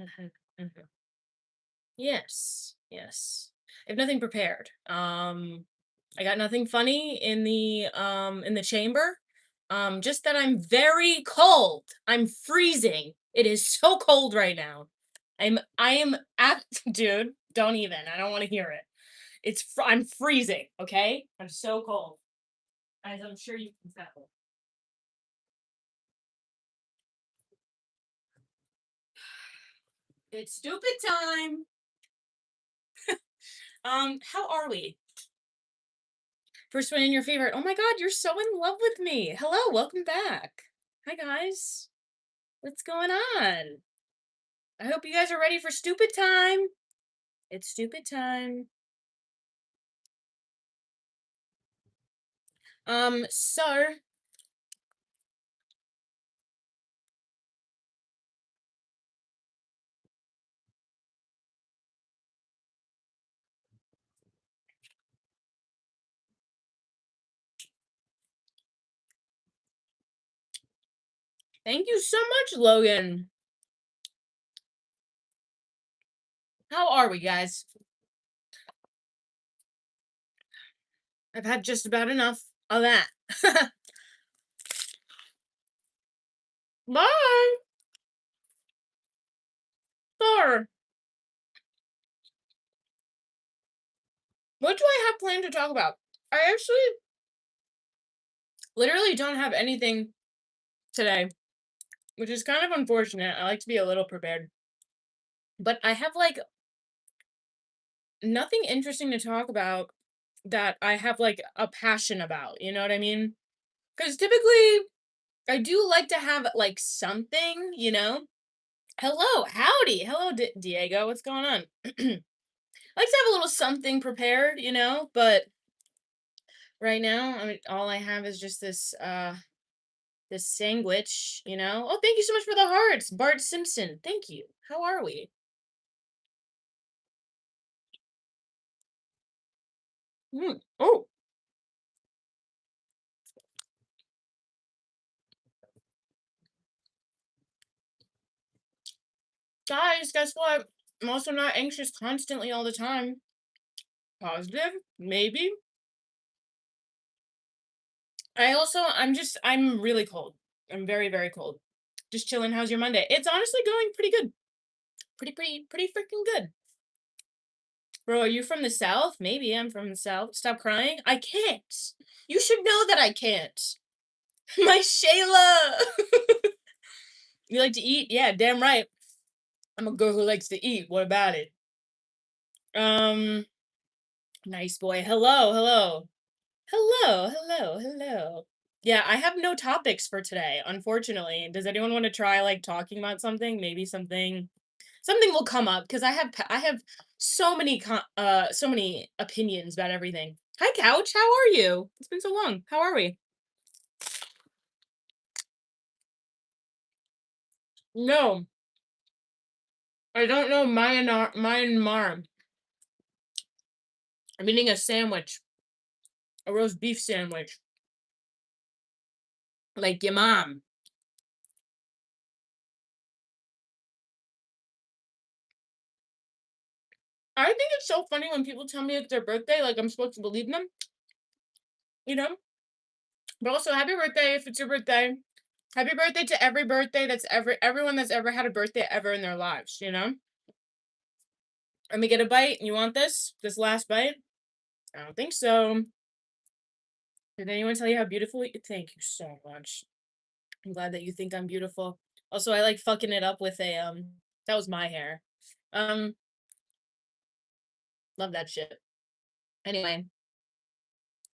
Mhm, mhm. Yes, yes. I have nothing prepared. I got nothing funny in the chamber. Just that I'm very cold. I'm freezing. It is so cold right now. I am at dude, don't even. I don't want to hear it. I'm freezing, okay? I'm so cold. As I'm sure you can tell. It's stupid time. How are we? First one in your favorite. Oh my god, you're so in love with me. Hello, welcome back. Hi guys. What's going on? I hope you guys are ready for stupid time. It's stupid time. So thank you so much, Logan. How are we, guys? I've had just about enough of that. Bye. Sure. What do I have planned to talk about? I actually literally don't have anything today, which is kind of unfortunate. I like to be a little prepared. But I have like nothing interesting to talk about that I have like a passion about. You know what I mean? Because typically I do like to have like something, you know? Hello, howdy. Hello, Diego. What's going on? I like to have a little something prepared, you know? But right now, I mean, all I have is just this sandwich, you know? Oh, thank you so much for the hearts, Bart Simpson. Thank you. How are we? Oh, guys, guess what? I'm also not anxious constantly all the time. Positive, maybe. I'm really cold. I'm very, very cold. Just chilling. How's your Monday? It's honestly going pretty good. Pretty freaking good. Bro, are you from the South? Maybe I'm from the South. Stop crying. I can't. You should know that I can't. My Shayla. You like to eat? Yeah, damn right. I'm a girl who likes to eat. What about it? Um, nice boy. Hello, hello. Hello. Yeah, I have no topics for today, unfortunately. Does anyone want to try like talking about something? Maybe something will come up because I have so many opinions about everything. Hi Couch, how are you? It's been so long. How are we? No, I don't know Myanmar. I'm eating a sandwich, a roast beef sandwich, like your mom. I think it's so funny when people tell me it's their birthday, like I'm supposed to believe them, you know? But also, happy birthday if it's your birthday. Happy birthday to everyone that's ever had a birthday ever in their lives, you know? Let me get a bite. You want this? This last bite? I don't think so. Did anyone tell you how beautiful you thank you so much. I'm glad that you think I'm beautiful. Also, I like fucking it up with a that was my hair. Um, love that shit. Anyway,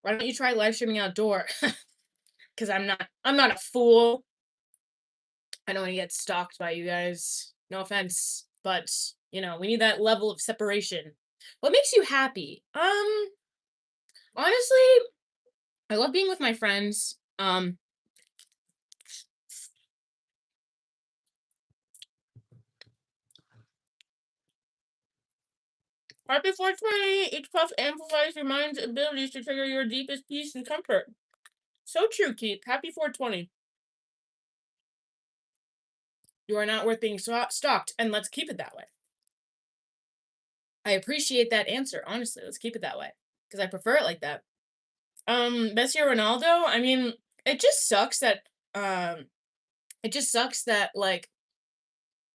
why don't you try live streaming outdoor? Because I'm not a fool. I don't want to get stalked by you guys. No offense, but you know, we need that level of separation. What makes you happy? Honestly, I love being with my friends. Happy 420! Each puff amplifies your mind's abilities to trigger your deepest peace and comfort. So true, Keith. Happy 420. You are not worth being stalked, and let's keep it that way. I appreciate that answer, honestly. Let's keep it that way because I prefer it like that. Messi or Ronaldo. I mean, it just sucks that um, it just sucks that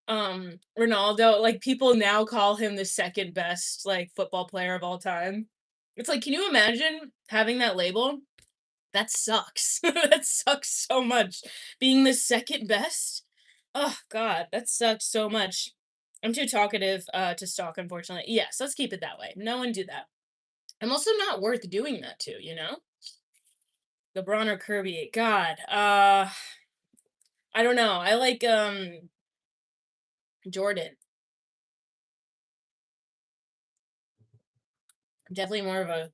Ronaldo, like people now call him the second best like football player of all time. It's like, can you imagine having that label? That sucks. That sucks so much. Being the second best. Oh God, that sucks so much. I'm too talkative to stalk, unfortunately. Yes, let's keep it that way. No one do that. I'm also not worth doing that to, you know? LeBron or Kirby. God. I don't know. I like Jordan. I'm definitely more of a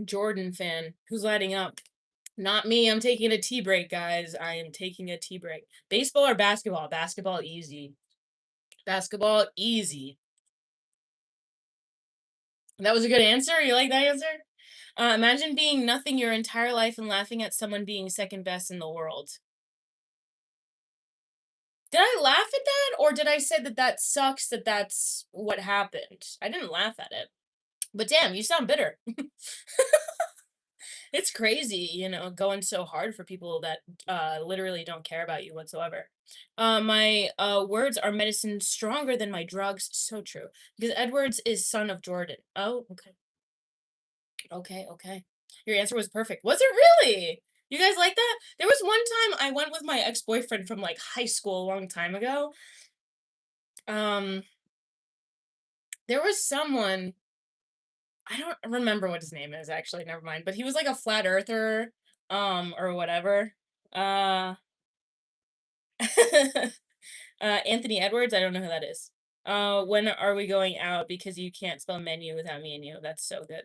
Jordan fan. Who's lighting up? Not me. I'm taking a tea break, guys. I am taking a tea break. Baseball or basketball? Basketball easy. Basketball easy. That was a good answer. You like that answer? Imagine being nothing your entire life and laughing at someone being second best in the world. Did I laugh at that, or did I say that that sucks? That that's what happened. I didn't laugh at it. But damn, you sound bitter. It's crazy, going so hard for people that literally don't care about you whatsoever. My words are medicine stronger than my drugs. So true. Because Edwards is son of Jordan. Oh, okay. Okay, okay. Your answer was perfect. Was it really? You guys like that? There was one time I went with my ex-boyfriend from like high school a long time ago. Um, there was someone, I don't remember what his name is actually, never mind, but he was like a flat earther, or whatever. Uh Anthony Edwards, I don't know who that is. When are we going out? Because you can't spell menu without me and you. That's so good.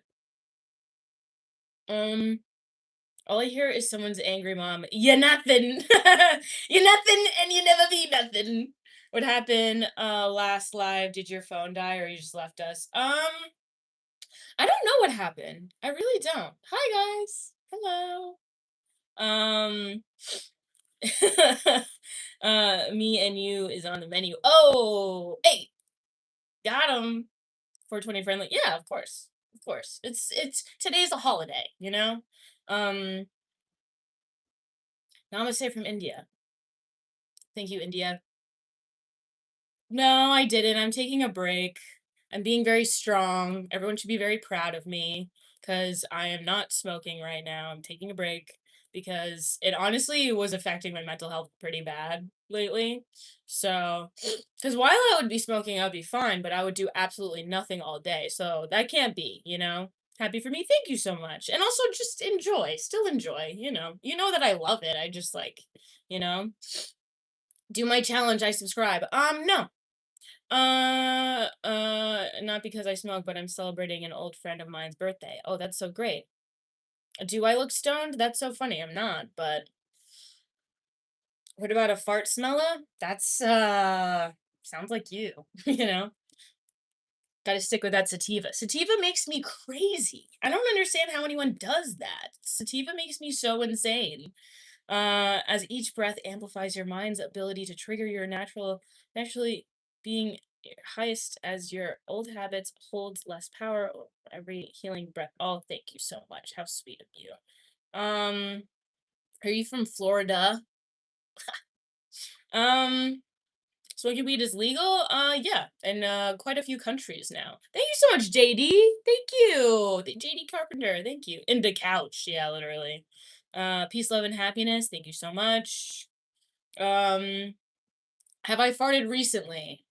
Um, all I hear is someone's angry mom. You nothing. You nothing, and you never be nothing. What happened last live? Did your phone die or you just left us? I don't know what happened. I really don't. Hi guys. Hello. Um me and you is on the menu. Oh, hey, got him. 420 friendly. Yeah, of course. Of course. It's today's a holiday, you know? Um Namaste from India. Thank you, India. No, I didn't. I'm taking a break. I'm being very strong. Everyone should be very proud of me because I am not smoking right now. I'm taking a break because it honestly was affecting my mental health pretty bad lately. So, because while I would be smoking, I would be fine, but I would do absolutely nothing all day. So that can't be, you know? Happy for me. Thank you so much. And also just enjoy, still enjoy, you know. You know that I love it. I just like, you know, do my challenge. I subscribe. No. Not because I smoke, but I'm celebrating an old friend of mine's birthday. Oh, that's so great. Do I look stoned? That's so funny. I'm not, but what about a fart smeller? That's sounds like you, you know? Gotta stick with that sativa. Sativa makes me crazy. I don't understand how anyone does that. Sativa makes me so insane. As each breath amplifies your mind's ability to trigger your naturally being highest as your old habits holds less power. Every healing breath. Oh, thank you so much. How sweet of you. Um, are you from Florida? Um, Smoking weed is legal? Yeah, in quite a few countries now. Thank you so much, JD. Thank you, JD Carpenter. Thank you. In the couch, yeah, literally. Peace, love, and happiness. Thank you so much. Um, have I farted recently?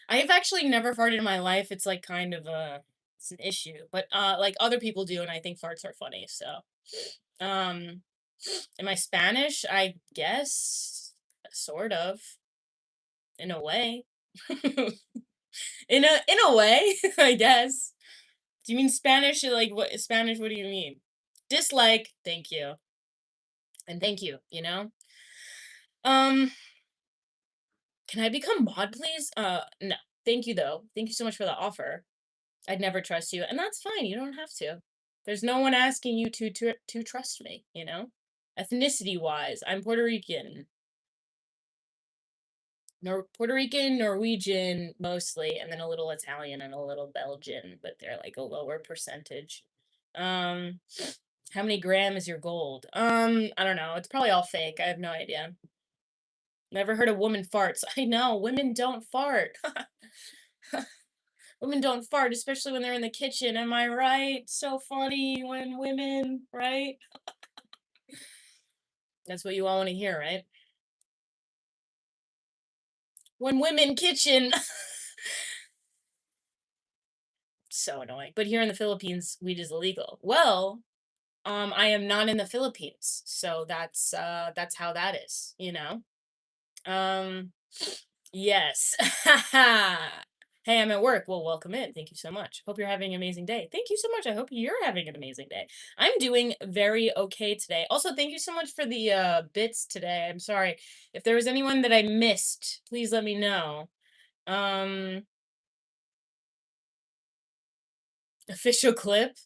I have actually never farted in my life. It's like kind of it's an issue, but like other people do, and I think farts are funny. So, um, am I Spanish? I guess, sort of, in a way. In a way, I guess. Do you mean Spanish? Or, like what Spanish? What do you mean? Dislike. Thank you, and thank you. You know. Um, can I become mod, please? No. Thank you though. Thank you so much for the offer. I'd never trust you, and that's fine. You don't have to. There's no one asking you to trust me. You know, ethnicity wise, I'm Puerto Rican. Puerto Rican, Norwegian mostly, and then a little Italian and a little Belgian, but they're like a lower percentage. Um, how many gram is your gold? I don't know. It's probably all fake. I have no idea. Never heard a woman farts. I know, women don't fart. Women don't fart, especially when they're in the kitchen. Am I right? So funny when women, right? That's what you all want to hear, right? When women kitchen. So annoying. But here in the Philippines, weed is illegal. Well, I am not in the Philippines, so that's how that is, you know. Um, yes. Hey, I'm at work. Well, welcome in. Thank you so much. Hope you're having an amazing day. Thank you so much. I hope you're having an amazing day. I'm doing very okay today. Also, thank you so much for the bits today. I'm sorry if there was anyone that I missed. Please let me know. Um, official clip.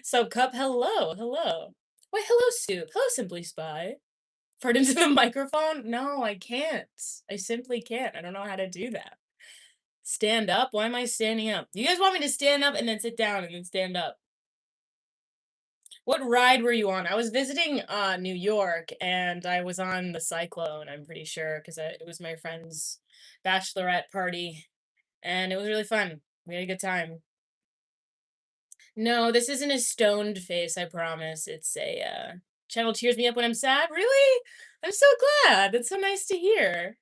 So, Cup, hello, hello. Why, hello, Soup. Hello, Simply Spy. Fart into the microphone? No, I can't. I simply can't. I don't know how to do that. Stand up? Why am I standing up? You guys want me to stand up and then sit down and then stand up? What ride were you on? I was visiting New York and I was on the Cyclone, I'm pretty sure, because it was my friend's bachelorette party and it was really fun. We had a good time. No, this isn't a stoned face, I promise. It's a channel cheers me up when I'm sad. Really? I'm so glad. That's so nice to hear.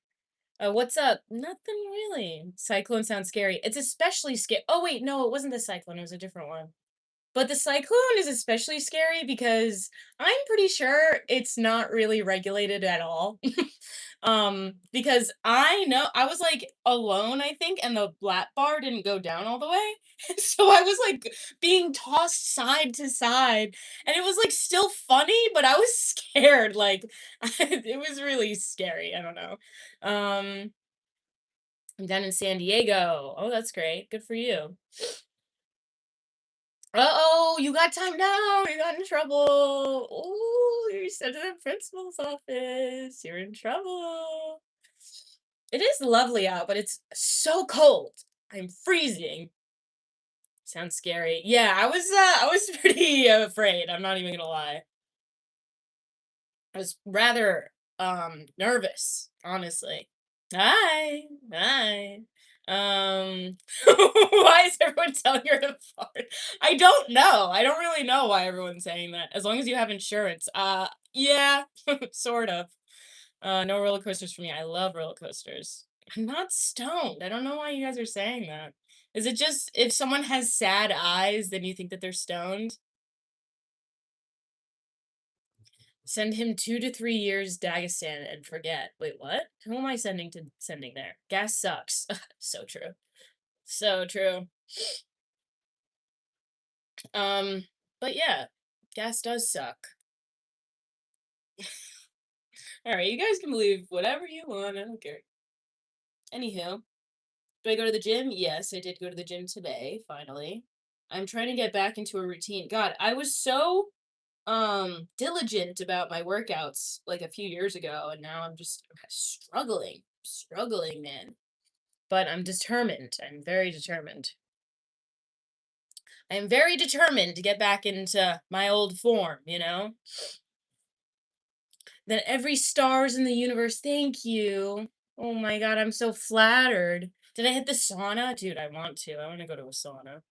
What's up? Nothing really. Cyclone sounds scary. It's especially scary. Oh wait, no, it wasn't the cyclone. It was a different one. But the cyclone is especially scary because I'm pretty sure it's not really regulated at all. Because I know I was like alone, I think, and the black bar didn't go down all the way. So I was like being tossed side to side, and it was like still funny, but I was scared. Like it was really scary. I don't know. I'm down in San Diego. Oh, that's great. Good for you. Uh-oh, you got timed out. You got in trouble. Oh, you're sent to the principal's office. You're in trouble. It is lovely out, but it's so cold. I'm freezing. Sounds scary. Yeah, I was pretty afraid. I'm not even gonna lie. I was rather nervous, honestly. Hi. Hi. Why is everyone telling her to fart? I don't know. I don't really know why everyone's saying that. As long as you have insurance. Yeah, sort of. No roller coasters for me. I love roller coasters. I'm not stoned. I don't know why you guys are saying that. Is it just if someone has sad eyes, then you think that they're stoned? Send him 2 to 3 years Dagestan and forget. Wait, what? Who am I sending there? Gas sucks. So true. So true. Um, but yeah, gas does suck. All right, you guys can believe whatever you want. I don't care. Anywho, do I go to the gym? Yes, I did go to the gym today, finally. I'm trying to get back into a routine. God, I was so diligent about my workouts like a few years ago, and now I'm just struggling, man. But I'm determined. I'm very determined. I am very determined to get back into my old form, you know? That every stars in the universe, thank you. Oh my god, I'm so flattered. Did I hit the sauna? Dude, I want to. I want to go to a sauna.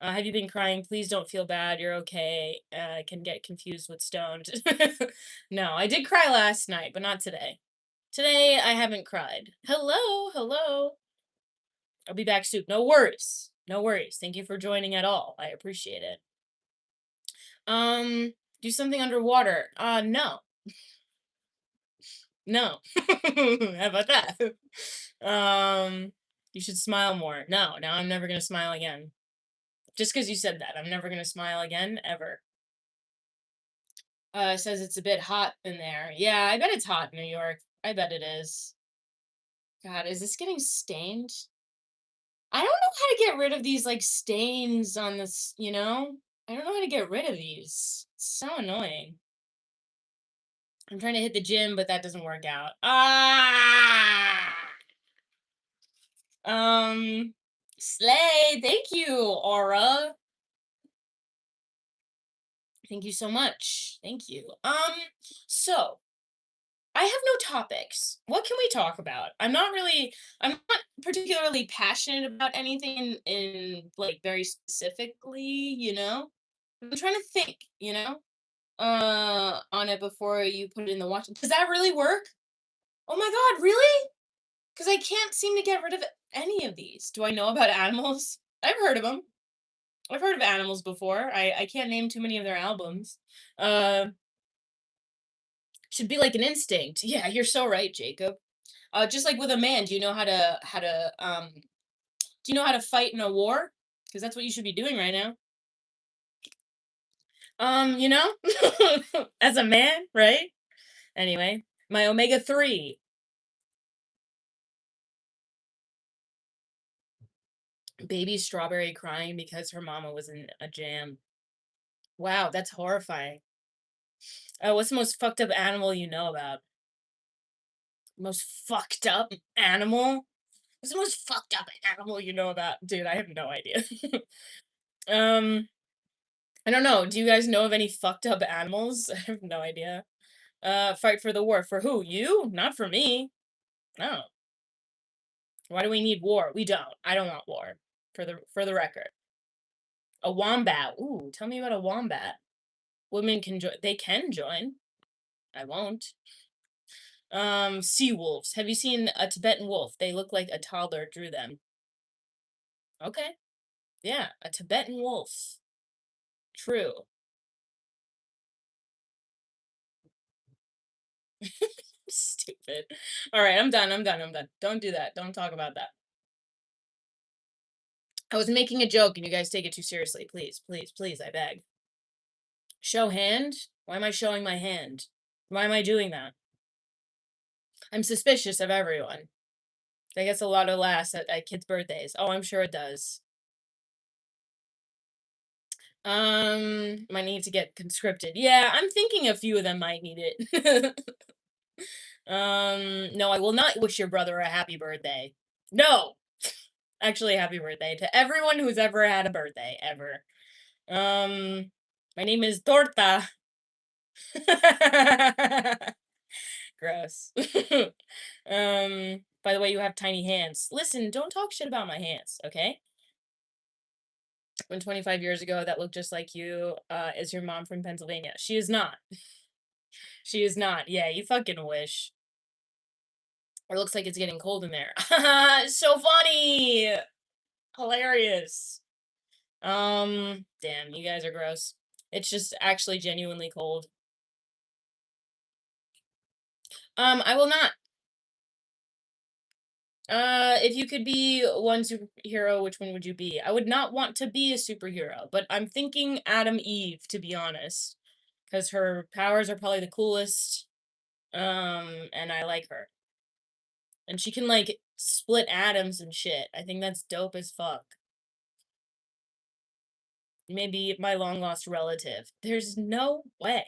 Have you been crying? Please don't feel bad. You're okay. I can get confused with stoned. No, I did cry last night, but not today. Today, I haven't cried. Hello, hello. I'll be back soon. No worries. No worries. Thank you for joining at all. I appreciate it. Um, do something underwater. No. No. How about that? You should smile more. No, now I'm never gonna smile again. Just because you said that, I'm never gonna smile again, ever. It says it's a bit hot in there. Yeah, I bet it's hot in New York. I bet it is. God, is this getting stained? I don't know how to get rid of these like stains on this, you know? I don't know how to get rid of these. It's so annoying. I'm trying to hit the gym, but that doesn't work out. Ah! Um, Slay. Thank you, Aura. Thank you so much. Thank you. So I have no topics. What can we talk about? I'm not particularly passionate about anything in like very specifically, you know? I'm trying to think, on it before you put it in the watch. Does that really work? Oh my God, really? Because I can't seem to get rid of any of these. Do I know about animals? I've heard of them. I've heard of animals before. I can't name too many of their albums. Uh, should be like an instinct. Yeah, you're so right, Jacob. Just like with a man, do you know do you know how to fight in a war? Because that's what you should be doing right now. You know, as a man, right? Anyway, my omega 3. Baby strawberry crying because her mama was in a jam. Wow, that's horrifying. What's the most fucked up animal you know about? Most fucked up animal? What's the most fucked up animal you know about? Dude, I have no idea. um, I don't know. Do you guys know of any fucked up animals? I have no idea. Fight for the war. For who? You? Not for me. No. Why do we need war? We don't. I don't want war. For the record. A wombat. Ooh, tell me about a wombat. Women can join. They can join. I won't. Sea wolves. Have you seen a Tibetan wolf? They look like a toddler drew them. Okay. Yeah, a Tibetan wolf. True. Stupid. All right, I'm done. I'm done. I'm done. Don't do that. Don't talk about that. I was making a joke and you guys take it too seriously. Please, please, please, I beg. Show hand? Why am I showing my hand? Why am I doing that? I'm suspicious of everyone. That gets a lot of laughs at kids' birthdays. Oh, I'm sure it does. Might need to get conscripted. Yeah, I'm thinking a few of them might need it. No, I will not wish your brother a happy birthday. No! Actually, happy birthday to everyone who's ever had a birthday, ever. My name is Torta. Gross. By the way, you have tiny hands. Listen, don't talk shit about my hands, okay? When 25 years ago that looked just like you, is your mom from Pennsylvania? She is not. She is not. Yeah, you fucking wish. Or looks like it's getting cold in there. So funny. Hilarious. Damn, you guys are gross. It's just actually genuinely cold. I will not. If you could be one superhero, which one would you be? I would not want to be a superhero, but I'm thinking Adam Eve, to be honest, because her powers are probably the coolest. And I like her. And she can like split atoms and shit. I think that's dope as fuck. Maybe my long lost relative. There's no way.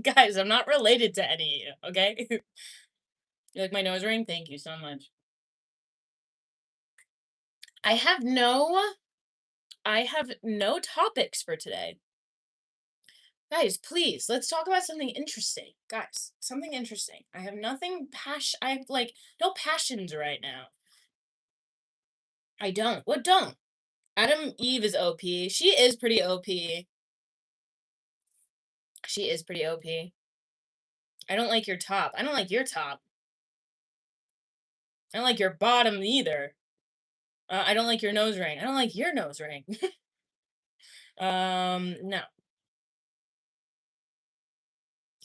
Guys, I'm not related to any of you, okay? You like my nose ring? Thank you so much. I have no I have no topics for today. Guys, please, let's talk about something interesting. Guys, something interesting. I have nothing I have like no passions right now. I don't. What don't? Adam Eve is OP. She is pretty OP. She is pretty OP. I don't like your top. I don't like your top. I don't like your bottom either. I don't like your nose ring. I don't like your nose ring. No.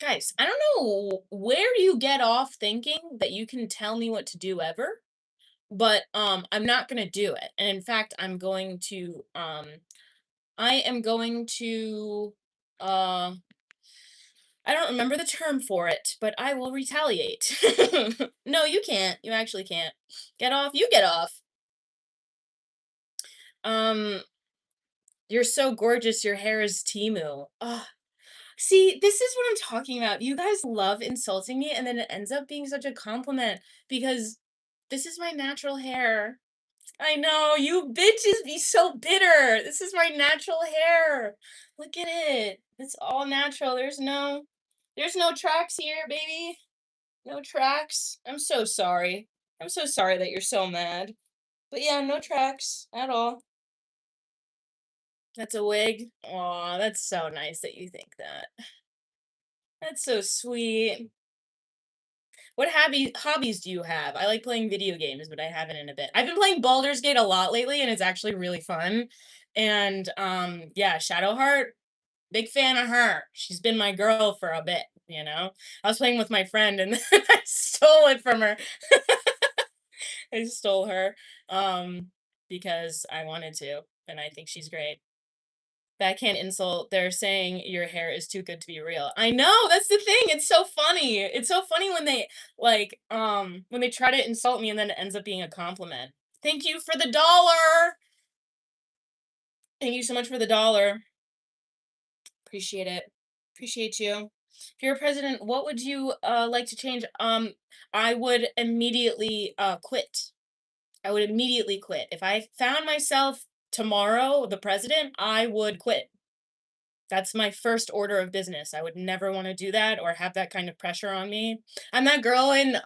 Guys, I don't know where you get off thinking that you can tell me what to do ever, but I'm not going to do it. And in fact, I am going to uh I don't remember the term for it, but I will retaliate. No, you can't. You actually can't. Get off. You get off. Um, you're so gorgeous. Your hair is Timu. Oh, See, this is what I'm talking about. You guys love insulting me, and then it ends up being such a compliment because this is my natural hair. I know, you bitches be so bitter. This is my natural hair. Look at it. It's all natural. There's no tracks here, baby. No tracks. I'm so sorry. I'm so sorry that you're so mad. But yeah, no tracks at all. That's a wig. Aw, that's so nice that you think that. That's so sweet. What hobbies do you have? I like playing video games, but I haven't in a bit. I've been playing Baldur's Gate a lot lately, and it's actually really fun. And yeah, Shadowheart, big fan of her. She's been my girl for a bit, you know. I was playing with my friend, and then I stole it from her. I stole her, um, because I wanted to, and I think she's great. Backhand insult, they're saying your hair is too good to be real. I know, that's the thing, it's so funny. It's so funny when they, like, when they try to insult me and then it ends up being a compliment. Thank you for the dollar! Thank you so much for the dollar. Appreciate it. Appreciate you. If you're president, what would you, like to change? I would immediately, quit. I would immediately quit. If I found myself tomorrow the president, I would quit. That's my first order of business. I would never wanna do that or have that kind of pressure on me. I'm that girl in,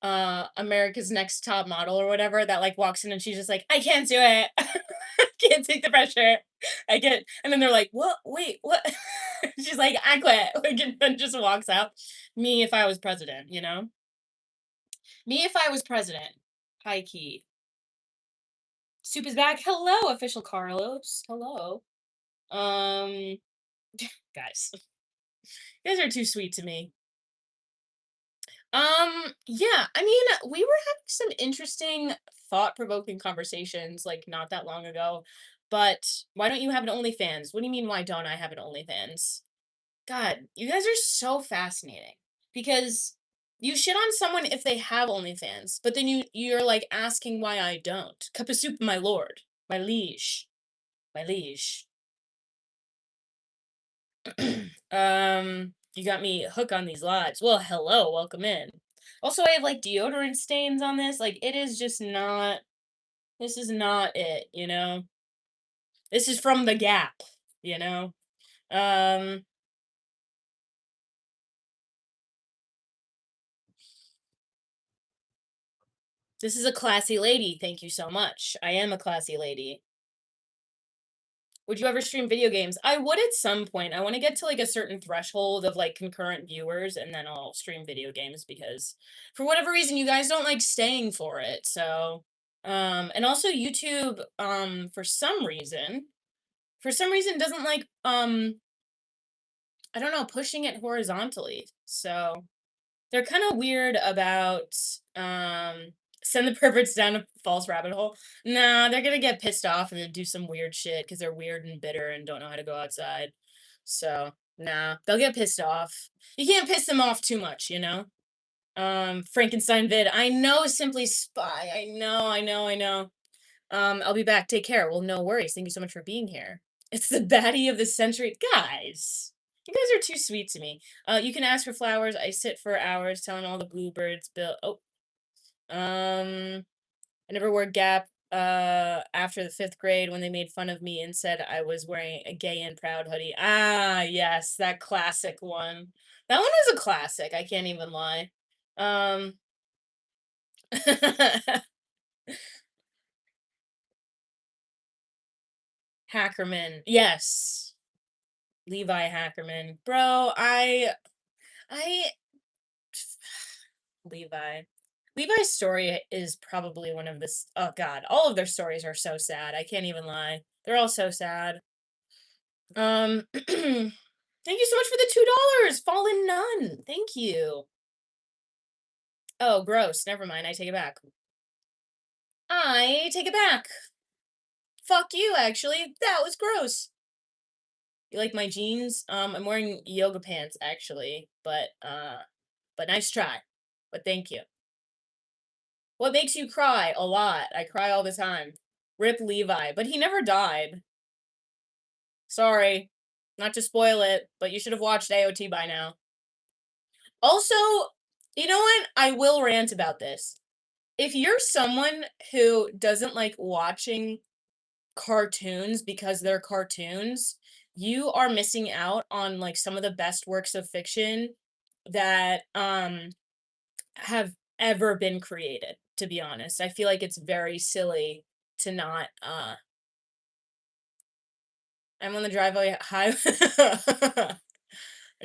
America's Next Top Model or whatever that, like, walks in and she's just like, "I can't do it. I can't take the pressure. I get," and then they're like, "What? Wait, what?" She's like, "I quit." Like, and then just walks out. Me if I was president, you know? Me if I was president. High key. Soup is back. Hello, official Carlos. Hello. Um, guys, you guys are too sweet to me. Yeah, I mean, we were having some interesting thought-provoking conversations like not that long ago, but why don't you have an OnlyFans? What do you mean why don't I have an OnlyFans? God, you guys are so fascinating because you shit on someone if they have OnlyFans, but then you're like asking why I don't. Cup of soup, my lord, my liege, my liege. You got me hook on these lives. Well, hello, welcome in. Also, I have like deodorant stains on this. Like, it is just not. This is not it. You know. This is from the Gap. You know. Um. This is a classy lady. Thank you so much. I am a classy lady. Would you ever stream video games? I would at some point. I want to get to like a certain threshold of like concurrent viewers and then I'll stream video games because for whatever reason you guys don't like staying for it. So and also YouTube for some reason doesn't like I don't know, pushing it horizontally. So they're kind of weird about send the perverts down a false rabbit hole. Nah, they're gonna get pissed off and then do some weird shit because they're weird and bitter and don't know how to go outside. So nah, they'll get pissed off. You can't piss them off too much, you know. Frankenstein vid. I know, simply spy. I know. I'll be back. Take care. Well, no worries. Thank you so much for being here. It's the baddie of the century. Guys, you guys are too sweet to me. You can ask for flowers. I sit for hours telling all the bluebirds bill. Oh, I never wore Gap after the fifth grade when they made fun of me and said I was wearing a gay and proud hoodie. Ah, yes, that classic one. That one was a classic. I can't even lie. Um, Hackerman. Yes. Levi Hackerman. Bro, I Levi. Levi's story is probably one of this oh god, all of their stories are so sad. I can't even lie. They're all so sad. Thank you so much for the $2. Fallen Nun. Thank you. Oh, gross. Never mind. I take it back. I take it back. Fuck you, actually. That was gross. You like my jeans? I'm wearing yoga pants actually, but nice try. But thank you. What makes you cry? A lot. I cry all the time. Rip Levi, but he never died. Sorry. Not to spoil it, but you should have watched AOT by now. Also, you know what? I will rant about this. If you're someone who doesn't like watching cartoons because they're cartoons, you are missing out on like some of the best works of fiction that have ever been created, to be honest. I feel like it's very silly to not I'm on the driveway high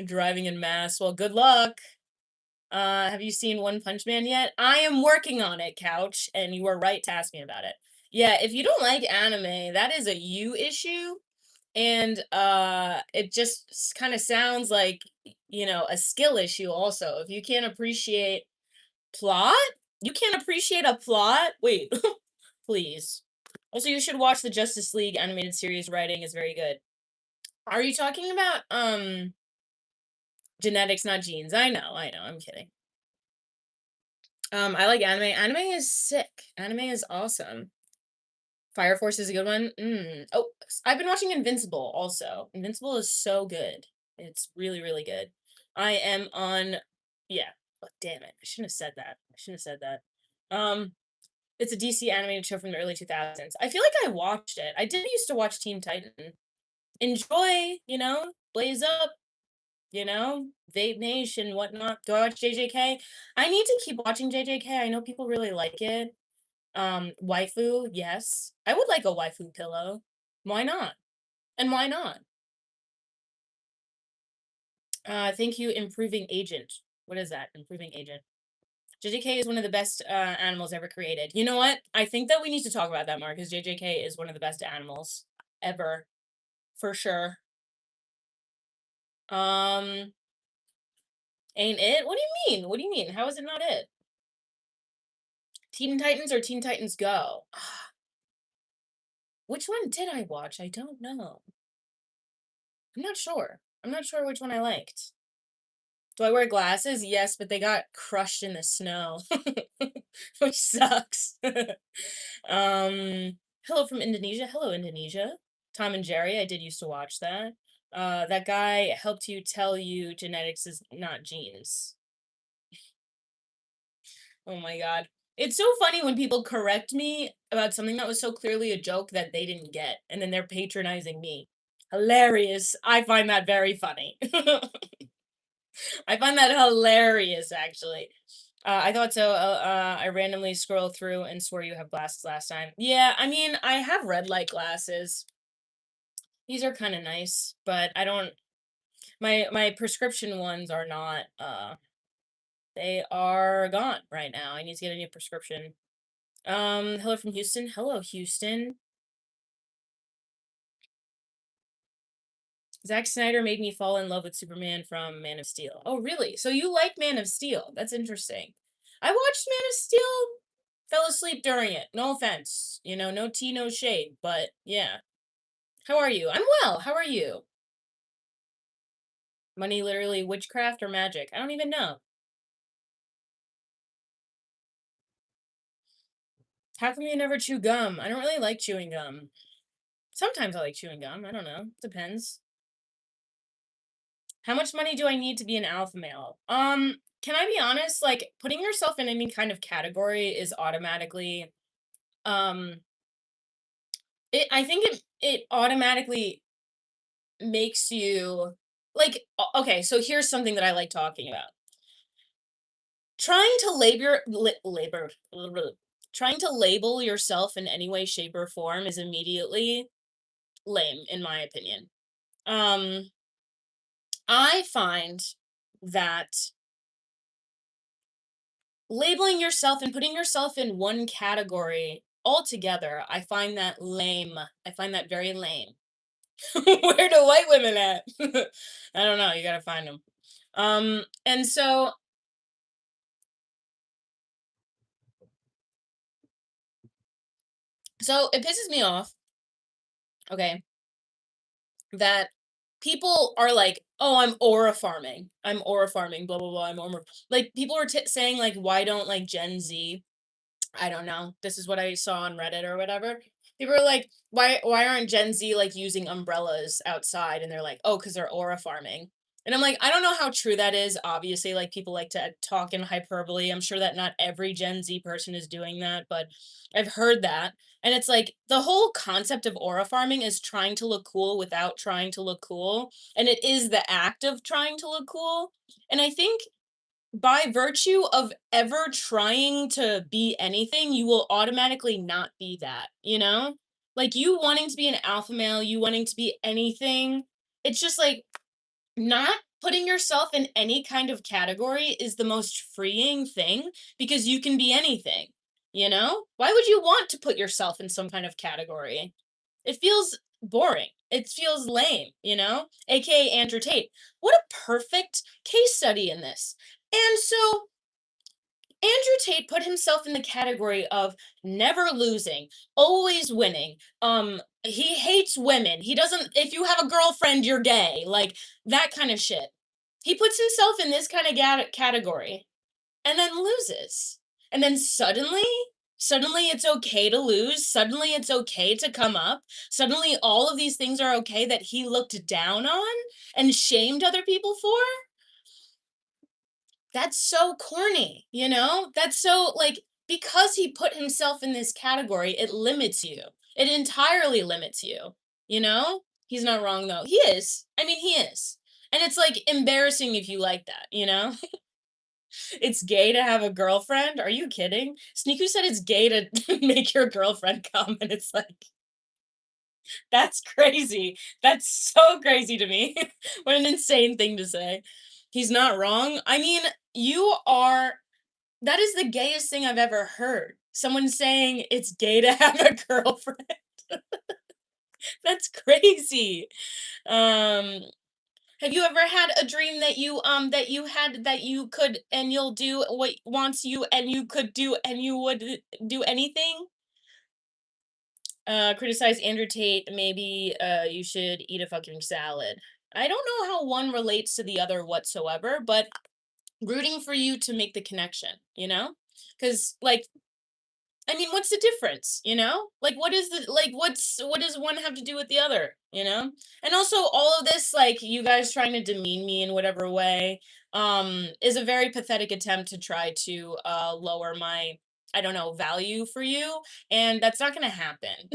driving in mass. Well, good luck. Have you seen One Punch Man yet? I am working on it, Couch, and you were right to ask me about it. Yeah, if you don't like anime, that is a you issue, and it just kind of sounds like a skill issue also. If you can't appreciate plot, you can't appreciate a plot. Wait, please. Also, you should watch the Justice League animated series. Writing is very good. Are you talking about genetics, not genes? I know. I'm kidding. I like anime. Anime is sick. Anime is awesome. Fire Force is a good one. Oh, I've been watching Invincible also. Invincible is so good. It's really, really good. I am on, yeah. Oh, damn it. I shouldn't have said that. I shouldn't have said that. It's a DC animated show from the early 2000s. I feel like I watched it. I did used to watch Teen Titan. Enjoy, blaze up, Vape Nation, whatnot. Do I watch JJK? I need to keep watching JJK. I know people really like it. Waifu, yes. I would like a waifu pillow. Why not? And why not? Thank you, Improving Agent. What is that? Improving Agent. JJK is one of the best animals ever created. You know what? I think that we need to talk about that more because JJK is one of the best animals ever, for sure. Um, ain't it? What do you mean? What do you mean? How is it not it? Teen Titans or Teen Titans Go? Which one did I watch? I don't know. I'm not sure. I'm not sure which one I liked. Do I wear glasses? Yes, but they got crushed in the snow, which sucks. Hello from Indonesia. Hello, Indonesia. Tom and Jerry. I did used to watch that. That guy helped you tell you genetics is not genes. Oh my god. It's so funny when people correct me about something that was so clearly a joke that they didn't get, and then they're patronizing me. Hilarious. I find that very funny. I find that hilarious, actually. I thought so. I randomly scrolled through and swore you have glasses last time. Yeah, I mean, I have red light glasses. These are kind of nice, but I don't. My prescription ones are not. They are gone right now. I need to get a new prescription. Hello from Houston. Hello, Houston. Zack Snyder made me fall in love with Superman from Man of Steel. Oh, really? So you like Man of Steel? That's interesting. I watched Man of Steel, fell asleep during it. No offense. No tea, no shade, but yeah. How are you? I'm well. How are you? Money literally witchcraft or magic? I don't even know. How come you never chew gum? I don't really like chewing gum. Sometimes I like chewing gum. I don't know. Depends. How much money do I need to be an alpha male? Can I be honest? Like putting yourself in any kind of category is automatically um I think it automatically makes you like okay, so here's something that I like talking about. Trying to trying to label yourself in any way shape or form is immediately lame in my opinion. Um I find that labeling yourself and putting yourself in one category altogether, I find that lame. I find that very lame. Where the white women at? I don't know. You gotta find them. And so it pisses me off. Okay, that people are like, "Oh, I'm aura farming. I'm aura farming. Blah blah blah. I'm aura." Like people are saying like, "Why don't like Gen Z?" I don't know. This is what I saw on Reddit or whatever. People are like, why aren't Gen Z like using umbrellas outside? And they're like, oh, because they're aura farming. And I'm like, I don't know how true that is. Obviously, like people like to talk in hyperbole. I'm sure that not every Gen Z person is doing that, but I've heard that. And it's like the whole concept of aura farming is trying to look cool without trying to look cool. And it is the act of trying to look cool. And I think by virtue of ever trying to be anything, you will automatically not be that, you know? Like you wanting to be an alpha male, you wanting to be anything, it's just like not putting yourself in any kind of category is the most freeing thing because you can be anything, you know? Why would you want to put yourself in some kind of category? It feels boring. It feels lame, you know? AKA Andrew Tate. What a perfect case study in this. And so Andrew Tate put himself in the category of never losing, always winning. He hates women. He doesn't, if you have a girlfriend, you're gay, like that kind of shit. He puts himself in this kind of category and then loses. And then suddenly it's okay to lose. Suddenly it's okay to come up. Suddenly all of these things are okay that he looked down on and shamed other people for. That's so corny, you know? That's so like because he put himself in this category, it limits you. It entirely limits you, you know? He's not wrong though. He is. I mean, he is. And it's like embarrassing if you like that, you know? It's gay to have a girlfriend. Are you kidding? Sneaku said it's gay to make your girlfriend come, and it's like, that's crazy. That's so crazy to me. What an insane thing to say. He's not wrong. I mean, you are that is the gayest thing I've ever heard. Someone saying it's gay to have a girlfriend. That's crazy. Um, have you ever had a dream that you had that you could and you'll do what wants you and you could do and you would do anything? Criticize Andrew Tate, maybe you should eat a fucking salad. I don't know how one relates to the other whatsoever, but rooting for you to make the connection, you know? Because like I mean, what's the difference, you know? Like what does one have to do with the other, you know? And also all of this like you guys trying to demean me in whatever way is a very pathetic attempt to try to lower my I don't know, value for you, and that's not going to happen.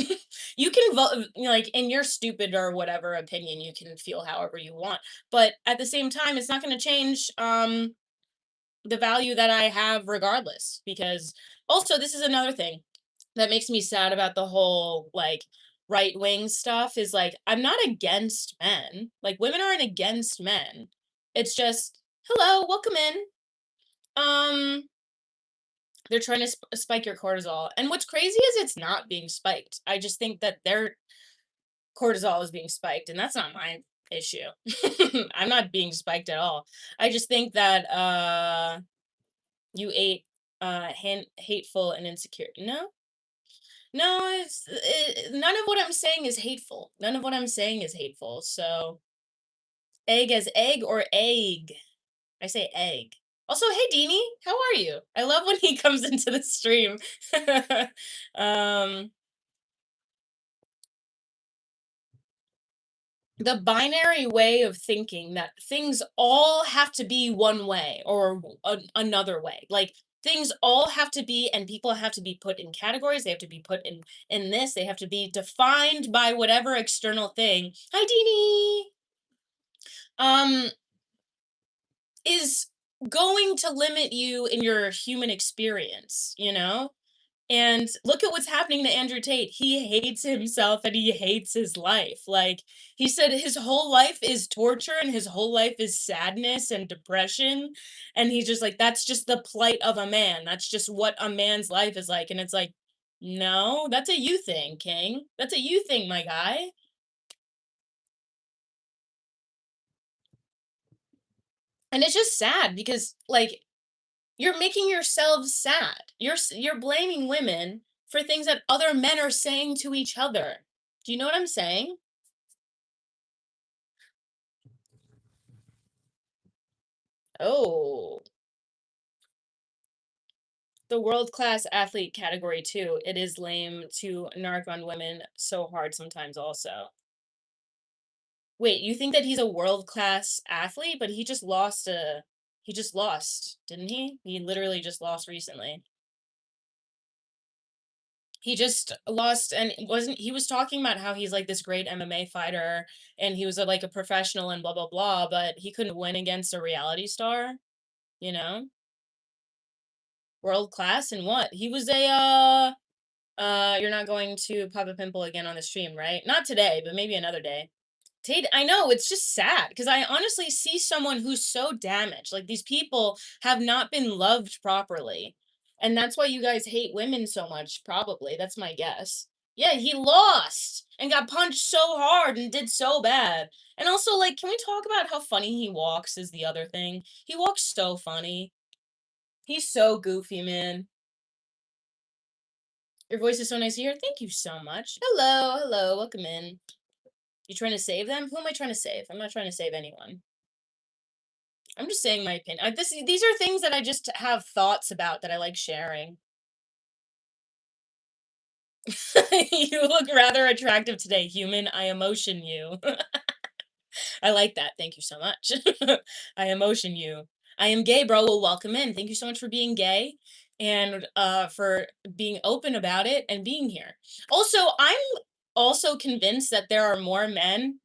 You can vote like in your stupid or whatever opinion, you can feel however you want, but at the same time it's not going to change the value that I have regardless. Because also, this is another thing that makes me sad about the whole like right wing stuff is like, I'm not against men. Like, women aren't against men. It's just, hello, welcome in. Um, they're trying to spike your cortisol. And what's crazy is it's not being spiked. I just think that their cortisol is being spiked, and that's not my issue. I'm not being spiked at all. I just think that you ate hateful and insecure. No, no, none of what I'm saying is hateful. None of what I'm saying is hateful. So egg as egg or egg. I say egg. Also, hey Deanie, how are you? I love when he comes into the stream. um the binary way of thinking that things all have to be one way or another way, like things all have to be and people have to be put in categories, they have to be put in this, they have to be defined by whatever external thing, hi Deanie, um is going to limit you in your human experience, you know. And look at what's happening to Andrew Tate. He hates himself and he hates his life. Like he said his whole life is torture and his whole life is sadness and depression. And he's just like, that's just the plight of a man. That's just what a man's life is like. And it's like, no, that's a you thing, King. That's a you thing, my guy. And it's just sad because like you're making yourselves sad. You're blaming women for things that other men are saying to each other. Do you know what I'm saying? Oh, The world-class athlete category too. It is lame to narc on women so hard sometimes also. Wait, you think that he's a world-class athlete, but he just lost, didn't he? He literally just lost recently. He just lost and wasn't he was talking about how he's like this great MMA fighter and he was like a professional and blah blah blah, but he couldn't win against a reality star, you know? World class and what? He was a you're not going to pop a pimple again on the stream, right? Not today, but maybe another day. Tate, I know it's just sad because I honestly see someone who's so damaged. Like these people have not been loved properly. And that's why you guys hate women so much, probably. That's my guess. Yeah, he lost and got punched so hard and did so bad. And also, like, can we talk about how funny he walks is the other thing? He walks so funny. He's so goofy, man. Your voice is so nice to hear. Thank you so much. Hello, hello, welcome in. You trying to save them? Who am I trying to save? I'm not trying to save anyone. I'm just saying my opinion. These are things that I just have thoughts about that I like sharing. You look rather attractive today, human. I emotion you. I like that. Thank you so much. I emotion you. I am gay, bro. Well, welcome in. Thank you so much for being gay and for being open about it and being here. Also, I'm also convinced that there are more men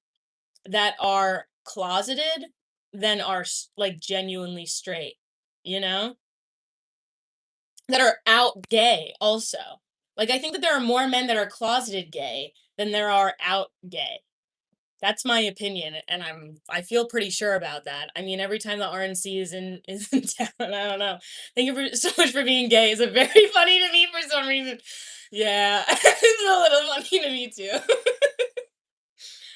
that are closeted than are like genuinely straight, you know? That are out gay also. Like I think that there are more men that are closeted gay than there are out gay. That's my opinion and I feel pretty sure about that. I mean every time the RNC is in town, I don't know. Thank you for so much for being gay. Is it very funny to me for some reason? Yeah, it's a little funny to me too.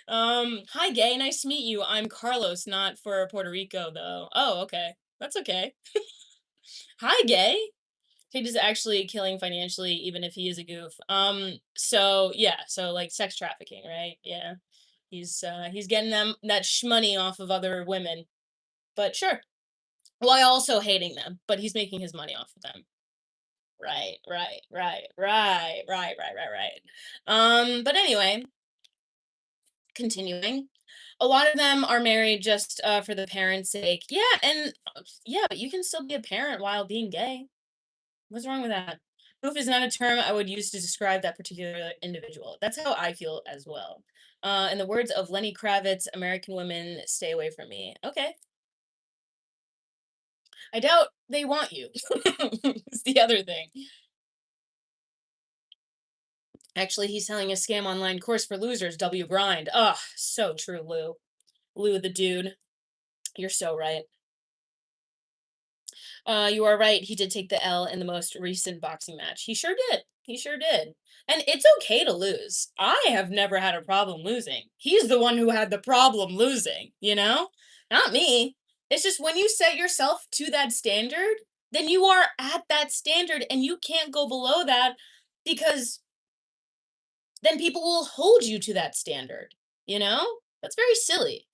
Hi gay, nice to meet you. I'm Carlos, not for Puerto Rico though. Oh, okay. That's okay. Hi gay. He is actually killing financially, even if he is a goof. So yeah, so like sex trafficking, right? Yeah. He's getting them that shmoney off of other women. But sure. While also hating them, but he's making his money off of them. Right, right. But anyway, continuing. A lot of them are married just for the parents' sake. Yeah, and yeah, but you can still be a parent while being gay. What's wrong with that? Goof is not a term I would use to describe that particular individual. That's how I feel as well. In the words of Lenny Kravitz, American women stay away from me. Okay. I doubt they want you. It's the other thing. Actually, he's selling a scam online course for losers, W Grind. Ugh, so true, Lou. Lou the dude. You're so right. You are right. He did take the L in the most recent boxing match. He sure did. He sure did. And it's okay to lose. I have never had a problem losing. He's the one who had the problem losing, you know? Not me. It's just when you set yourself to that standard, then you are at that standard and you can't go below that because then people will hold you to that standard, you know? That's very silly.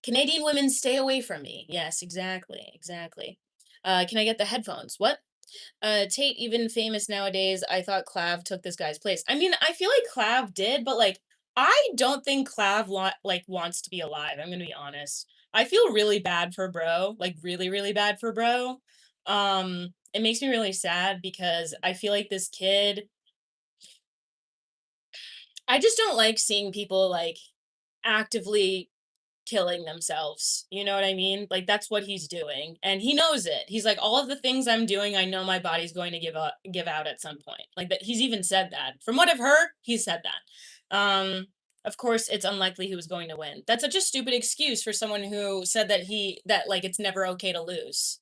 Canadian women stay away from me. Yes, exactly. Exactly. Can I get the headphones? What? Tate even famous nowadays. I thought Clav took this guy's place. I mean, I feel like Clav did, but like I don't think Clav like wants to be alive. I'm gonna be honest. I feel really bad for bro, like really, really bad for bro. It makes me really sad because I feel like this kid. I just don't like seeing people like actively killing themselves. You know what I mean? Like that's what he's doing. And he knows it. He's like, all of the things I'm doing, I know my body's going to give out at some point. Like that he's even said that. From what I've heard, he said that. Of course it's unlikely he was going to win. That's such a stupid excuse for someone who said that like it's never okay to lose.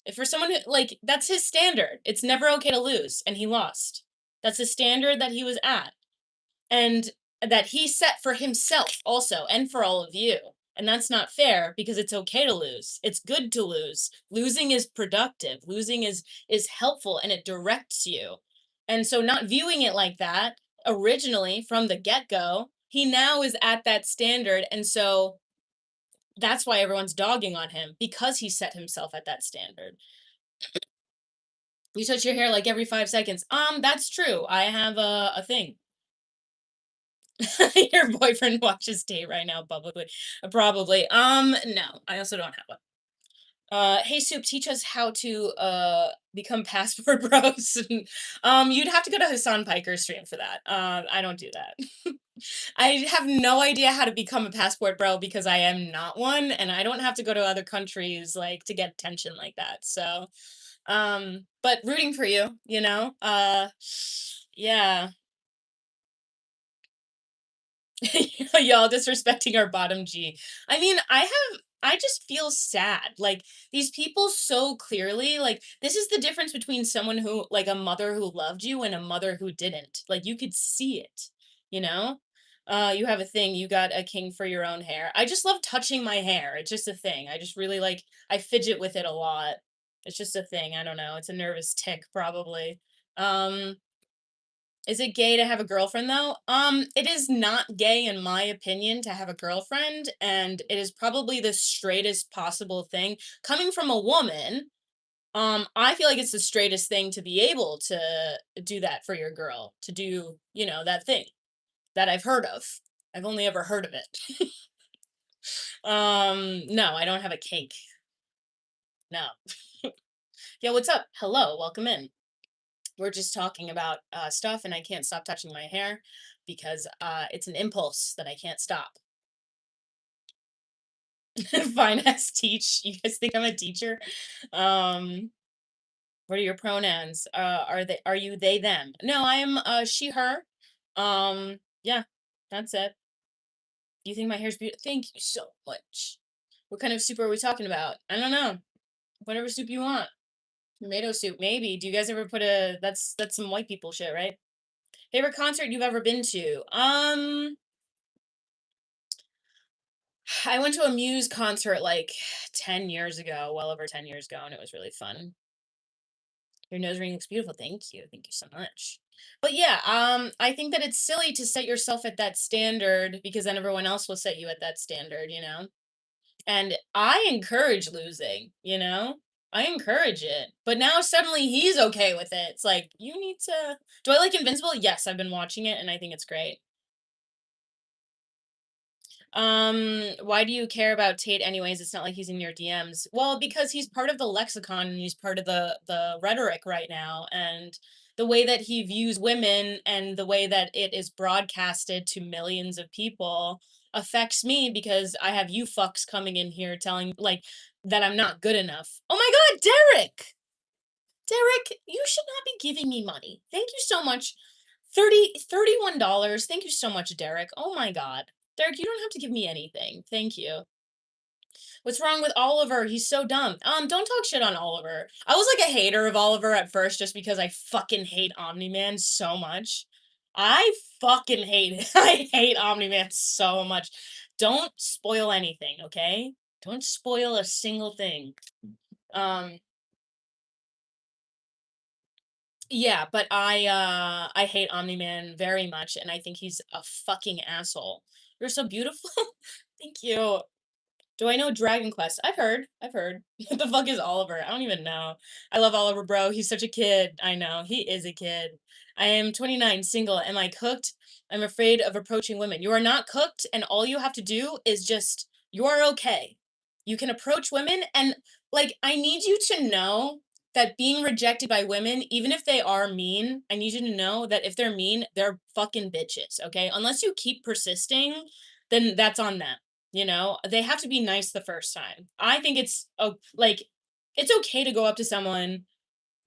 If for someone who like that's his standard. It's never okay to lose. And he lost. That's the standard that he was at and that he set for himself also and for all of you. And that's not fair because it's okay to lose. It's good to lose. Losing is productive. Losing is helpful and it directs you. And so not viewing it like that originally from the get-go, he now is at that standard and so that's why everyone's dogging on him because he set himself at that standard. You touch your hair like every 5 seconds. That's true. I have a thing. Your boyfriend watches Date right now publicly. Probably. No, I also don't have one. Hey Soup, teach us how to become passport bros. You'd have to go to Hassan Piker's stream for that. I don't do that. I have no idea how to become a passport bro because I am not one, and I don't have to go to other countries like to get attention like that. So, but rooting for you, you know. Yeah. Y'all disrespecting our bottom G. I mean, I just feel sad. Like these people so clearly, like this is the difference between someone who like a mother who loved you and a mother who didn't. Like you could see it, you know? You have a thing, you got a king for your own hair. I just love touching my hair. It's just a thing. I just really like I fidget with it a lot. It's just a thing. I don't know. It's a nervous tick probably. Um is it gay to have a girlfriend though? It is not gay in my opinion to have a girlfriend, and it is probably the straightest possible thing. Coming from a woman, I feel like it's the straightest thing to be able to do that for your girl, to do, that thing that I've heard of. I've only ever heard of it. No, I don't have a kink. No. Yeah, what's up? Hello, welcome in. We're just talking about stuff, and I can't stop touching my hair because it's an impulse that I can't stop. Fine ass teach. You guys think I'm a teacher? Um, what are your pronouns? Are you they them? No, I am she her. Yeah, that's it. Do you think my hair's beautiful? Thank you so much. What kind of soup are we talking about? I don't know. Whatever soup you want. Tomato soup, maybe. Do you guys ever put a that's some white people shit, right? Favorite concert you've ever been to? I went to a Muse concert like 10 years ago, well over 10 years ago, and it was really fun. Your nose ring looks beautiful. Thank you. Thank you so much. But yeah, I think that it's silly to set yourself at that standard because then everyone else will set you at that standard, you know? And I encourage losing, you know? I encourage it. But now suddenly he's okay with it. It's like, you need to. Do I like Invincible? Yes, I've been watching it and I think it's great. Why do you care about Tate anyways? It's not like he's in your DMs. Well, because he's part of the lexicon and he's part of the rhetoric right now, and the way that he views women and the way that it is broadcasted to millions of people affects me because I have you fucks coming in here telling like that I'm not good enough. Oh my god, Derek! Derek, you should not be giving me money. Thank you so much. 31 dollars. Thank you so much, Derek. Oh my god. Derek, you don't have to give me anything. Thank you. What's wrong with Oliver? He's so dumb. Don't talk shit on Oliver. I was like a hater of Oliver at first just because I fucking hate Omni-Man so much. I fucking hate it. I hate Omni-Man so much. Don't spoil anything, okay? Don't spoil a single thing. Um, Yeah, but I hate Omni-Man very much, and I think he's a fucking asshole. You're so beautiful. Thank you. Do I know Dragon Quest? I've heard. I've heard. What the fuck is Oliver? I don't even know. I love Oliver, bro. He's such a kid. I know. He is a kid. I am 29, single. Am I cooked? I'm afraid of approaching women. You are not cooked, and all you have to do is just, you are okay. You can approach women, and like, I need you to know that being rejected by women, even if they are mean, I need you to know that if they're mean, they're fucking bitches, okay? Unless you keep persisting, then that's on them. You know, they have to be nice the first time. I think it's like it's okay to go up to someone,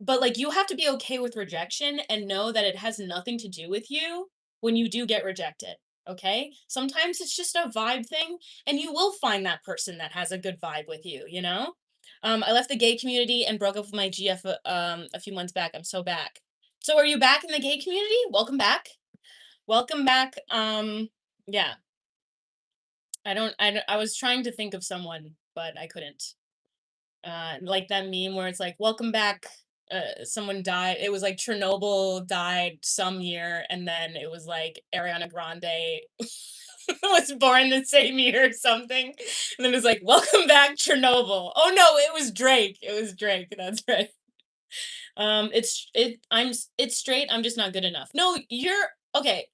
but like you have to be okay with rejection and know that it has nothing to do with you when you do get rejected. Okay? Sometimes it's just a vibe thing and you will find that person that has a good vibe with you, you know? I left the gay community and broke up with my GF a few months back. I'm so back. So are you back in the gay community? Welcome back. Welcome back. Yeah. I was trying to think of someone, but I couldn't. Like that meme where it's like, "Welcome back." Someone died. It was like Chernobyl died some year, and then it was like Ariana Grande was born the same year or something. And then it's like, "Welcome back, Chernobyl." Oh no, it was Drake. It was Drake. That's right. it's straight. I'm just not good enough. No, you're okay.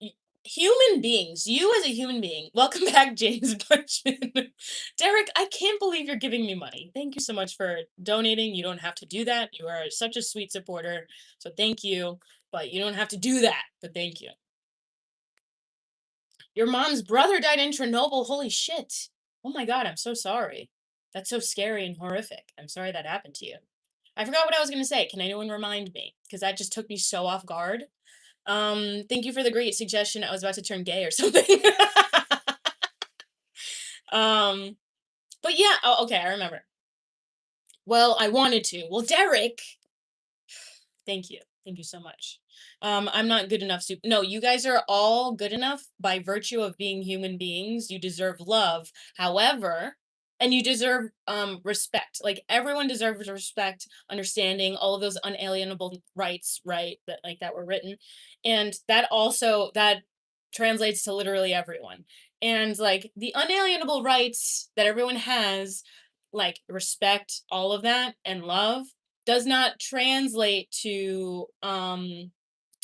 y- Human beings, you as a human being, welcome back, James Bunchman. Derek, I can't believe you're giving me money. Thank you so much for donating. You don't have to do that. You are such a sweet supporter. So thank you. But you don't have to do that. But thank you. Your mom's brother died in Chernobyl. Holy shit. Oh my god, I'm so sorry. That's so scary and horrific. I'm sorry that happened to you. I forgot what I was going to say. Can anyone remind me? Because that just took me so off guard. Thank you for the great suggestion. I was about to turn gay or something. um, but yeah, oh, okay, I remember. Well, I wanted to. Well, Derek, thank you. Thank you so much. I'm not good enough. No, you guys are all good enough by virtue of being human beings. You deserve love. However, and you deserve respect. Like everyone deserves respect, understanding, all of those unalienable rights, right? That like that were written. And that translates to literally everyone. And like the unalienable rights that everyone has, like respect, all of that, and love does not translate to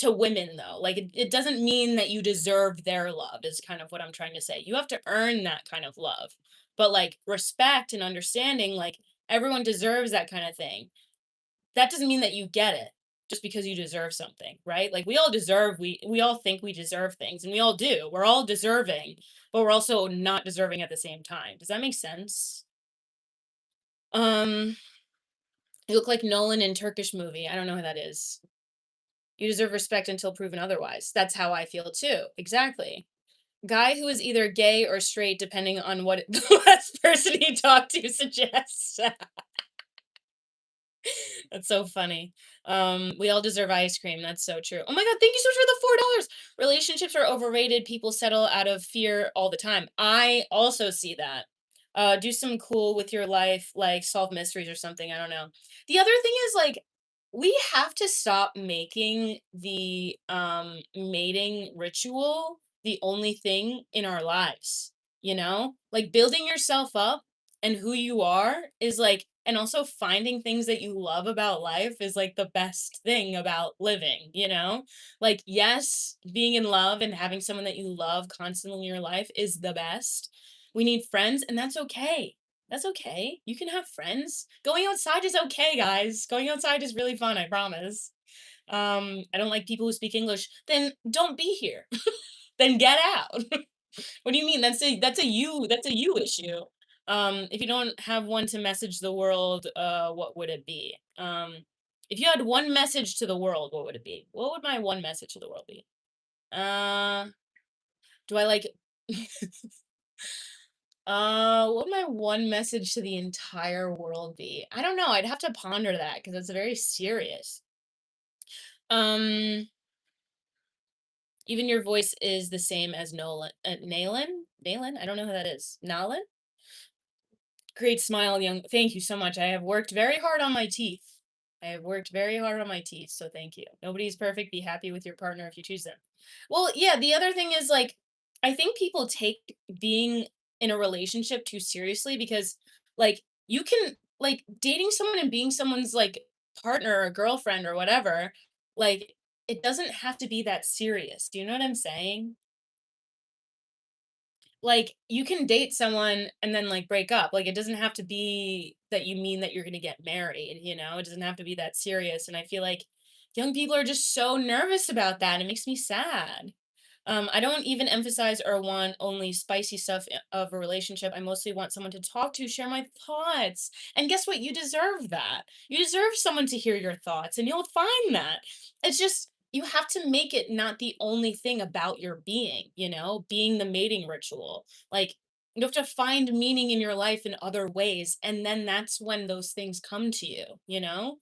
women though. Like it doesn't mean that you deserve their love is kind of what I'm trying to say. You have to earn that kind of love. But like respect and understanding, like everyone deserves that kind of thing. That doesn't mean that you get it just because you deserve something, right? Like we all think we deserve things and we all do. We're all deserving, but we're also not deserving at the same time. Does that make sense? Um you look like Nolan in Turkish movie. I don't know who that is. You deserve respect until proven otherwise. That's how I feel too. Exactly. Guy who is either gay or straight, depending on what the last person he talked to suggests. That's so funny. We all deserve ice cream. That's so true. Oh my god, thank you so much for the $4. Relationships are overrated. People settle out of fear all the time. I also see that. Do some cool with your life, like solve mysteries or something. I don't know. The other thing is like we have to stop making the mating ritual the only thing in our lives. You know? Like building yourself up and who you are is like and also finding things that you love about life is like the best thing about living, you know? Like yes, being in love and having someone that you love constantly in your life is the best. We need friends and that's okay. That's okay. You can have friends. Going outside is okay, guys. Going outside is really fun, I promise. I don't like people who speak English. Then don't be here. Then get out. What do you mean? That's a you issue. If you don't have one to message the world, what would it be? If you had one message to the world, what would it be? What would my one message to the world be? Uh, do I like what would my one message to the entire world be? I don't know. I'd have to ponder that because it's very serious. Um, even your voice is the same as Nolan, Nalen, Nalen. I don't know who that is. Nalan. Great smile, young. Thank you so much. I have worked very hard on my teeth. I have worked very hard on my teeth, so thank you. Nobody's perfect. Be happy with your partner if you choose them. Well, yeah, the other thing is like I think people take being in a relationship too seriously because like you can like dating someone and being someone's like partner or girlfriend or whatever, like it doesn't have to be that serious. Do you know what I'm saying? Like you can date someone and then like break up. Like it doesn't have to be that you mean that you're going to get married, you know? It doesn't have to be that serious and I feel like young people are just so nervous about that. It makes me sad. I don't even emphasize or want only spicy stuff of a relationship. I mostly want someone to talk to, share my thoughts. And guess what? You deserve that. You deserve someone to hear your thoughts, and you'll find that. It's just, you have to make it not the only thing about your being, being the mating ritual. Like, you have to find meaning in your life in other ways. And then that's when those things come to you, you know?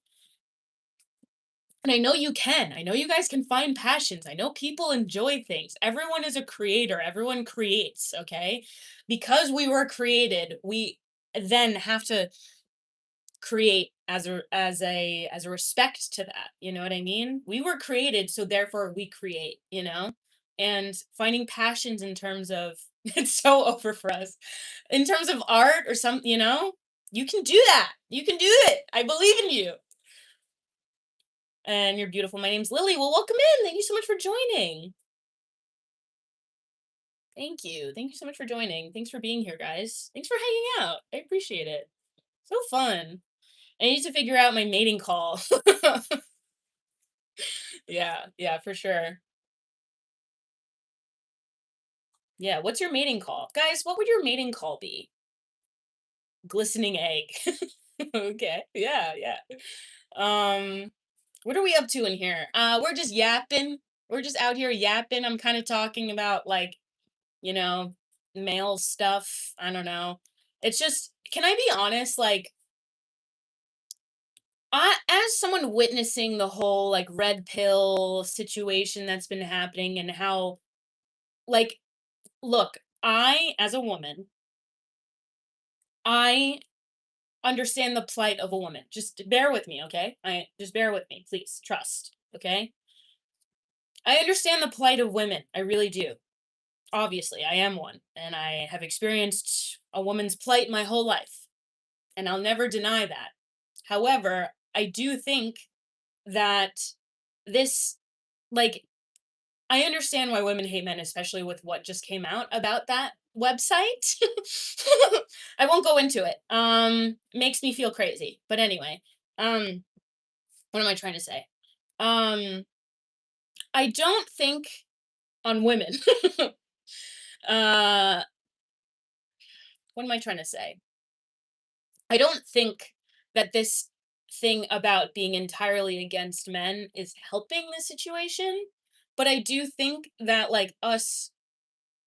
And I know you can. I know you guys can find passions. I know people enjoy things. Everyone is a creator. Everyone creates, okay? Because we were created, we then have to create as a respect to that. You know what I mean? We were created, so therefore we create, you know? And finding passions in terms of it's so over for us. In terms of art or some, you can do that. You can do it. I believe in you. And you're beautiful. My name's Lily. Well, welcome in. Thank you so much for joining. Thank you. Thank you so much for joining. Thanks for being here, guys. Thanks for hanging out. I appreciate it. So fun. I need to figure out my mating call. Yeah, yeah, for sure. Yeah, what's your mating call? Guys, what would your mating call be? Glistening egg. Okay. Yeah, yeah. Um, what are we up to in here? We're just yapping. We're just out here yapping. I'm kind of talking about like, you know, male stuff. I don't know. It's just, can I be honest? Like, as someone witnessing the whole like red pill situation that's been happening and how, like, look, I, as a woman, I understand the plight of a woman. Just bear with me, okay? I just bear with me, please. Trust, okay? I understand the plight of women. I really do. Obviously, I am one, and I have experienced a woman's plight my whole life, and I'll never deny that. However, I do think that this, like, I understand why women hate men, especially with what just came out about that website. I won't go into it. Makes me feel crazy. But anyway, um, what am I trying to say? Um, I don't think on women. uh, what am I trying to say? I don't think that this thing about being entirely against men is helping the situation, but I do think that like us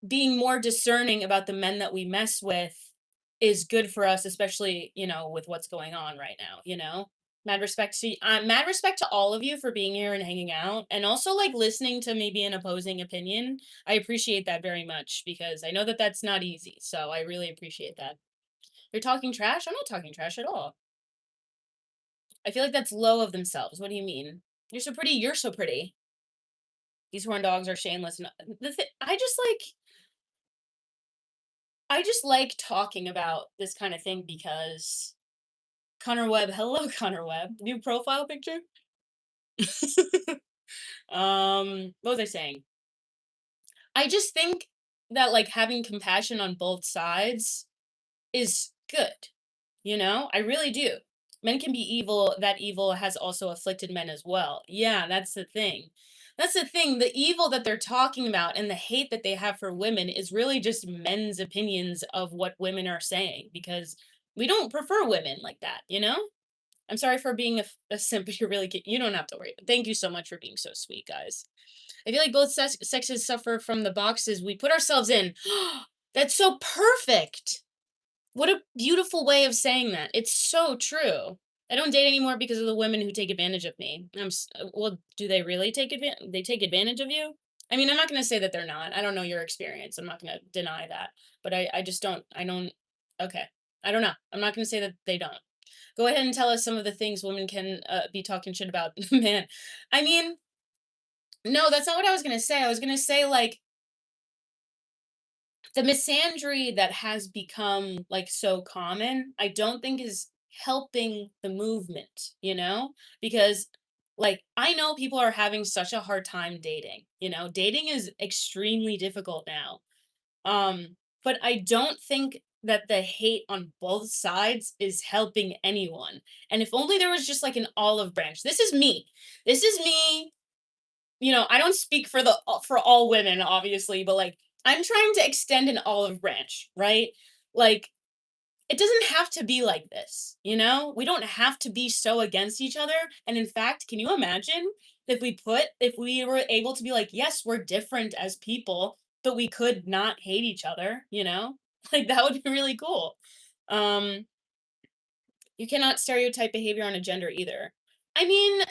being more discerning about the men that we mess with is good for us, especially, with what's going on right now, mad respect to all of you for being here and hanging out and also like listening to maybe an opposing opinion. I appreciate that very much because I know that that's not easy. So I really appreciate that. You're talking trash? I'm not talking trash at all. I feel like that's low of themselves. What do you mean? You're so pretty. You're so pretty. These horn dogs are shameless. And I just like talking about this kind of thing because Connor Webb, hello Connor Webb, new profile picture. What was I saying? I just think that like having compassion on both sides is good. I really do. Men can be evil. That evil has also afflicted men as well. Yeah, that's the thing. That's the thing. The evil that they're talking about and the hate that they have for women is really just men's opinions of what women are saying because we don't prefer women like that? I'm sorry for being a simp. You're really, you don't have to worry. Thank you so much for being so sweet, guys. I feel like both sexes suffer from the boxes we put ourselves in. That's so perfect. What a beautiful way of saying that. It's so true. I don't date anymore because of the women who take advantage of me. Well, do they really take advantage? They take advantage of you? I mean, I'm not going to say that they're not. I don't know your experience. I'm not going to deny that. But I just don't. I don't. Okay. I don't know. I'm not going to say that they don't. Go ahead and tell us some of the things women can be talking shit about. Man, I mean, no, that's not what I was going to say. I was going to say, like, the misandry that has become like so common, I don't think is helping the movement, because like I know people are having such a hard time dating. Dating is extremely difficult now. But I don't think that the hate on both sides is helping anyone. And if only there was just like an olive branch. This is me. This is me. I don't speak for all women, obviously, but like I'm trying to extend an olive branch, right? Like it doesn't have to be like this. We don't have to be so against each other. And in fact, can you imagine if we were able to be like, yes, we're different as people, but we could not hate each other? Like that would be really cool. Um, you cannot stereotype behavior on a gender either. I mean,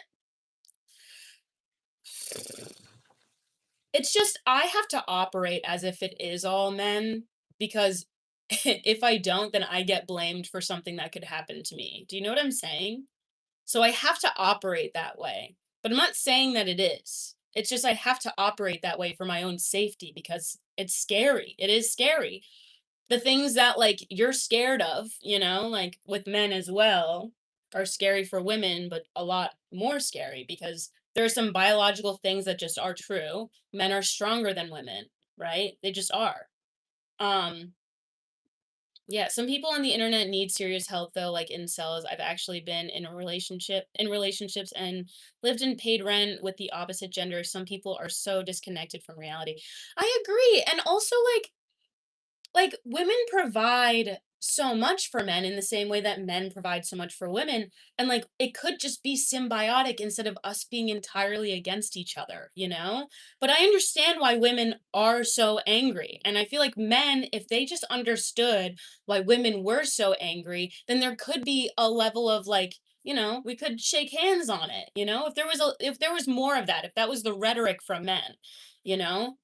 it's just I have to operate as if it is all men because if I don't, then I get blamed for something that could happen to me. Do you know what I'm saying? So I have to operate that way. But I'm not saying that it is. It's just I have to operate that way for my own safety because it's scary. It is scary. The things that like you're scared of, like with men as well. are scary for women, but a lot more scary because there are some biological things that just are true. Men are stronger than women, right? They just are. Um, yeah, some people on the internet need serious help though, like incels. I've actually been in relationships and lived in paid rent with the opposite gender. Some people are so disconnected from reality. I agree. And also like women provide so much for men in the same way that men provide so much for women, and like it could just be symbiotic instead of us being entirely against each other, you know. But I understand why women are so angry, and I feel like men, if they just understood why women were so angry, then there could be a level of like, you know, we could shake hands on it, you know, if there was more of that, if that was the rhetoric from men, you know.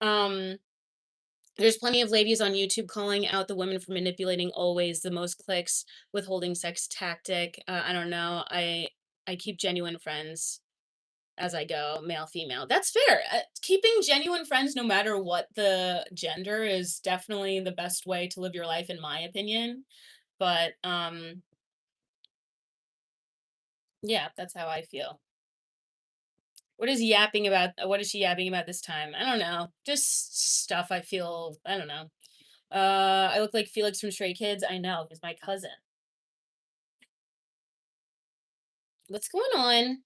um there's plenty of ladies on YouTube calling out the women for manipulating always the most clicks, withholding sex tactic. I don't know. I keep genuine friends as I go, male, female. That's fair. Keeping genuine friends, no matter what the gender, is definitely the best way to live your life, in my opinion. But yeah, that's how I feel. What is yapping about? What is she yapping about this time? I don't know. Just stuff I feel. I don't know. I look like Felix from Stray Kids. I know, he's my cousin. What's going on?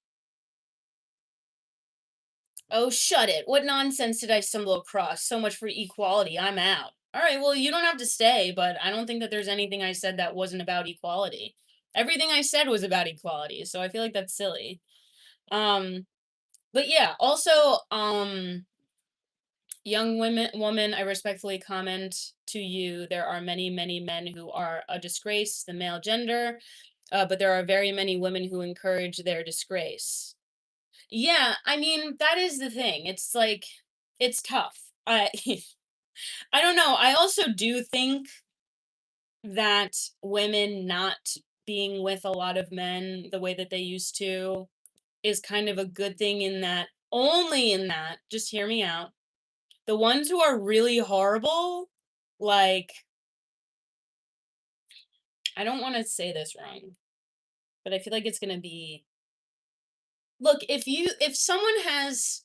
Oh, shut it. What nonsense did I stumble across? So much for equality. I'm out. All right, well, you don't have to stay, but I don't think that there's anything I said that wasn't about equality. Everything I said was about equality, so I feel like that's silly. Um, but yeah, also, young woman, I respectfully comment to you, there are many, many men who are a disgrace, the male gender, but there are very many women who encourage their disgrace. Yeah, I mean, that is the thing. It's like it's tough. I I don't know. I also do think that women not being with a lot of men the way that they used to is kind of a good thing in that, only in that, just hear me out. The ones who are really horrible, like, I don't want to say this wrong, but I feel like it's going to be, look, if someone has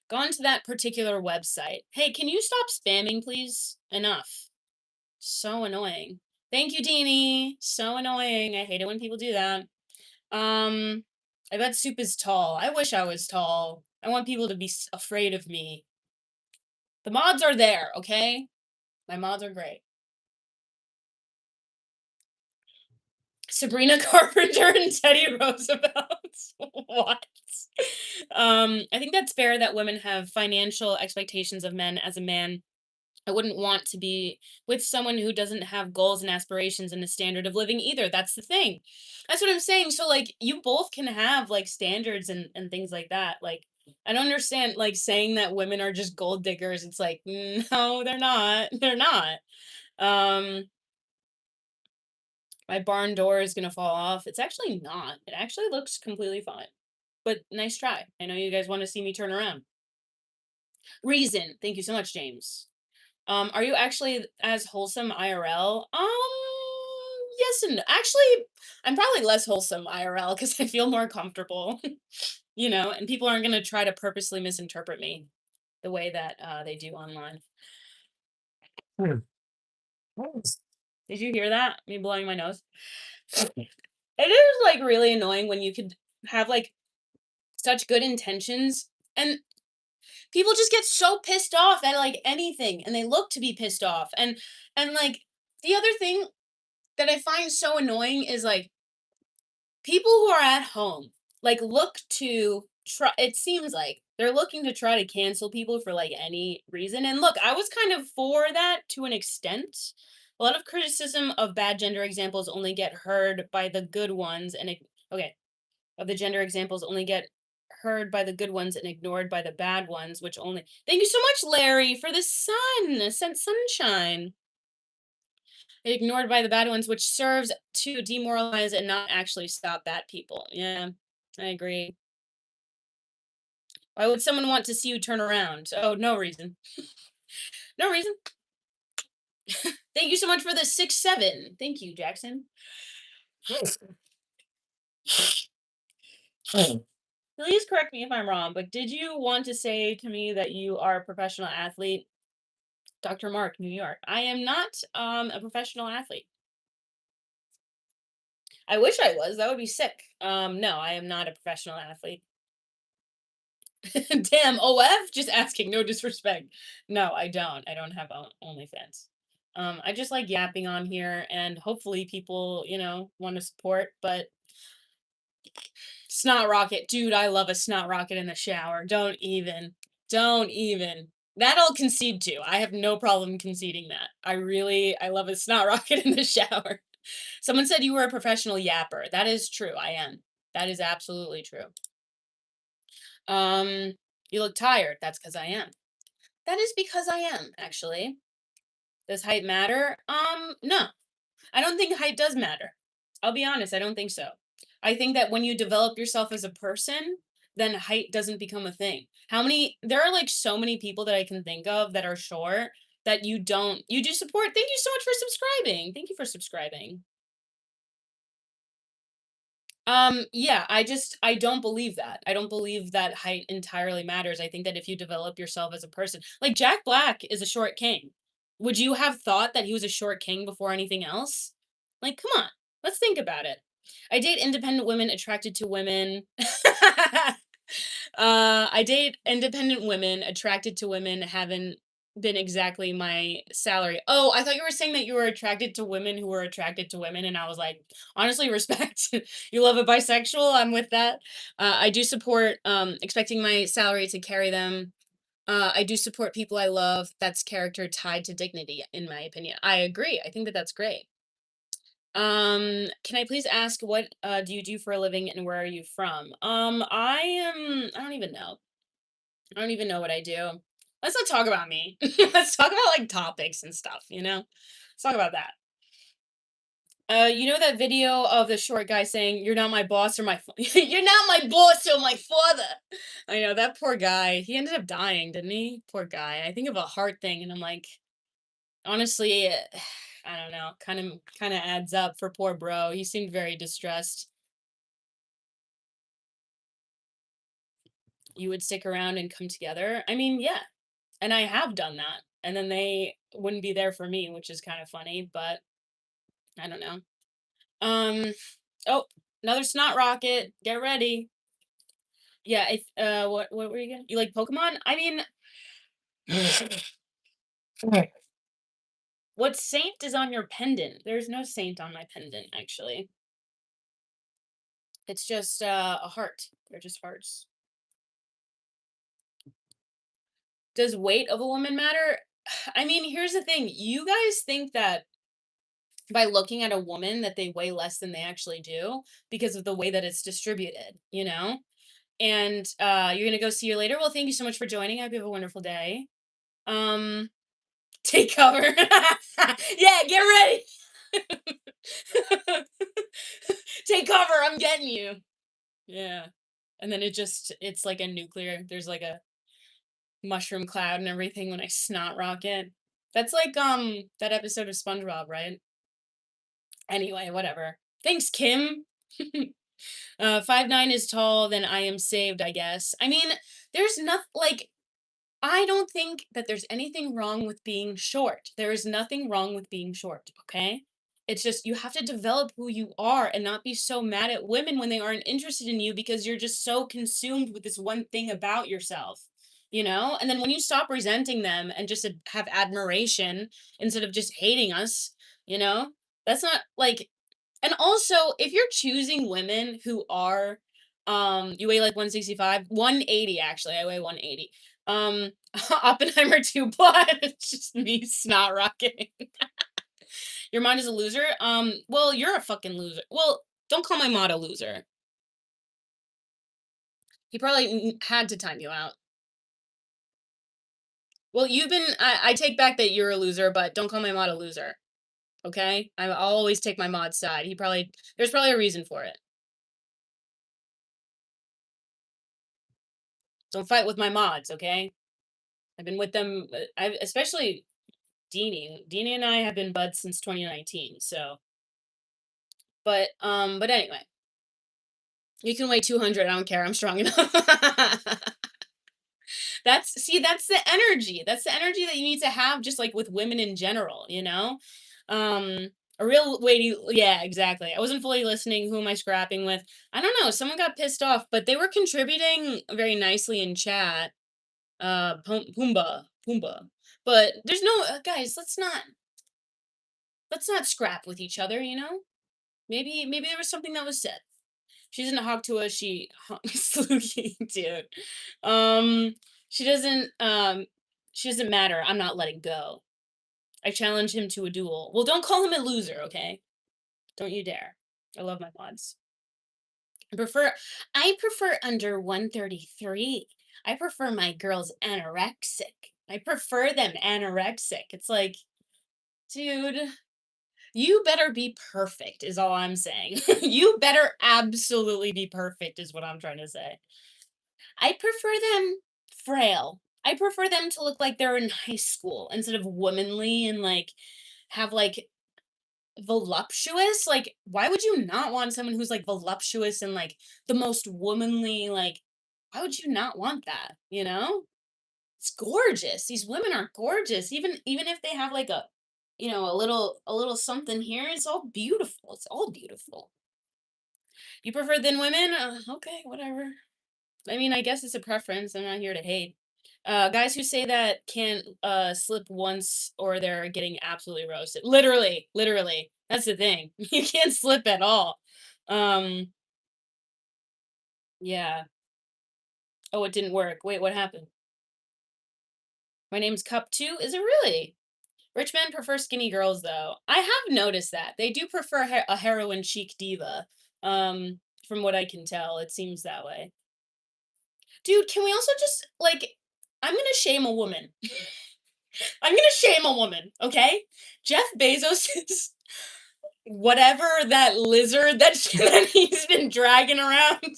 gone to that particular website, hey, can you stop spamming, please? Enough. So annoying. Thank you, Deanie. So annoying. I hate it when people do that. Um, I bet Soup is tall. I wish I was tall. I want people to be afraid of me. The mods are there, okay? My mods are great. Sabrina Carpenter and Teddy Roosevelt. What? I think that's fair that women have financial expectations of men. As a man, I wouldn't want to be with someone who doesn't have goals and aspirations and a standard of living either. That's the thing. That's what I'm saying. So like you both can have like standards and things like that. Like I don't understand like saying that women are just gold diggers. It's like no, they're not. They're not. Um my barn door is going to fall off. It's actually not. It actually looks completely fine. But nice try. I know you guys want to see me turn around. Reason. Thank you so much, James. Are you actually as wholesome IRL? Yes and no. Actually, I'm probably less wholesome IRL because I feel more comfortable, you know, and people aren't going to try to purposely misinterpret me the way that they do online. Hmm. Did you hear that? Me blowing my nose? It is like really annoying when you could have like such good intentions and people just get so pissed off at like anything and they look to be pissed off and like the other thing that I find so annoying is like people who are at home like look to try, it seems like they're looking to try to cancel people for like any reason. And look, I was kind of for that to an extent. A lot of criticism of bad gender examples only get heard by the good ones okay, of the gender examples only get heard by the good ones and ignored by the bad ones, which only, thank you so much, Larry, for the sun, sent sunshine. Ignored by the bad ones, which serves to demoralize and not actually stop bad people. Yeah, I agree. Why would someone want to see you turn around? Oh, no reason. No reason. Thank you so much for the 6-7. Thank you, Jackson. Please correct me if I'm wrong, but did you want to say to me that you are a professional athlete? Dr. Mark, New York. I am not a professional athlete. I wish I was. That would be sick. No, I am not a professional athlete. Damn, OF? Just asking, no disrespect. No, I don't. I don't have OnlyFans. I just like yapping on here and hopefully people, want to support, but snot rocket, dude, I love a snot rocket in the shower. Don't even. Don't even. That I'll concede to. I have no problem conceding that. I love a snot rocket in the shower. Someone said you were a professional yapper. That is true. I am. That is absolutely true. Um, you look tired. That's because I am. That is because I am, actually. Does height matter? No. I don't think height does matter. I'll be honest, I don't think so. I think that when you develop yourself as a person, then height doesn't become a thing. There are like so many people that I can think of that are short that you do support. Thank you so much for subscribing. Thank you for subscribing. Yeah, I don't believe that. I don't believe that height entirely matters. I think that if you develop yourself as a person, like Jack Black is a short king. Would you have thought that he was a short king before anything else? Like, come on, let's think about it. I date independent women attracted to women. I date independent women attracted to women haven't been exactly my salary. Oh, I thought you were saying that you were attracted to women who were attracted to women, and I was like, honestly, respect. You love a bisexual. I'm with that. I do support expecting my salary to carry them. I do support people I love. That's character tied to dignity, in my opinion. I agree. I think that that's great. Can I please ask what do you do for a living and where are you from? I don't even know. I don't even know what I do. Let's not talk about me. Let's talk about like topics and stuff, you know? Let's talk about that. You know that video of the short guy saying, "You're not my boss or you're not my boss or my father." I know that poor guy. He ended up dying, didn't he? Poor guy. I think of a heart thing, and I'm like, honestly, I don't know. Kind of adds up for poor bro. He seemed very distressed. You would stick around and come together. I mean, yeah, and I have done that, and then they wouldn't be there for me, which is kind of funny. But I don't know. Um. Oh, another snot rocket. Get ready. Yeah, if what were you gonna you like Pokemon? I mean, what saint is on your pendant? There's no saint on my pendant, actually. It's just a heart. They're just hearts. Does weight of a woman matter? I mean, here's the thing. You guys think that by looking at a woman that they weigh less than they actually do because of the way that it's distributed, you know? And you're gonna go see her later. Well, thank you so much for joining. I hope you have a wonderful day. Um, take cover. Yeah, get ready. Take cover. I'm getting you. Yeah. And then it's like a nuclear, there's like a mushroom cloud and everything when I snot rocket. That's like that episode of SpongeBob, right? Anyway, whatever. Thanks, Kim. 5'9" is tall, then I am saved, I guess. I mean, there's nothing like I don't think that there's anything wrong with being short. There is nothing wrong with being short, okay? It's just you have to develop who you are and not be so mad at women when they aren't interested in you because you're just so consumed with this one thing about yourself, you know? And then when you stop resenting them and just have admiration instead of just hating us, you know? That's not like and also, if you're choosing women who are, you weigh like 165, 180 actually, I weigh 180. Um, Oppenheimer 2 blood, it's just me snot rocketing. Your mind is a loser? Well, you're a fucking loser. Well, don't call my mod a loser. He probably had to time you out. Well, I take back that you're a loser, but don't call my mod a loser. Okay? I'll always take my mod's side. There's probably a reason for it. Don't fight with my mods, okay? I've been with them. I especially Deanie. Deanie and I have been buds since 2019. So But anyway, you can weigh 200. I don't care. I'm strong enough. That's the energy. That's the energy that you need to have just like with women in general, you know? Um a real lady, yeah, exactly. I wasn't fully listening. Who am I scrapping with? I don't know. Someone got pissed off, but they were contributing very nicely in chat. Pumbaa. But there's no guys, let's not scrap with each other, you know? Maybe there was something that was said. She's in a hog to us. Slooky, dude. Um, she doesn't matter. I'm not letting go. I challenge him to a duel. Well, don't call him a loser, okay? Don't you dare. I love my mods. I prefer I prefer under 133. I prefer my girls anorexic. I prefer them anorexic. It's like, dude, you better be perfect, is all I'm saying. You better absolutely be perfect, is what I'm trying to say. I prefer them frail. I prefer them to look like they're in high school instead of womanly and like have like voluptuous. Like, why would you not want someone who's like voluptuous and like the most womanly? Like, why would you not want that? You know? It's gorgeous. These women are gorgeous. Even if they have like a little something here, it's all beautiful. It's all beautiful. You prefer thin women? Okay, whatever. I mean, I guess it's a preference. I'm not here to hate. Guys who say that can't slip once or they're getting absolutely roasted. Literally, literally. That's the thing. You can't slip at all. Um, yeah. Oh, it didn't work. Wait, what happened? My name's Cup 2. Is it really? Rich men prefer skinny girls, though. I have noticed that. They do prefer a heroin chic diva. From what I can tell, it seems that way. Dude, can we also just like I'm gonna shame a woman. I'm gonna shame a woman, okay? Jeff Bezos is whatever that lizard that he's been dragging around.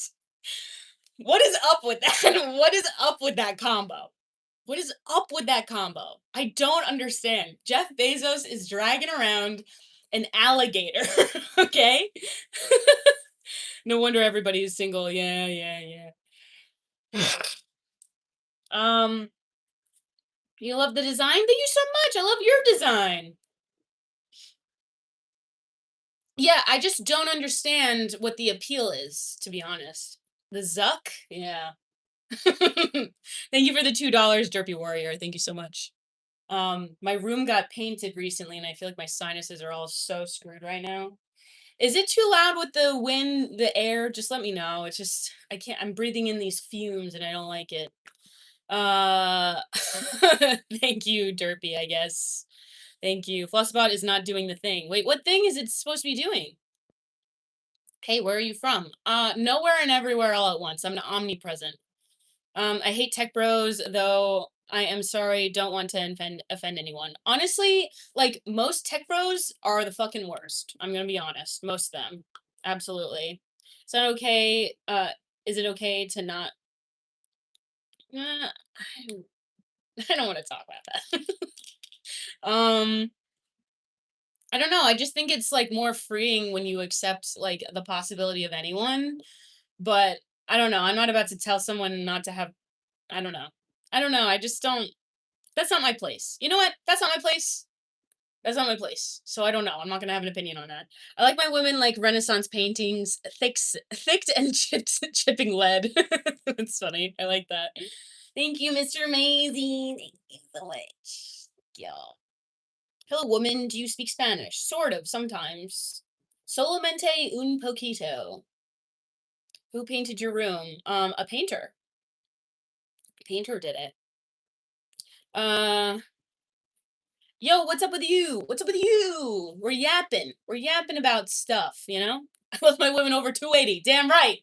What is up with that? What is up with that combo? What is up with that combo? I don't understand. Jeff Bezos is dragging around an alligator, okay? No wonder everybody is single. Yeah, yeah, yeah. Um, you love the design? Thank you so much. I love your design. Yeah, I just don't understand what the appeal is, to be honest. The Zuck? Yeah. Thank you for the $2, Derpy Warrior. Thank you so much. My room got painted recently and I feel like my sinuses are all so screwed right now. Is it too loud with the wind, the air? Just let me know. It's just I can't I'm breathing in these fumes and I don't like it. Uh thank you, Derpy, I guess. Thank you. Flossbot is not doing the thing. Wait, what thing is it supposed to be doing? Hey, where are you from? Nowhere and everywhere all at once. I'm omnipresent. I hate tech bros, though I am sorry, don't want to offend anyone. Honestly, like most tech bros are the fucking worst. I'm gonna be honest. Most of them. Absolutely. Is that okay? Is it okay to not I I don't want to talk about that. um I don't know. I just think it's like more freeing when you accept like the possibility of anyone. But I don't know. I'm not about to tell someone not to have I don't know. I don't know. I just don't that's not my place. You know what? That's not my place. That's not my place. So I don't know. I'm not gonna have an opinion on that. I like my women like Renaissance paintings, thick and chipping lead. That's funny. I like that. Thank you, Mr. Amazing. Thank you so much. Y'all. Hello, woman. Do you speak Spanish? Sort of, sometimes. Solamente un poquito. Who painted your room? A painter. Painter did it. Uh, yo, what's up with you? What's up with you? We're yapping. We're yapping about stuff, you know? I love my women over 280. Damn right.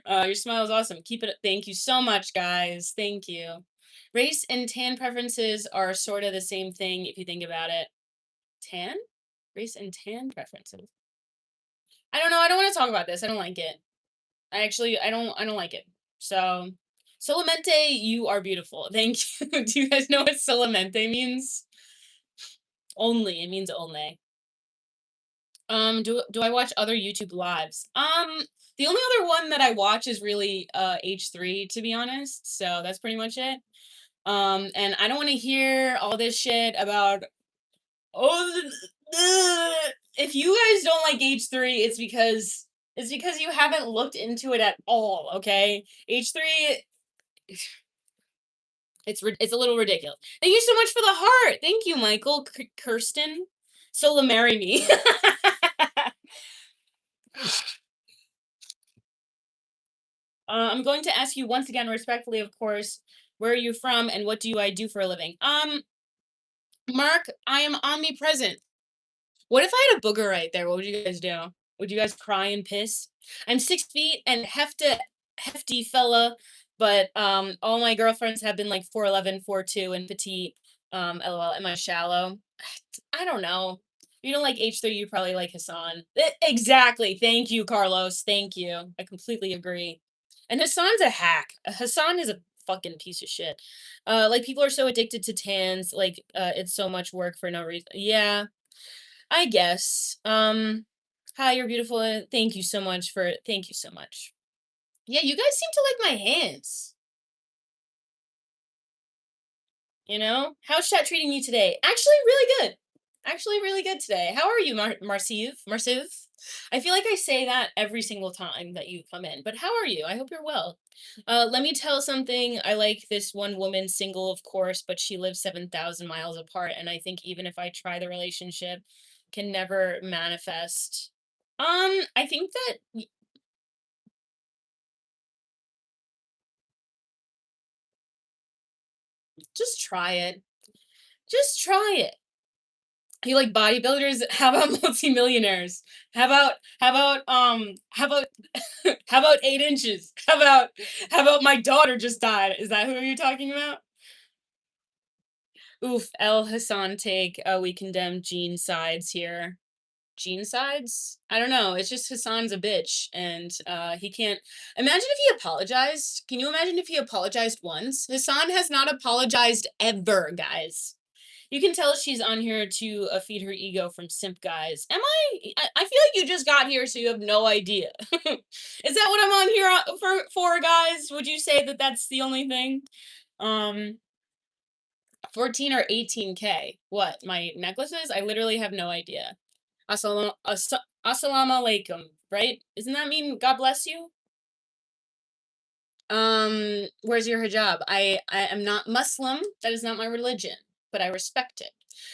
Your smile is awesome. Keep it. Thank you so much, guys. Thank you. Race and tan preferences are sort of the same thing if you think about it. Tan? Race and tan preferences. I don't know. I don't want to talk about this. I don't like it. I don't like it. So solamente, you are beautiful. Thank you. Do you guys know what solamente means? Only. It means only. Do I watch other YouTube lives? The only other one that I watch is really H3, to be honest. So that's pretty much it. And I don't want to hear all this shit about, oh, if you guys don't like H3, it's because you haven't looked into it at all, okay? H3, it's a little ridiculous. Thank you so much for the heart. Thank you, Michael Kirsten. Sola marry me. I'm going to ask you once again, respectfully, of course, where are you from and what do I do for a living? Mark, I am omnipresent. What if I had a booger right there? What would you guys do? Would you guys cry and piss? I'm 6 feet and hefty fella, but all my girlfriends have been like 4'11", 4'2", and petite. LOL. Am I shallow? I don't know. You don't like H3, you probably like Hassan. Exactly. Thank you, Carlos. Thank you. I completely agree. And Hassan's a hack. Hassan is a fucking piece of shit. Like people are so addicted to tans, like it's so much work for no reason. Yeah, I guess. Hi, you're beautiful. Thank you so much for thank you so much. Yeah, you guys seem to like my hands. You know? How's chat treating you today? Actually, really good. Actually, really good today. How are you, Marciv? Marciv? I feel like I say that every single time that you come in, but how are you? I hope you're well. Let me tell something. I like this one woman, single, of course, but she lives 7,000 miles apart, and I think even if I try the relationship, can never manifest. I think that just try it. Just try it. You like bodybuilders? How about multimillionaires? How about how about 8 inches? How about my daughter just died? Is that who you're talking about? Oof, El Hassan take. We condemn Gene sides here. Gene sides? I don't know. It's just Hassan's a bitch, and he can't. Imagine if he apologized. Can you imagine if he apologized once? Hassan has not apologized ever, guys. You can tell she's on here to feed her ego from simp guys. I feel like you just got here, so you have no idea. Is that what I'm on here for, guys? Would you say that that's the only thing? Um, 14 or 18K. What? My necklaces? I literally have no idea. Assalamu alaikum. Right? Doesn't that mean God bless you? Where's your hijab? I am not Muslim. That is not my religion, but I respect it.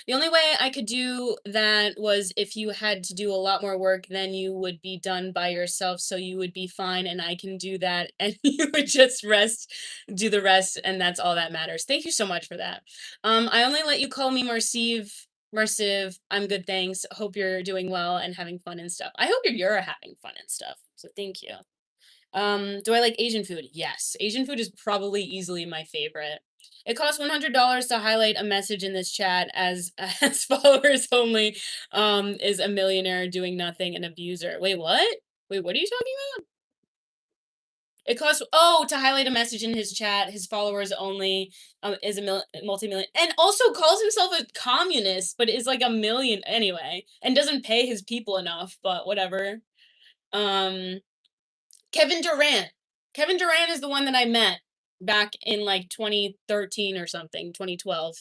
The only way I could do that was if you had to do a lot more work than you would be done by yourself, so you would be fine and I can do that and you would just rest, do the rest, and that's all that matters. Thank you so much for that. I only let you call me Merciv. I'm good, thanks. Hope you're doing well and having fun and stuff. I hope you're having fun and stuff. So thank you. Do I like Asian food? Yes. Asian food is probably easily my favorite. It costs $100 to highlight a message in this chat as as followers only. Is a millionaire doing nothing, an abuser. Wait, what? Wait, what are you talking about? It costs to highlight a message in his chat. His followers only is a multi-million, and also calls himself a communist, but is like a million anyway, and doesn't pay his people enough. But whatever. Um, Kevin Durant. Kevin Durant is the one that I met back in like 2013 or something, 2012.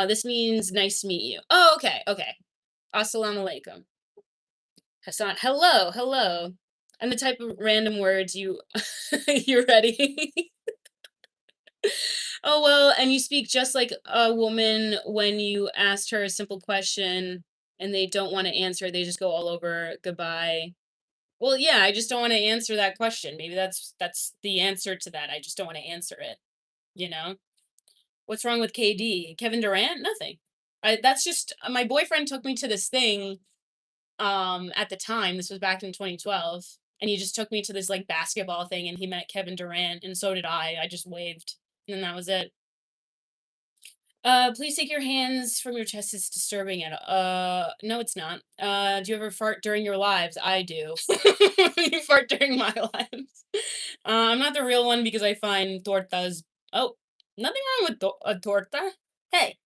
This means nice to meet you. Oh, okay, okay. Assalamu alaikum. Hassan, hello, hello. And the type of random words you you're ready. Oh well, and you speak just like a woman when you asked her a simple question and they don't want to answer, they just go all over goodbye. Well, yeah, I just don't wanna answer that question. Maybe that's the answer to that. I just don't wanna answer it, you know? What's wrong with KD? Kevin Durant? Nothing. That's just my boyfriend took me to this thing, at the time, this was back in 2012, and he just took me to this, like, basketball thing, and he met Kevin Durant, and so did I. I just waved, and then that was it. Please take your hands from your chest. It's disturbing it. No, it's not. Do you ever fart during your lives? I do. You fart during my lives. I'm not the real one because I find tortas. Oh, nothing wrong with a torta. Hey,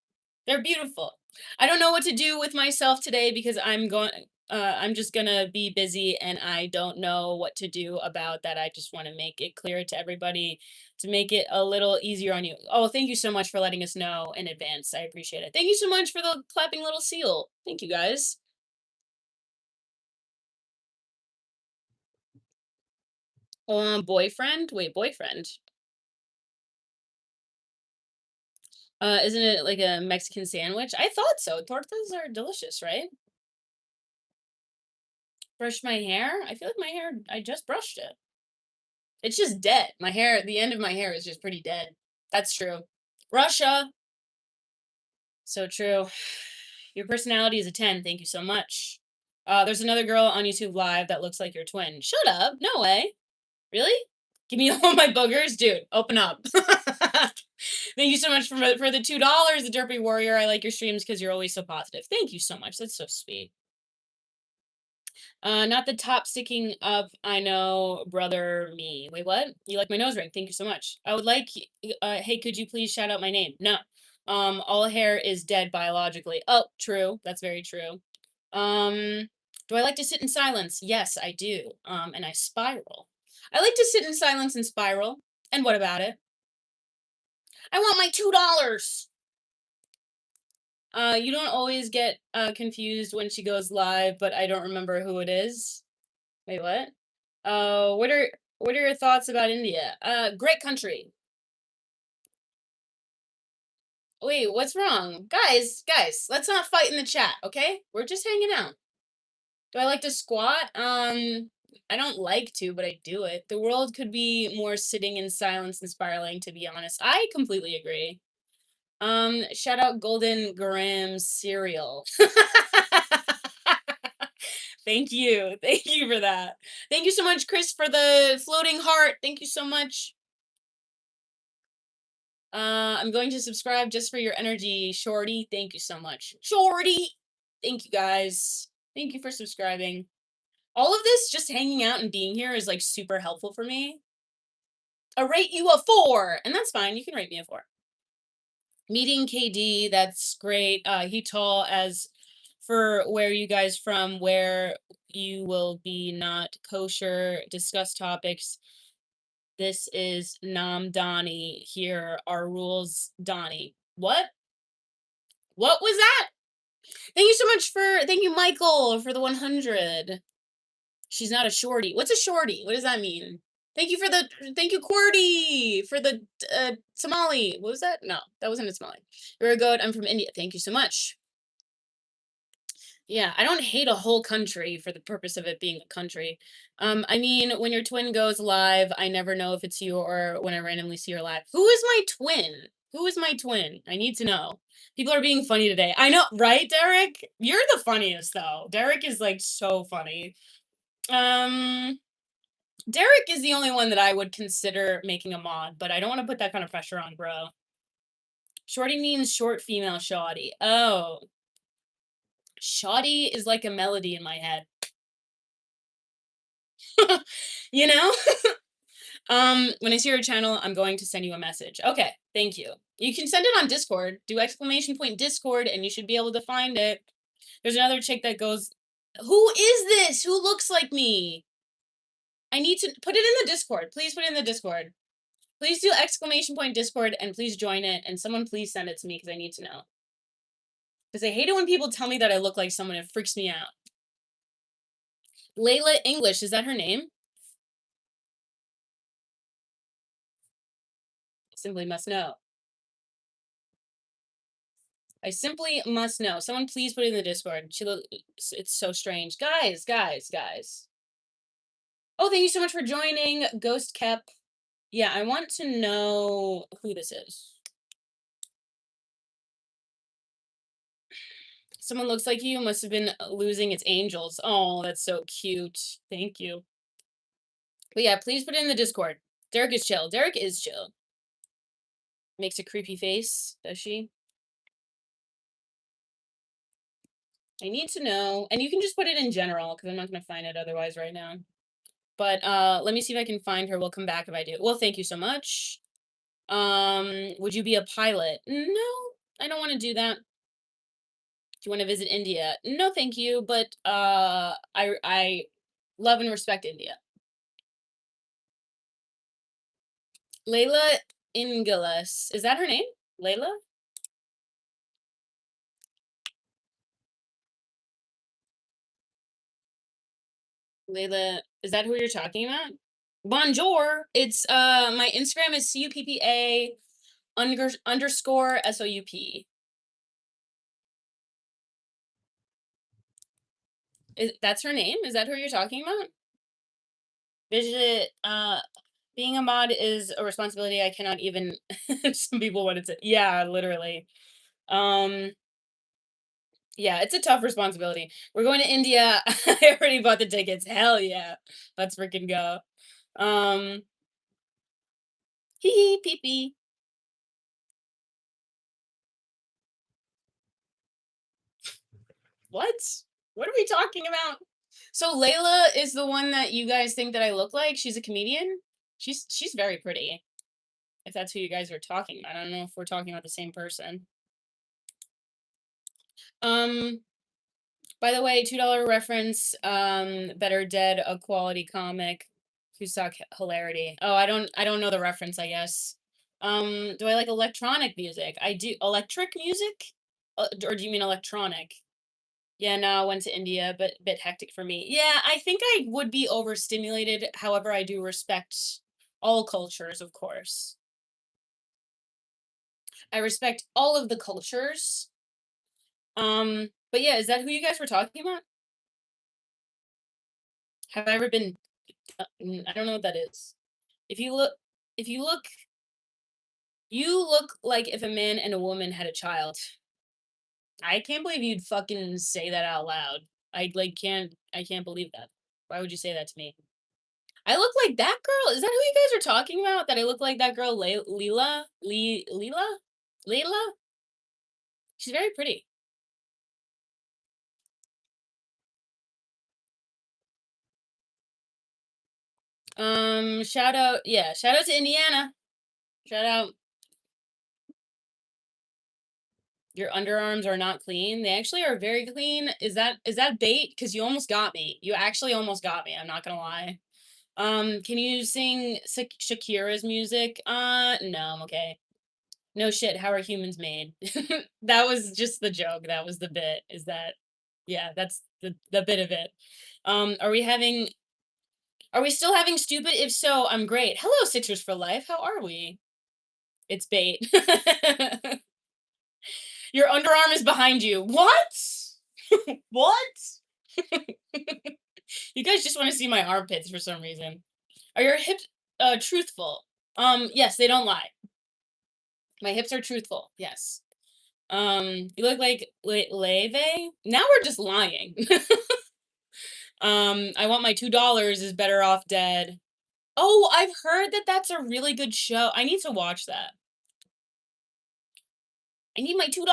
they're beautiful. I don't know what to do with myself today because I'm going. I'm just gonna be busy and I don't know what to do about that. I just want to make it clear to everybody to make it a little easier on you. Oh, thank you so much for letting us know in advance. I appreciate it. Thank you so much for the clapping little seal. Thank you guys. Boyfriend? Wait, boyfriend. Isn't it like a Mexican sandwich? I thought so. Tortas are delicious, right? Brush my hair? I feel like my hair, I just brushed it. It's just dead. My hair, the end of my hair is just pretty dead. That's true. Russia. So true. Your personality is a 10. Thank you so much. There's another girl on YouTube Live that looks like your twin. Shut up. No way. Really? Give me all my boogers? Dude, open up. Thank you so much for the $2, the Derpy Warrior. I like your streams because you're always so positive. Thank you so much. That's so sweet. Not the top sticking up. I know, brother me. Wait, what? You like my nose ring? Thank you so much. I would like. Hey, could you please shout out my name? No. All hair is dead biologically. Oh, true. That's very true. Do I like to sit in silence? Yes, I do. And I spiral. I like to sit in silence and spiral. And what about it? I want my $2. You don't always get confused when she goes live, but I don't remember who it is. Wait, what? What are your thoughts about India? Great country. Wait, what's wrong? Guys, let's not fight in the chat, okay? We're just hanging out. Do I like to squat? I don't like to, but I do it. The world could be more sitting in silence and spiraling, to be honest. I completely agree. Shout out Golden Graham cereal. Thank you. Thank you for that. Thank you so much, Chris, for the floating heart. Thank you so much. I'm going to subscribe just for your energy, Shorty. Thank you so much. Shorty! Thank you guys. Thank you for subscribing. All of this, just hanging out and being here is like super helpful for me. I rate you a 4, and that's fine. You can rate me a 4. Meeting KD, that's great. He tall as for where you guys from, where you will be not kosher, discuss topics. This is Nam Donnie. Here are rules, Donnie. What? What was that? Thank you so much thank you, Michael, for the 100. She's not a shorty. What's a shorty? What does that mean? Thank you, QWERTY, for the Somali. What was that? No, that wasn't a Somali. You're a goat. I'm from India. Thank you so much. Yeah, I don't hate a whole country for the purpose of it being a country. I mean, when your twin goes live, I never know if it's you or when I randomly see her live. Who is my twin? Who is my twin? I need to know. People are being funny today. I know, right, Derek? You're the funniest though. Derek is like so funny. Um, Derek is the only one that I would consider making a mod, but I don't want to put that kind of pressure on, bro. Shorty means short female shoddy. Oh, shoddy is like a melody in my head. You know? When I see your channel, I'm going to send you a message. Okay, thank you. You can send it on Discord. Do exclamation point Discord, and you should be able to find it. There's another chick that goes, "Who is this? Who looks like me?" I need to put it in the Discord. Please put it in the Discord. Please do exclamation point Discord, and please join it. And someone please send it to me because I need to know. Because I hate it when people tell me that I look like someone. It freaks me out. Layla English, is that her name? Simply must know. I simply must know. Someone please put it in the Discord. It's so strange. Guys. Oh, thank you so much for joining, Ghost Kep. Yeah, I want to know who this is. Someone looks like you must have been losing its angels. Oh, that's so cute. Thank you. But yeah, please put it in the Discord. Derek is chill. Derek is chill. Makes a creepy face, does she? I need to know. And you can just put it in general because I'm not going to find it otherwise right now. But let me see if I can find her. We'll come back if I do. Well, thank you so much. Would you be a pilot? No, I don't want to do that. Do you want to visit India? No, thank you, but I love and respect India. Layla Ingalas. Is that her name? Layla? Layla, is that who you're talking about? Bonjour. It's my Instagram is CUPPA underscore SOUP. That's her name? Is that who you're talking about? Visit being a mod is a responsibility I cannot even some people want to yeah, literally. Um yeah, it's a tough responsibility. We're going to India. I already bought the tickets. Hell yeah. Let's freaking go. Um hee hee pee pee. What? What are we talking about? So Layla is the one that you guys think that I look like? She's a comedian? She's very pretty. If that's who you guys are talking about. I don't know if we're talking about the same person. Um by the way, $2 reference, Better Dead, a quality comic. Who suck hilarity. Oh, I don't know the reference, I guess. Do I like electronic music? I do electric music? Or do you mean electronic? Yeah, no, I went to India, but bit hectic for me. Yeah, I think I would be overstimulated. However, I do respect all cultures, of course. I respect all of the cultures. But yeah, is that who you guys were talking about? Have I ever been I don't know what that is. If you look if you look like if a man and a woman had a child. I can't believe you'd fucking say that out loud. I can't believe that. Why would you say that to me? I look like that girl? Is that who you guys are talking about? That I look like that girl, Leela? Leela? Layla? She's very pretty. Shout out, yeah, shout out to Indiana. Shout out. Your underarms are not clean. They actually are very clean. Is that bait? Because you almost got me. You actually almost got me. I'm not gonna lie. Can you sing Shakira's music? No, I'm okay. No shit. How are humans made? That was just the joke. That was the bit. Is that? Yeah, that's the bit of it. Are we having? Are we still having stupid? If so, I'm great. Hello, Sixers for life. How are we? It's bait. Your underarm is behind you. What? What? You guys just want to see my armpits for some reason. Are your hips truthful? Yes, they don't lie. My hips are truthful. Yes. You look like Leve. Now we're just lying. I want my $2 is better off dead. Oh, I've heard that that's a really good show. I need to watch that. I need my $2.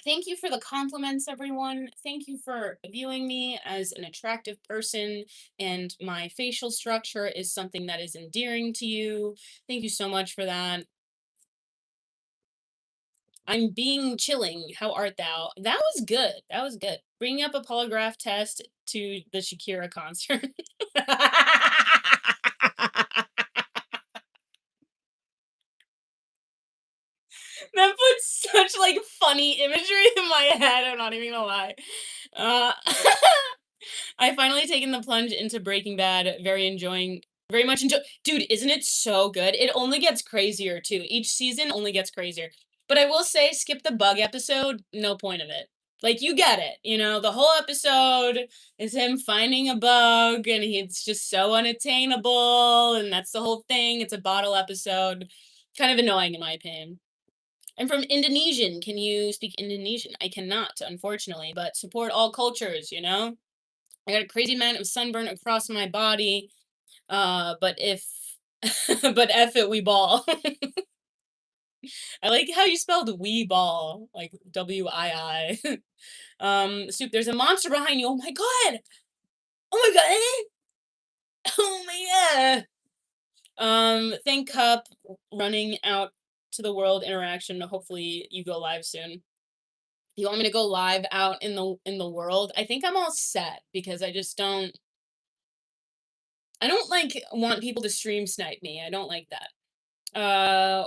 Thank you for the compliments, everyone. Thank you for viewing me as an attractive person, and my facial structure is something that is endearing to you. Thank you so much for that. I'm being chilling. How art thou? That was good. That was good. Bringing up a polygraph test to the Shakira concert. That puts such like funny imagery in my head. I'm not even gonna lie. Uh, I finally taken the plunge into Breaking Bad. Very much enjoy. Dude, isn't it so good? It only gets crazier too. Each season only gets crazier. But I will say, skip the bug episode. No point of it. Like you get it, the whole episode is him finding a bug, and he's just so unattainable, and that's the whole thing. It's a bottle episode. Kind of annoying in my opinion. I'm from Indonesian. Can you speak Indonesian? I cannot, unfortunately, but support all cultures. I got a crazy amount of sunburn across my body. But if but F it, we ball. I like how you spelled we ball, like WII. Soup, there's a monster behind you. Oh my god. Oh my god. Oh my god. Thank Cup running out to the world interaction. Hopefully you go live soon. You want me to go live out in the world? I think I'm all set because I don't like want people to stream snipe me. I don't like that.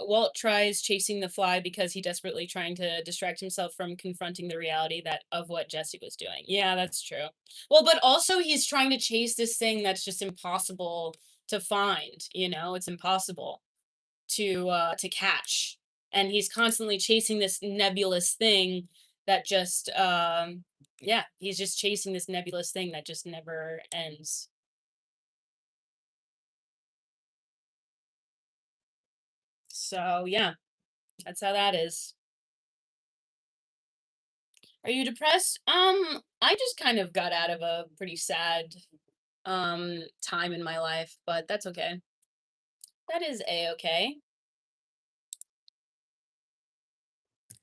Walt tries chasing the fly because he desperately trying to distract himself from confronting the reality that of what Jesse was doing. Yeah, that's true. Well, but also he's trying to chase this thing that's just impossible to find, you know? It's impossible to catch. And he's constantly chasing this nebulous thing that just yeah, he's just chasing this nebulous thing that just never ends. So, yeah, that's how that is. Are you depressed? I just kind of got out of a pretty sad time in my life, but that's okay. That is a-okay.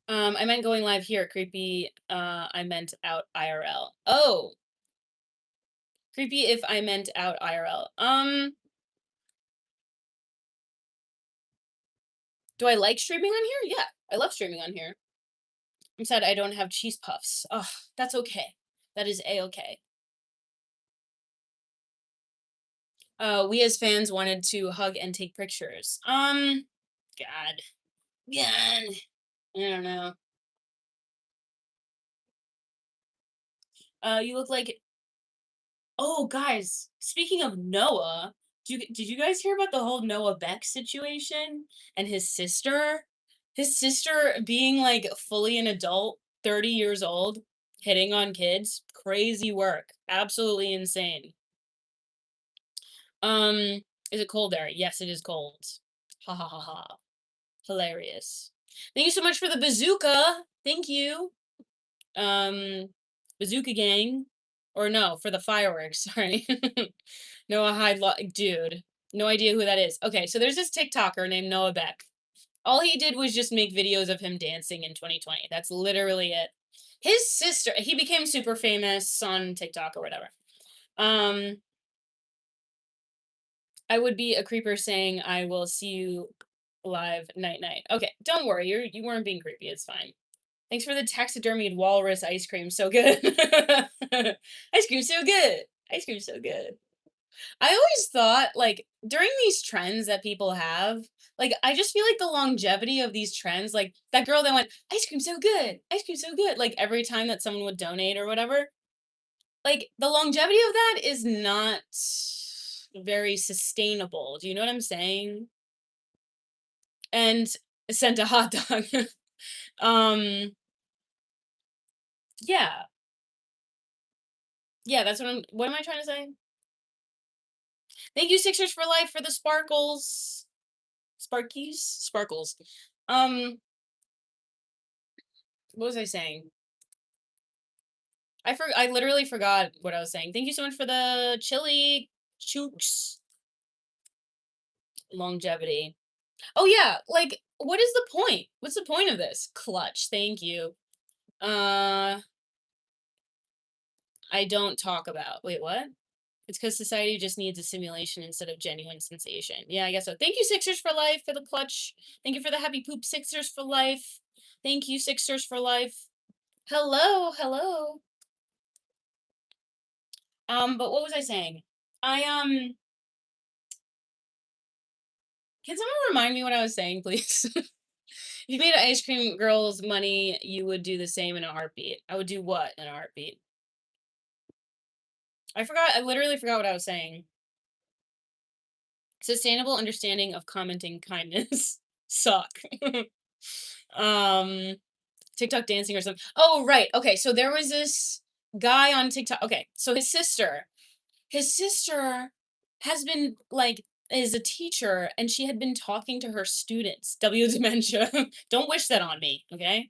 I meant going live here, creepy. I meant out IRL. Oh, creepy if I meant out IRL. Do I like streaming on here? Yeah, I love streaming on here. I'm sad I don't have cheese puffs. Oh, that's okay. That is a-okay. We as fans wanted to hug and take pictures. God. God. I don't know. You look like oh, guys, speaking of Noah, did you guys hear about the whole Noah Beck situation and his sister? His sister being like fully an adult, 30 years old, hitting on kids. Crazy work. Absolutely insane. Um, is it cold there? Yes, it is cold. Ha ha ha ha. Hilarious. Thank you so much for the bazooka. Thank you. Bazooka Gang, or no, for the fireworks. Sorry, Noah Hyde, dude, no idea who that is. Okay, so there's this TikToker named Noah Beck. All he did was just make videos of him dancing in 2020. That's literally it. His sister, he became super famous on TikTok or whatever. I would be a creeper saying I will see you live night night. Okay, don't worry, you weren't being creepy. It's fine. Thanks for the taxidermied walrus ice cream. So good. Ice cream so good. Ice cream so good. I always thought like during these trends that people have, like I just feel like the longevity of these trends, like that girl that went, ice cream so good, ice cream so good, like every time that someone would donate or whatever, like the longevity of that is not very sustainable. Do you know what I'm saying? And sent a hot dog. um yeah. Yeah, that's what am I trying to say? Thank you, Sixers for Life, for the sparkles. Sparkies? Sparkles. Um, what was I saying? I literally forgot what I was saying. Thank you so much for the chili chooks longevity. Oh yeah, like what is the point? What's the point of this? Clutch. Thank you. Uh I don't talk about. Wait, what? It's because society just needs a simulation instead of genuine sensation. Yeah, I guess so. Thank you, Sixers for Life, for the clutch. Thank you for the happy poop, Sixers for Life. Thank you, Sixers for Life. Hello, hello. But what was I saying? I can someone remind me what I was saying, please? If you made ice cream girls money, you would do the same in a heartbeat. I would do what in a heartbeat? I forgot. I literally forgot what I was saying. Sustainable understanding of commenting kindness. Suck. um TikTok dancing or something. Oh, right. Okay, so there was this guy on TikTok. Okay, so his sister has been like is a teacher and she had been talking to her students. W dementia. Don't wish that on me, okay?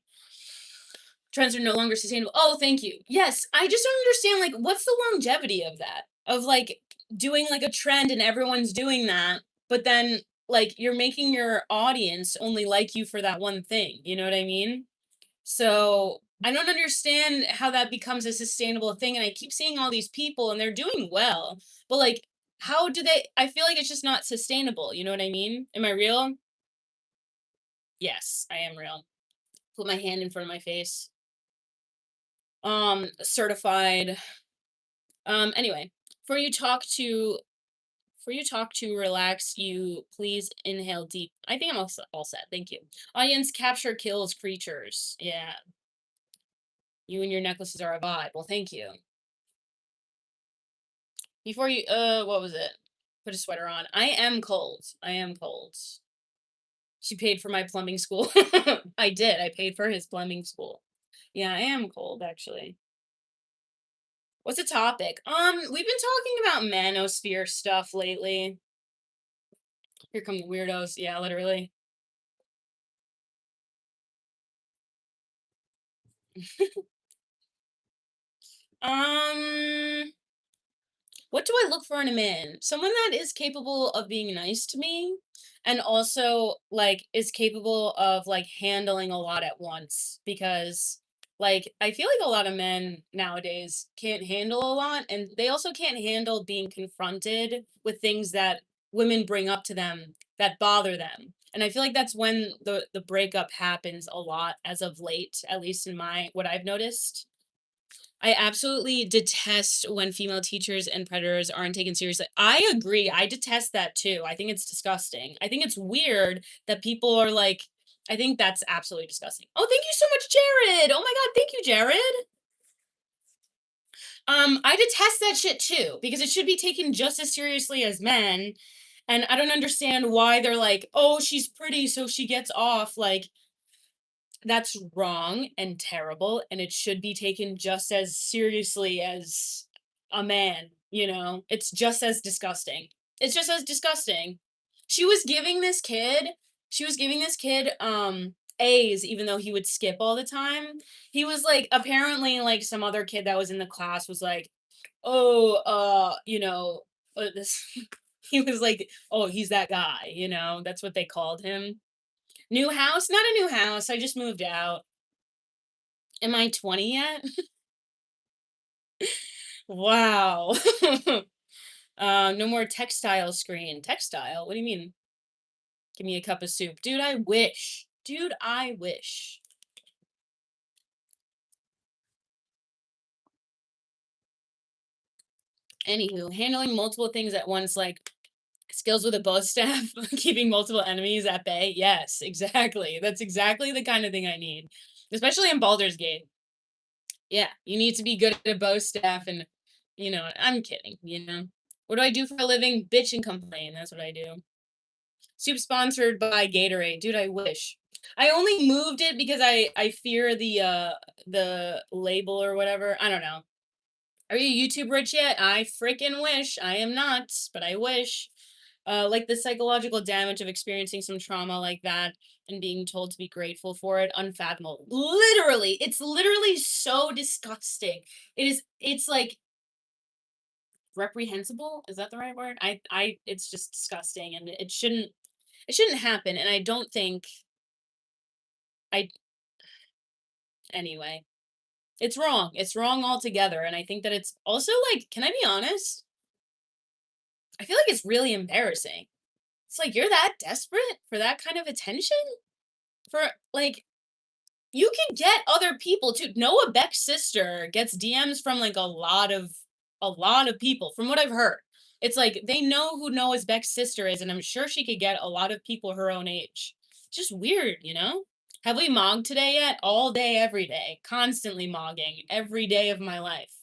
Trends are no longer sustainable. Oh, thank you. Yes, I just don't understand like what's the longevity of that? Of like doing like a trend and everyone's doing that, but then like you're making your audience only like you for that one thing. You know what I mean? So I don't understand how that becomes a sustainable thing. And I keep seeing all these people and they're doing well, but like, how do they? I feel like it's just not sustainable. You know what I mean? Am I real? Yes, I am real. Put my hand in front of my face. Certified. Anyway, for you talk to relax, you please inhale deep. I think I'm all set. Thank you. Audience capture kills creatures. Yeah, you and your necklaces are a vibe. Well, thank you. Before you, what was it? Put a sweater on. I am cold. I am cold. She paid for my plumbing school. I did. I paid for his plumbing school. Yeah, I am cold actually. What's the topic? We've been talking about manosphere stuff lately. Here come the weirdos. Yeah, literally. Um, what do I look for in a man? Someone that is capable of being nice to me and also like is capable of like handling a lot at once because like I feel like a lot of men nowadays can't handle a lot and they also can't handle being confronted with things that women bring up to them that bother them. And I feel like that's when the breakup happens a lot as of late, at least in my what I've noticed. I absolutely detest when female teachers and predators aren't taken seriously. I agree. I detest that too. I think it's disgusting. I think it's weird that people are like, I think that's absolutely disgusting. Oh, thank you so much, Jared. Oh my God. Thank you, Jared. I detest that shit too because it should be taken just as seriously as men. And I don't understand why they're like, oh, she's pretty, so she gets off. Like, that's wrong and terrible, and it should be taken just as seriously as a man, you know? It's just as disgusting. It's just as disgusting. She was giving this kid A's even though he would skip all the time. He was like apparently like some other kid that was in the class was like, "Oh, this." He was like, "Oh, he's that guy," you know? That's what they called him. New house? Not a new house. I just moved out. Am I 20 yet? Wow. No more textile screen. Textile? What do you mean? Give me a cup of soup. Dude, I wish. Dude, I wish. Anywho, handling multiple things at once, like skills with a bow staff, keeping multiple enemies at bay. Yes, exactly. That's exactly the kind of thing I need, especially in Baldur's Gate. Yeah, you need to be good at a bow staff, and I'm kidding. What do I do for a living? Bitch and complain. That's what I do. Soup sponsored by Gatorade. Dude, I wish. I only moved it because I fear the label or whatever. I don't know. Are you YouTube rich yet? I freaking wish. I am not, but I wish. Like the psychological damage of experiencing some trauma like that and being told to be grateful for it, unfathomable. Literally, it's literally so disgusting. It's like reprehensible. Is that the right word? It's just disgusting and it shouldn't happen. And I don't think I anyway. It's wrong. It's wrong altogether. And I think that it's also like, can I be honest? I feel like it's really embarrassing. It's like you're that desperate for that kind of attention? For like you can get other people too. Noah Beck's sister gets DMs from like a lot of people from what I've heard. It's like they know who Noah's Beck's sister is, and I'm sure she could get a lot of people her own age. It's just weird, you know? Have we mogged today yet? All day, every day. Constantly mogging every day of my life.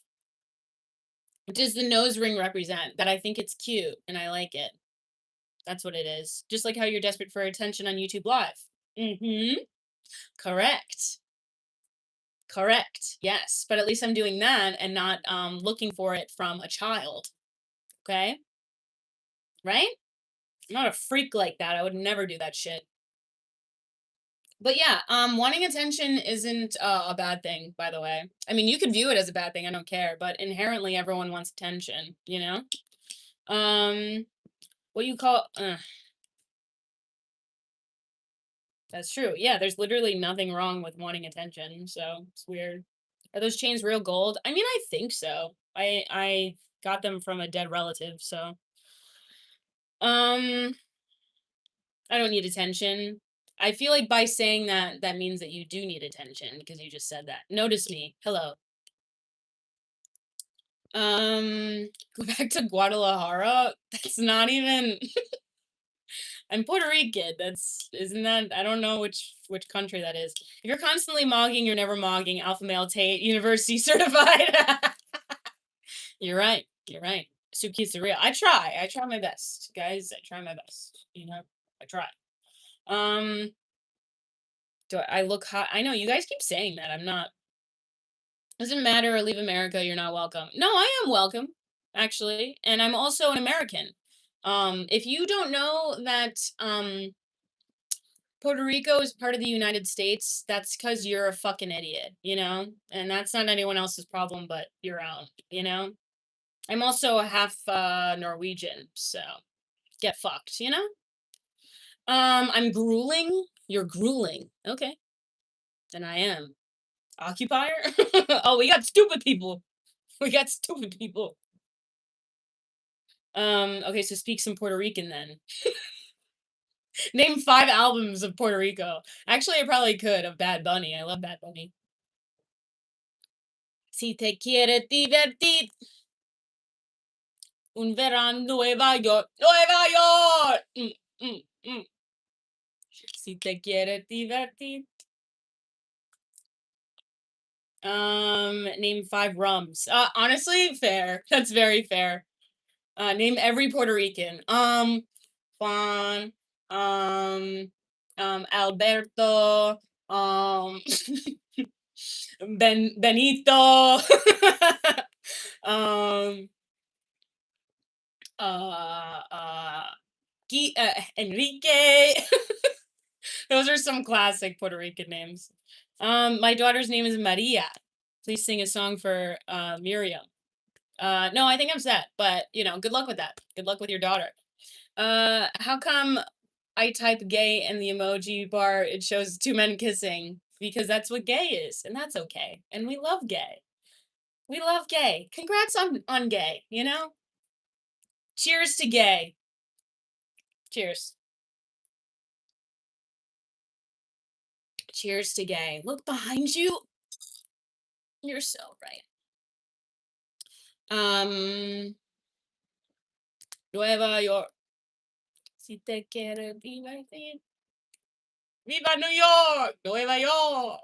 What does the nose ring represent? That I think it's cute and I like it. That's what it is. Just like how you're desperate for attention on YouTube Live. Mm-hmm. Correct. Correct. Yes. But at least I'm doing that and not looking for it from a child. Okay? Right? I'm not a freak like that. I would never do that shit. But yeah, wanting attention isn't a bad thing, by the way. I mean, you could view it as a bad thing, I don't care, but inherently everyone wants attention, you know? Um, what you call that's true. Yeah, there's literally nothing wrong with wanting attention, so it's weird. Are those chains real gold? I mean, I think so. I got them from a dead relative, so um I don't need attention. I feel like by saying that, that means that you do need attention because you just said that. Notice me. Hello. Go back to Guadalajara. That's not even. I'm Puerto Rican. That's isn't that? I don't know which country that is. If you're constantly mogging, you're never mogging. Alpha male Tate University certified. You're right. You're right. Suki's real. I try. I try my best, guys. I try my best. You know, I try. Um, do I look hot? I know you guys keep saying that. I'm not. Doesn't matter or leave America, you're not welcome. No, I am welcome, actually. And I'm also an American. If you don't know that Puerto Rico is part of the United States, that's because you're a fucking idiot, you know? And that's not anyone else's problem but your own, you know? I'm also a half Norwegian, so get fucked, you know? I'm grueling. You're grueling. Okay. Then I am. Occupier? Oh, we got stupid people. We got stupid people. Okay, so speak some Puerto Rican then. Name 5 albums of Puerto Rico. Actually, I probably could of Bad Bunny. I love Bad Bunny. Si te quieres divertir, un verano Nueva York, Nueva York. Mm. Si te quieres divertir. Name 5 rums. Honestly, fair. That's very fair. Name every Puerto Rican. Juan, Alberto, Benito, um, uh, Enrique. Those are some classic Puerto Rican names. My daughter's name is Maria. Please sing a song for Miriam. No, I think I'm set, but you know, good luck with that. Good luck with your daughter. How come I type gay in the emoji bar, it shows 2 men kissing? Because that's what gay is, and that's okay. And we love gay. We love gay. Congrats on gay, you know? Cheers to gay. Cheers. Cheers to gay. Look behind you. You're so right. Nueva York. Si te quieres divertir. Viva New York! Nueva York!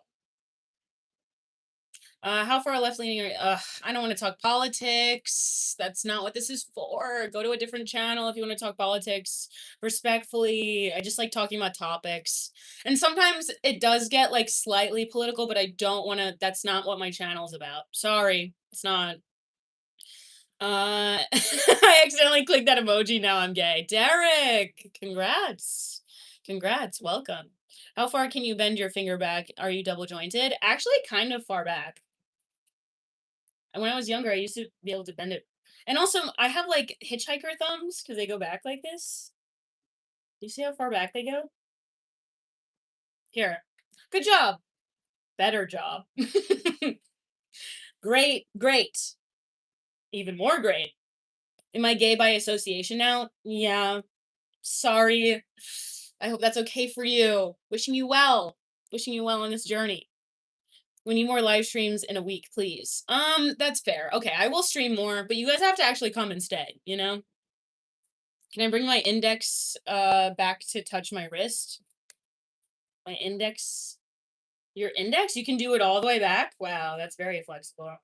How far left leaning? I don't want to talk politics. That's not what this is for. Go to a different channel if you want to talk politics respectfully. I just like talking about topics. And sometimes it does get like slightly political, but I don't want to. That's not what my channel's about. Sorry, it's not. I accidentally clicked that emoji. Now I'm gay. Derek, congrats. Congrats. Welcome. How far can you bend your finger back? Are you double jointed? Actually, kind of far back. And when I was younger, I used to be able to bend it. And also, I have like hitchhiker thumbs because they go back like this. You see how far back they go? Here. Good job. Better job. Great, great. Even more great. Am I gay by association now? Yeah. Sorry. I hope that's okay for you. Wishing you well. Wishing you well on this journey. We need more live streams in a week, please. That's fair. Okay, I will stream more, but you guys have to actually come and stay, you know? Can I bring my index back to touch my wrist? My index. Your index? You can do it all the way back? Wow, that's very flexible.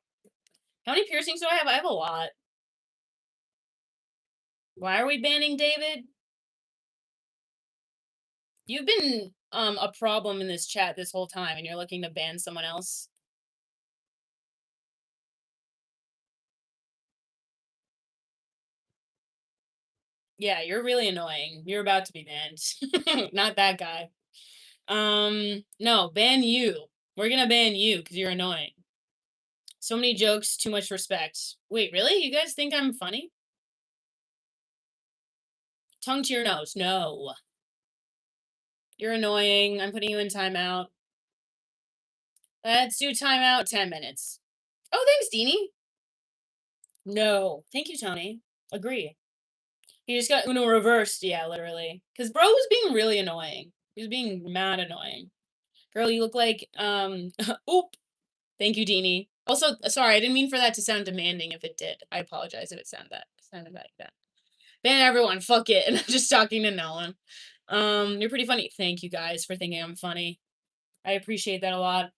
How many piercings do I have? I have a lot. Why are we banning David? You've been a problem in this chat this whole time and you're looking to ban someone else. Yeah, you're really annoying. You're about to be banned. Not that guy. No, ban you. We're gonna ban you because you're annoying. So many jokes, too much respect. Wait, really? You guys think I'm funny? Tongue to your nose. No. You're annoying. I'm putting you in timeout. Let's do timeout 10 minutes. Oh, thanks, Deanie. No. Thank you, Tony. Agree. He just got Uno reversed. Yeah, literally. Because bro was being really annoying. He was being mad annoying. Girl, you look like oop. Thank you, Deanie. Also, sorry, I didn't mean for that to sound demanding if it did. I apologize if it sounded like that. Ban everyone, fuck it. And I'm just talking to no one. You're pretty funny. Thank you guys for thinking I'm funny. I appreciate that a lot.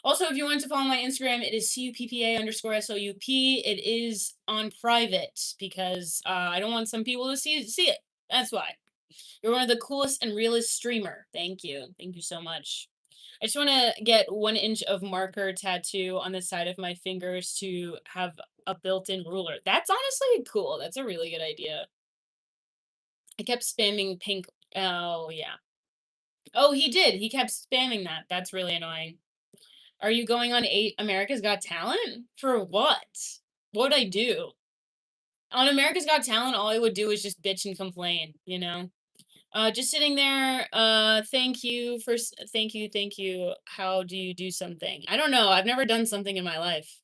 Also, if you want to follow my Instagram, it is CUPPA_SOUP. It is on private because I don't want some people to see it. That's why. You're one of the coolest and realest streamer. Thank you. Thank you so much. I just want to get 1 inch of marker tattoo on the side of my fingers to have a built-in ruler. That's honestly cool. That's a really good idea. I kept spamming pink. Oh, yeah. Oh, he did. He kept spamming that. That's really annoying. Are you going on America's Got Talent? For what? What'd I do? On America's Got Talent, all I would do is just bitch and complain, you know? Just sitting there, thank you for thank you. How do you do something? I don't know. I've never done something in my life.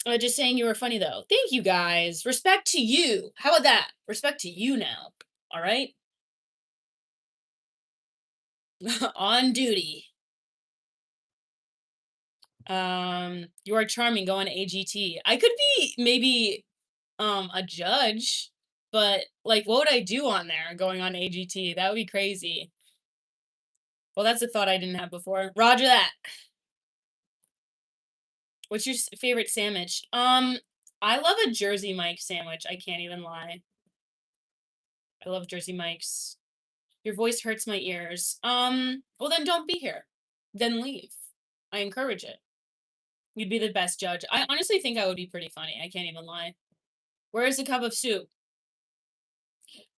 Just saying you were funny though. Thank you guys. Respect to you. How about that? Respect to you now. All right? On duty. You are charming. Go on AGT. I could be maybe a judge, but like what would I do on there going on AGT? That would be crazy. Well, that's a thought I didn't have before. Roger that. What's your favorite sandwich? I love a Jersey Mike sandwich. I can't even lie. I love Jersey Mike's. Your voice hurts my ears. Well then don't be here. Then leave. I encourage it. You'd be the best judge. I honestly think I would be pretty funny. I can't even lie. Where is the cup of soup?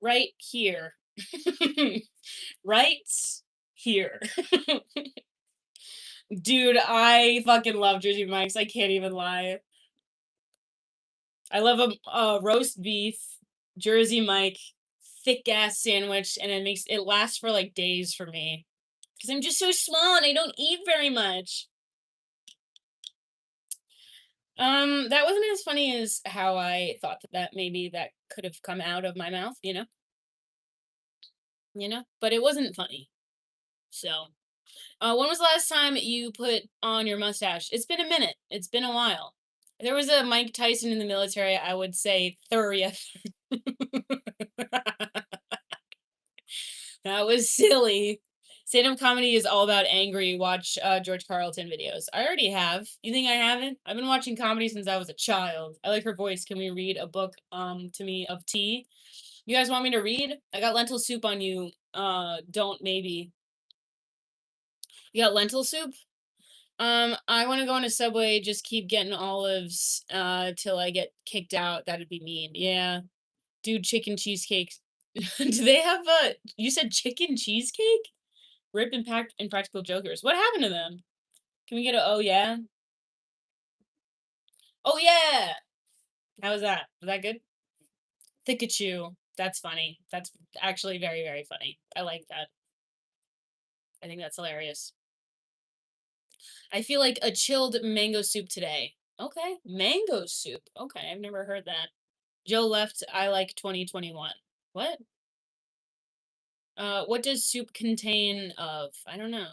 Right here. Right here. Dude, I fucking love Jersey Mike's. I can't even lie. I love a roast beef, Jersey Mike, thick ass sandwich, and it lasts for like days for me. Because I'm just so small and I don't eat very much. That wasn't as funny as how I thought that maybe that could have come out of my mouth, you know? But it wasn't funny. So, when was the last time you put on your mustache? It's been a minute. It's been a while. If there was a Mike Tyson in the military, I would say 30th. That was silly. Stand-up comedy is all about angry. Watch George Carlton videos. I already have. You think I haven't? I've been watching comedy since I was a child. I like her voice. Can we read a book to me of tea? You guys want me to read? I got lentil soup on you. Don't maybe. You got lentil soup? I want to go on a Subway, just keep getting olives till I get kicked out. That'd be mean. Yeah. Dude, chicken cheesecake. Do they have you said chicken cheesecake? Rip Impact and Practical Jokers. What happened to them? Can we get a oh yeah? Oh yeah. How was that? Was that good? Thickachew. That's funny. That's actually very, very funny. I like that. I think that's hilarious. I feel like a chilled mango soup today. Okay. Mango soup. Okay, I've never heard that. Joe left, I like 2021. What? What does soup contain of? I don't know.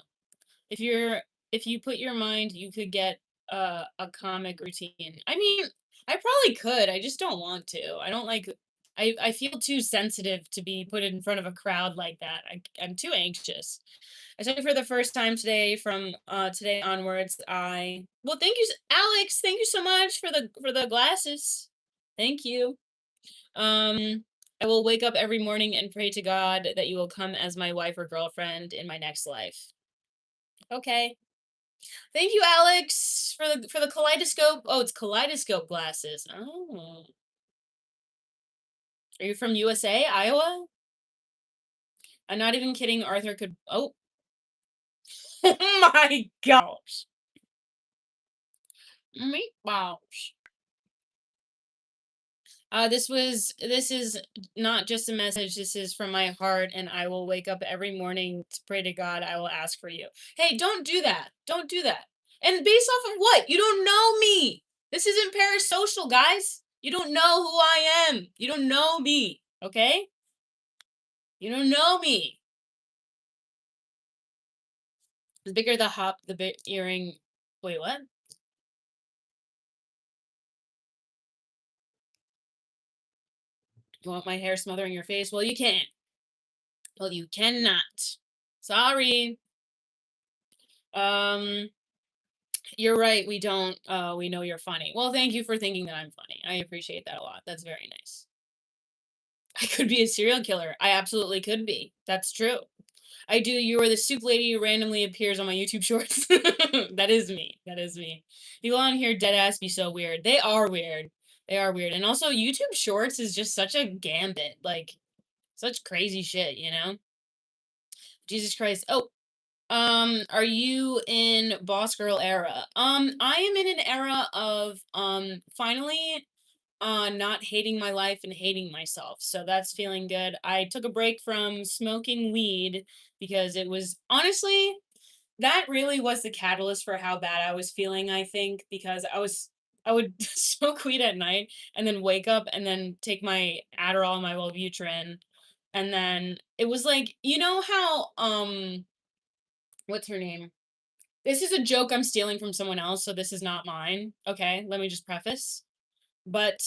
If you're if you put your mind, you could get a comic routine. I mean, I probably could. I just don't want to. I don't like I feel too sensitive to be put in front of a crowd like that. I'm too anxious. I said for the first time today from today onwards. Well, thank you Alex. Thank you so much for the glasses. Thank you. Um, I will wake up every morning and pray to God that you will come as my wife or girlfriend in my next life. Okay. Thank you, Alex, for the kaleidoscope. Oh, it's kaleidoscope glasses. Oh. Are you from USA, Iowa? I'm not even kidding. Arthur could. Oh. Oh my gosh. Meatballs. This is not just a message. This is from my heart, and I will wake up every morning to pray to God. I will ask for you. Hey, don't do that. Don't do that. And based off of what? You don't know me. This isn't parasocial, guys. You don't know who I am. You don't know me. Okay? You don't know me. The bigger the hop, the big earring. Wait, what? You want my hair smothering your face? Well, you can't. Well, you cannot. Sorry. Um, you're right. We don't. We know you're funny. Well, thank you for thinking that I'm funny. I appreciate that a lot. That's very nice. I could be a serial killer. I absolutely could be. That's true. I do. You are the soup lady who randomly appears on my YouTube shorts. That is me. That is me. People on here dead ass be so weird. They are weird. They are weird. And also YouTube shorts is just such a gambit. Like such crazy shit, you know? Jesus Christ. Oh, are you in Boss Girl era? I am in an era of finally not hating my life and hating myself. So that's feeling good. I took a break from smoking weed because it was honestly that really was the catalyst for how bad I was feeling, I think, because I would smoke weed at night and then wake up and then take my Adderall and my Wellbutrin. And then it was like, you know how what's her name? This is a joke I'm stealing from someone else, so this is not mine. Okay, let me just preface. But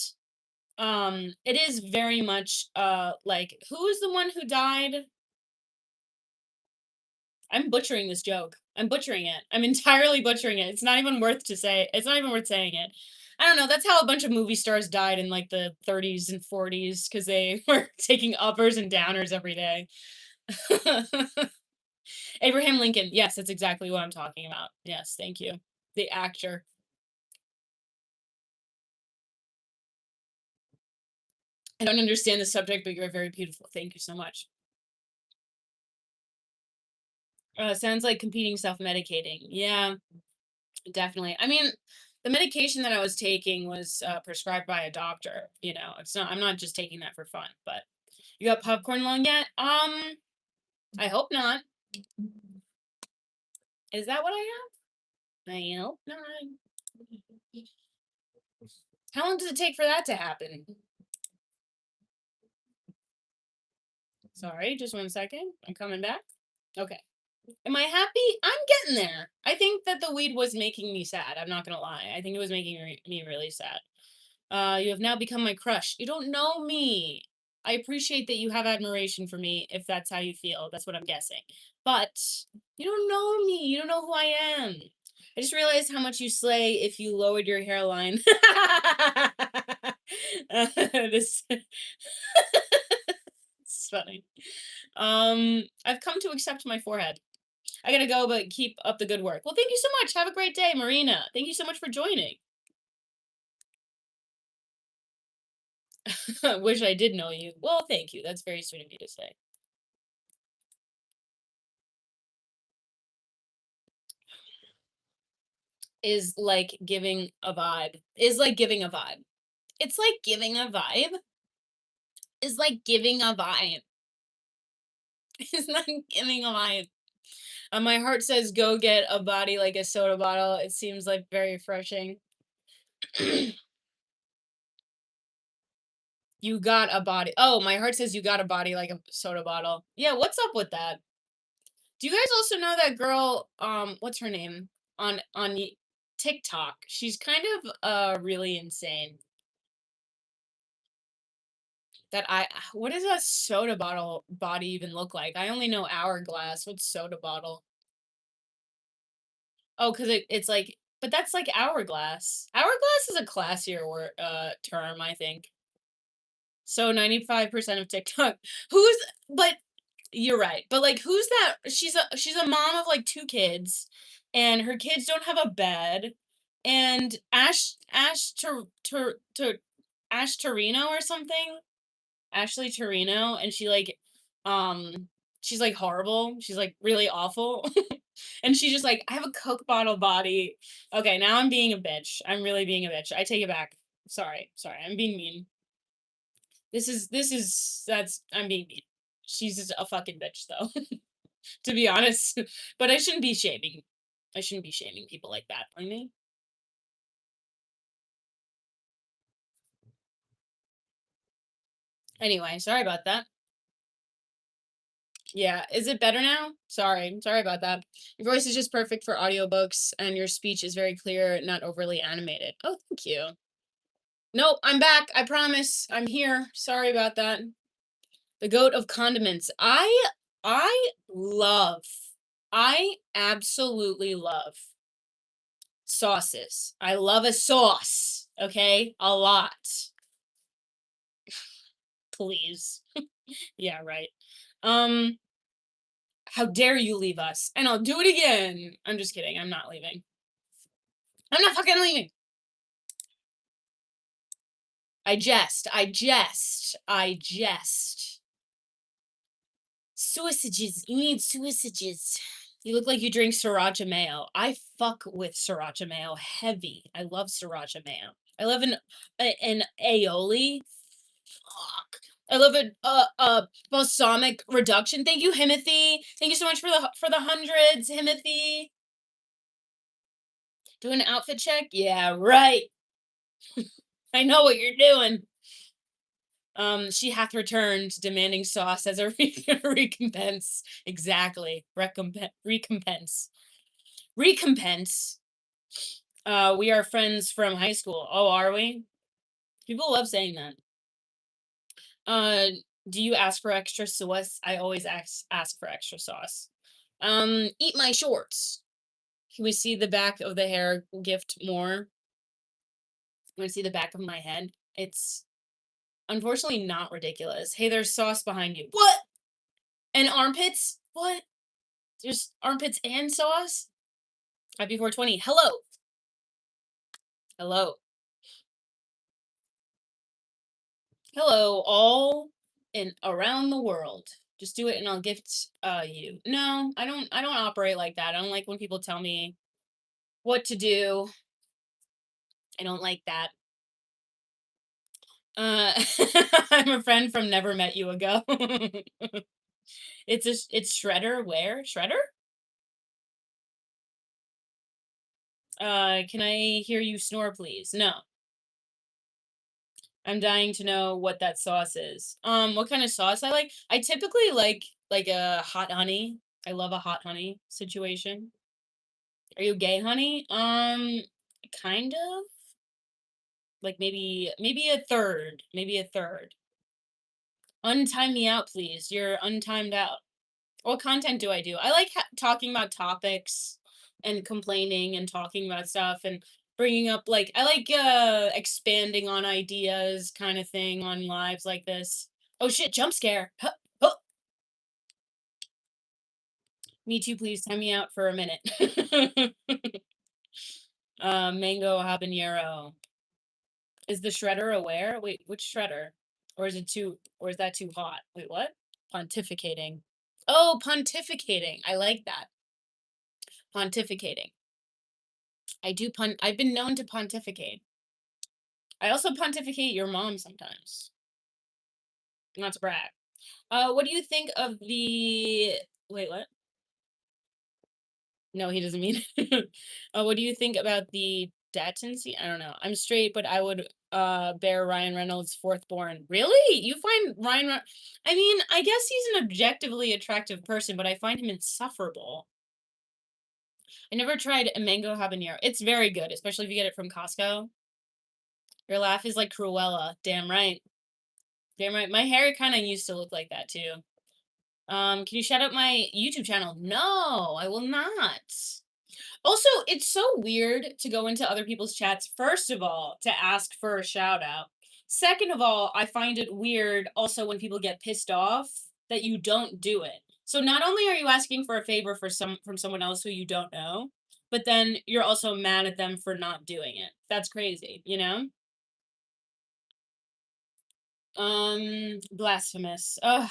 it is very much like who is the one who died? I'm butchering this joke. I'm butchering it. I'm entirely butchering it. It's not even worth to say. It's not even worth saying it. I don't know. That's how a bunch of movie stars died in like the 30s and 40s because they were taking uppers and downers every day. Abraham Lincoln. Yes, that's exactly what I'm talking about. Yes, thank you. The actor. I don't understand the subject, but you're very beautiful. Thank you so much. Sounds like competing self-medicating. Yeah, definitely. I mean, the medication that I was taking was prescribed by a doctor. You know, it's not. I'm not just taking that for fun. But you got popcorn lung yet? I hope not. Is that what I have? I hope not. How long does it take for that to happen? Sorry, just 1 second. I'm coming back. Okay. Am I happy? I'm getting there. I think that the weed was making me sad. I'm not gonna lie. I think it was making me really sad. You have now become my crush. You don't know me. I appreciate that you have admiration for me, if that's how you feel. That's what I'm guessing. But you don't know me. You don't know who I am. I just realized how much you slay if you lowered your hairline. This is funny. I've come to accept my forehead. I gotta go, but keep up the good work. Well, thank you so much. Have a great day, Marina. Thank you so much for joining. Wish I did know you. Well, thank you. That's very sweet of you to say. Is like giving a vibe. Is like giving a vibe. It's like giving a vibe. Is like giving a vibe. It's not giving a vibe. My heart says go get a body like a soda bottle. It seems like very refreshing. You got a body. Oh, my heart says you got a body like a soda bottle. Yeah, what's up with that? Do you guys also know that girl? What's her name on TikTok? She's kind of really insane. That I what does a soda bottle body even look like? I only know hourglass. What's soda bottle? Oh, because it's like, but that's like hourglass. Hourglass is a classier word term, I think. So 95% of TikTok. Who's but you're right. But like who's that? She's a mom of like two kids and her kids don't have a bed and Ash Torino or something. Ashley Torino and um she's like horrible. She's like really awful. And she's just like, I have a Coke bottle body. Okay, now I'm being a bitch. I'm really being a bitch. I take it back. Sorry. Sorry. I'm being mean. This is that's I'm being mean. She's just a fucking bitch though, to be honest. But I shouldn't be shaming. I shouldn't be shaming people like that. I mean, anyway, sorry about that. Yeah. Is it better now? Sorry. Sorry about that. Your voice is just perfect for audiobooks and your speech is very clear, not overly animated. Oh, thank you. Nope, I'm back. I promise. I'm here. Sorry about that. The goat of condiments. I love I absolutely love sauces. I love a sauce, okay? A lot. Please. Yeah, right. Um, how dare you leave us? And I'll do it again. I'm just kidding. I'm not leaving. I'm not fucking leaving. I jest. I jest. I jest. Sausages. You need sausages. You look like you drink sriracha mayo. I fuck with sriracha mayo heavy. I love sriracha mayo. I love an aioli. Fuck. I love a balsamic reduction. Thank you, Himothy. Thank you so much for the hundreds, Himothy. Do an outfit check. Yeah, right. I know what you're doing. She hath returned, demanding sauce as a recompense. Exactly. Recompense. Recompense. We are friends from high school. Oh, are we? People love saying that. Uh, do you ask for extra sauce? I always ask for extra sauce. Eat my shorts. Can we see the back of the hair gift more? Want to see the back of my head? It's unfortunately not ridiculous. Hey, there's sauce behind you. What? And armpits? What? There's armpits and sauce? Happy 420. Hello. Hello. Hello, all in around the world. Just do it and I'll gift you. No, I don't operate like that. I don't like when people tell me what to do. I don't like that. Uh I'm a friend from never met you ago. It's Shredder. Where? Shredder? Can I hear you snore, please? No. I'm dying to know what that sauce is. What kind of sauce I like? I typically like a hot honey. I love a hot honey situation. Are you gay, honey? Kind of. Like maybe a third. Maybe a third. Untime me out, please. You're untimed out. What content do I do? I like talking about topics and complaining and talking about stuff and bringing up like I like expanding on ideas kind of thing on lives like this. Oh shit, jump scare. Huh, huh. Me too, please. Time me out for a minute. Mango habanero. Is the shredder aware? Wait, which shredder? Or is that too hot? Wait, what? Pontificating. Oh, pontificating. I like that. Pontificating. I've been known to pontificate. I also pontificate your mom sometimes. Not to brag. What do you think of the wait, what? No, he doesn't mean what do you think about the datancy? I don't know. I'm straight, but I would bear Ryan Reynolds' fourth born. Really? You find I mean, I guess he's an objectively attractive person, but I find him insufferable. I never tried a mango habanero. It's very good, especially if you get it from Costco. Your laugh is like Cruella. Damn right. Damn right. My hair kind of used to look like that too. Can you shout out my YouTube channel? No, I will not. Also, it's so weird to go into other people's chats, first of all, to ask for a shout out. Second of all, I find it weird also when people get pissed off that you don't do it. So not only are you asking for a favor from someone else who you don't know, but then you're also mad at them for not doing it. That's crazy, you know? Blasphemous. Ugh.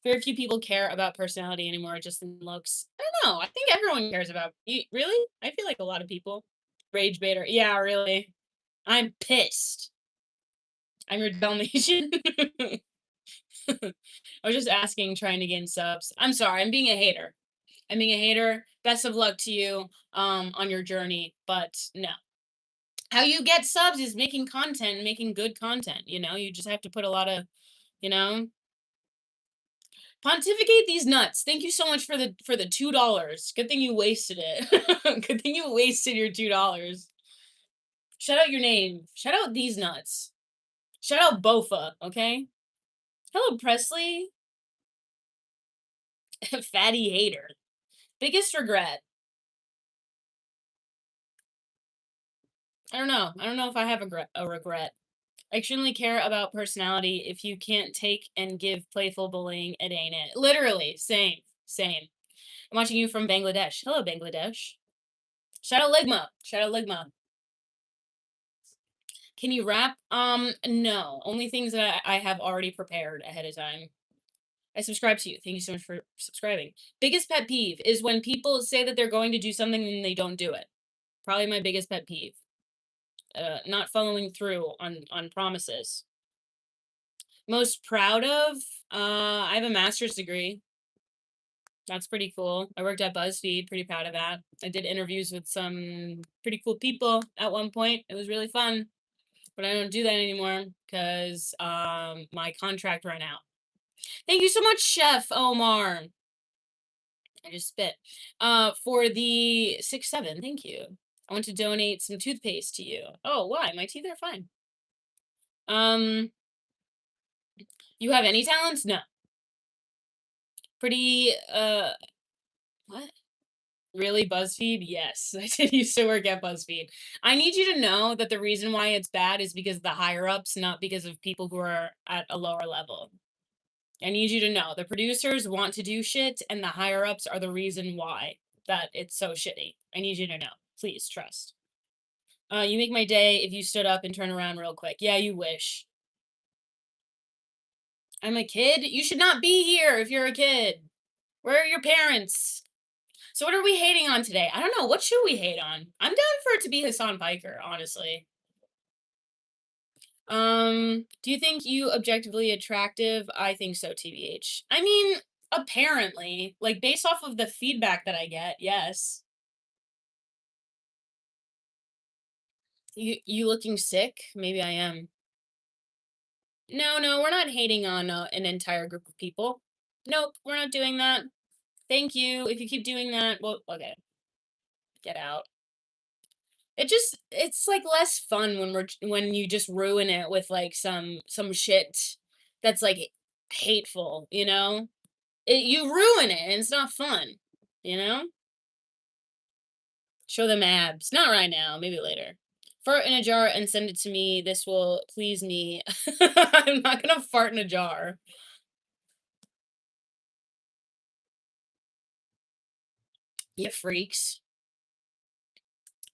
Very few people care about personality anymore, just in looks. I don't know. I think everyone cares about really? I feel like a lot of people. Rage baiter. Yeah, really. I'm pissed. I'm your Dalmatian. I was just asking, trying to gain subs. I'm sorry, I'm being a hater. I'm being a hater. Best of luck to you on your journey, but no. How you get subs is making content, making good content, you know? You just have to put a lot of, you know, Pontificate these nuts. Thank you so much for the $2. Good thing you wasted it. Good thing you wasted your $2. Shout out your name. Shout out these nuts. Shout out Bofa, okay? Hello, Presley. Fatty hater. Biggest regret. I don't know. I don't know if I have a regret. I extremely care about personality. If you can't take and give playful bullying, it ain't it. Literally, same, same. I'm watching you from Bangladesh. Hello, Bangladesh. Shout out Ligma. Shout out Ligma. Can you rap? No. Only things that I have already prepared ahead of time. I subscribe to you. Thank you so much for subscribing. Biggest pet peeve is when people say that they're going to do something and they don't do it. Probably my biggest pet peeve. Not following through on promises. Most proud of? I have a master's degree. That's pretty cool. I worked at BuzzFeed, pretty proud of that. I did interviews with some pretty cool people at one point. It was really fun. But I don't do that anymore because my contract ran out. Thank you so much, Chef Omar. I just spit. For the 6-7, thank you. I want to donate some toothpaste to you. Oh, why? My teeth are fine. You have any talents? No. Pretty what? Really, BuzzFeed? Yes, I did used to work at BuzzFeed. I need you to know that the reason why it's bad is because of the higher ups, not because of people who are at a lower level. I need you to know the producers want to do shit, and the higher ups are the reason why that it's so shitty. I need you to know. Please trust. You make my day if you stood up and turn around real quick. Yeah, you wish. I'm a kid? You should not be here if you're a kid. Where are your parents? So what are we hating on today? I don't know. What should we hate on? I'm down for it to be Hassan Piker, honestly. Do you think you objectively attractive? I think so, TBH. I mean, apparently, like based off of the feedback that I get, yes. You looking sick? Maybe I am. No, no, we're not hating on an entire group of people. Nope, we're not doing that. Thank you. If you keep doing that, well, okay, get out. It's like less fun when when you just ruin it with like some shit that's like hateful, you know? You ruin it and it's not fun, you know? Show them abs. Not right now, maybe later. Fart in a jar and send it to me. This will please me. I'm not gonna fart in a jar. You freaks.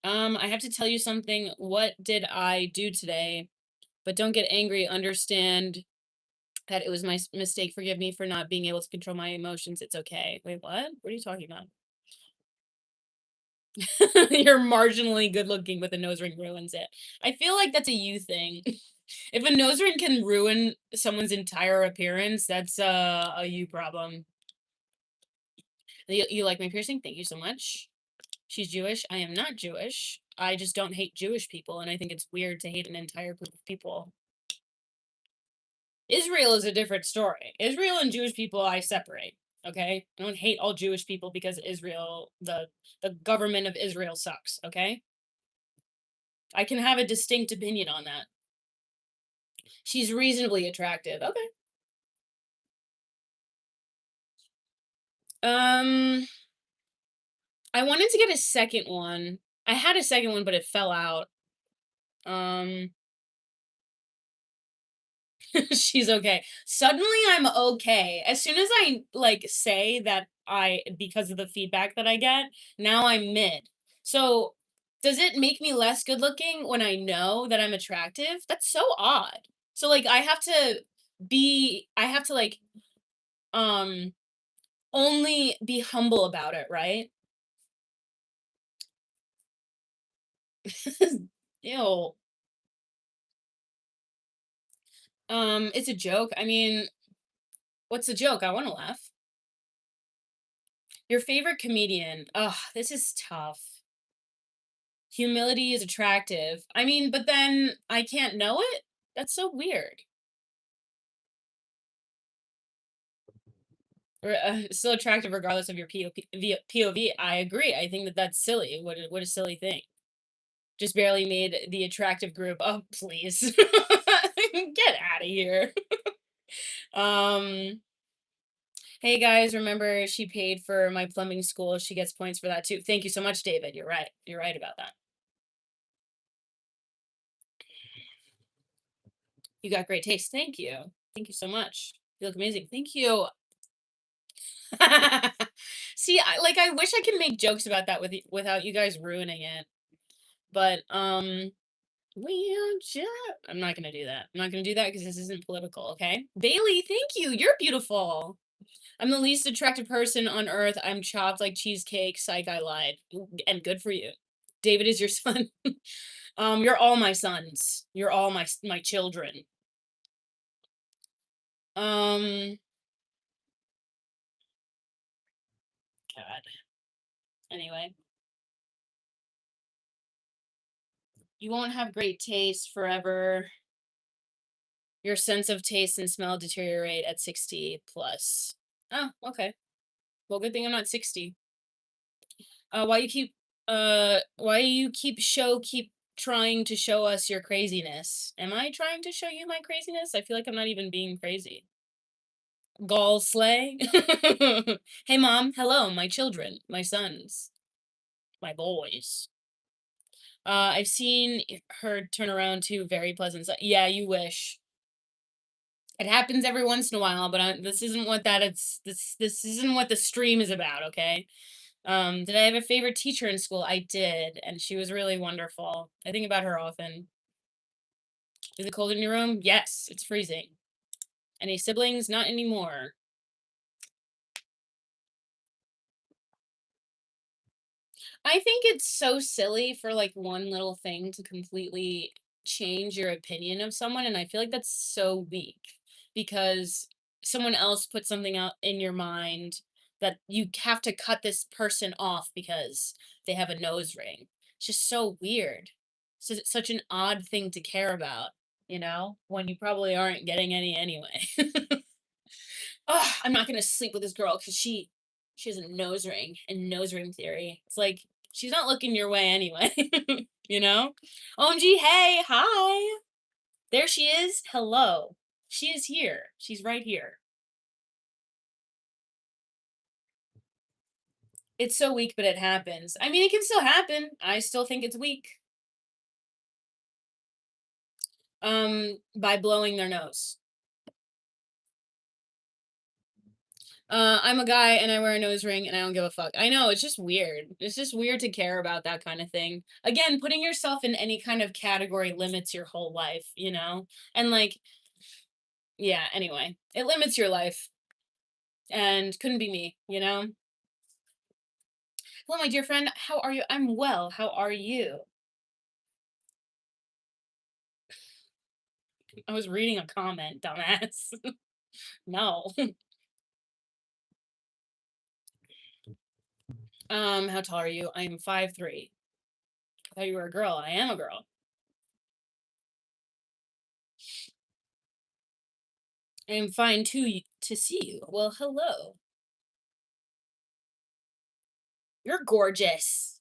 I have to tell you something. What did I do today? But don't get angry. Understand that it was my mistake. Forgive me for not being able to control my emotions. It's okay. Wait, what? What are you talking about? You're marginally good looking, but the nose ring ruins it. I feel like that's a you thing. If a nose ring can ruin someone's entire appearance, that's a you problem. You like my piercing? Thank you so much. She's Jewish. I am not Jewish. I just don't hate Jewish people, and I think it's weird to hate an entire group of people. Israel is a different story. Israel and Jewish people I separate. Okay? I don't hate all Jewish people because Israel, the government of Israel sucks, okay? I can have a distinct opinion on that. She's reasonably attractive. Okay. Um I wanted to get a second one. I had a second one, but it fell out. Um She's okay. Suddenly I'm okay. As soon as I like say that I because of the feedback that I get, now I'm mid. So does it make me less good looking when I know that I'm attractive? That's so odd. So like I have to like um only be humble about it, right? Ew. It's a joke. I mean, what's the joke? I want to laugh. Your favorite comedian? Ugh, this is tough. Humility is attractive. I mean, but then I can't know it? That's so weird. Still attractive regardless of your POV. I agree. I think that that's silly. What a silly thing. Just barely made the attractive group. Oh, please. Get out of here. Um, hey guys, remember she paid for my plumbing school. She gets points for that too. Thank you so much, David. You're right. You're right about that. You got great taste. Thank you. Thank you so much. You look amazing. Thank you. See, I wish I could make jokes about that without you guys ruining it. But we are just I'm not gonna do that. I'm not gonna do that because this isn't political, okay? Bailey, thank you. You're beautiful. I'm the least attractive person on earth. I'm chopped like cheesecake. Psych, I lied. And good for you. David is your son. You're all my sons. You're all my children. Um, God. Anyway, you won't have great taste forever. Your sense of taste and smell deteriorate at 60 plus. Oh, okay. Well, good thing I'm not 60. Why you keep keep trying to show us your craziness? Am I trying to show you my craziness? I feel like I'm not even being crazy. Gall slay. Hey mom, hello, my children, my sons, my boys. I've seen her turn around to very pleasant. Yeah, you wish. It happens every once in a while, but this isn't what that it's this isn't what the stream is about, okay? Did I have a favorite teacher in school? I did, and she was really wonderful. I think about her often. Is it cold in your room? Yes, it's freezing. Any siblings? Not anymore. I think it's so silly for like one little thing to completely change your opinion of someone, and I feel like that's so weak because someone else put something out in your mind that you have to cut this person off because they have a nose ring. It's just so weird. It's such an odd thing to care about, when you probably aren't getting any anyway. Oh, I'm not gonna sleep with this girl because she has a nose ring and nose ring theory. It's like she's not looking your way anyway. you know? OMG, hey, hi. There she is. Hello. She is here. She's right here. It's so weak, but it happens. I mean, it can still happen. I still think it's weak. By blowing their nose. I'm a guy and I wear a nose ring and I don't give a fuck. I know, it's just weird. It's just weird to care about that kind of thing. Again, putting yourself in any kind of category limits your whole life, you know? And like, yeah, anyway, it limits your life and couldn't be me, you know? Hello, my dear friend. How are you? I'm well. How are you? I was reading a comment, dumbass. no. How tall are you? I'm 5'3". I thought you were a girl. I am a girl. I'm fine too to see you. Well, hello. You're gorgeous.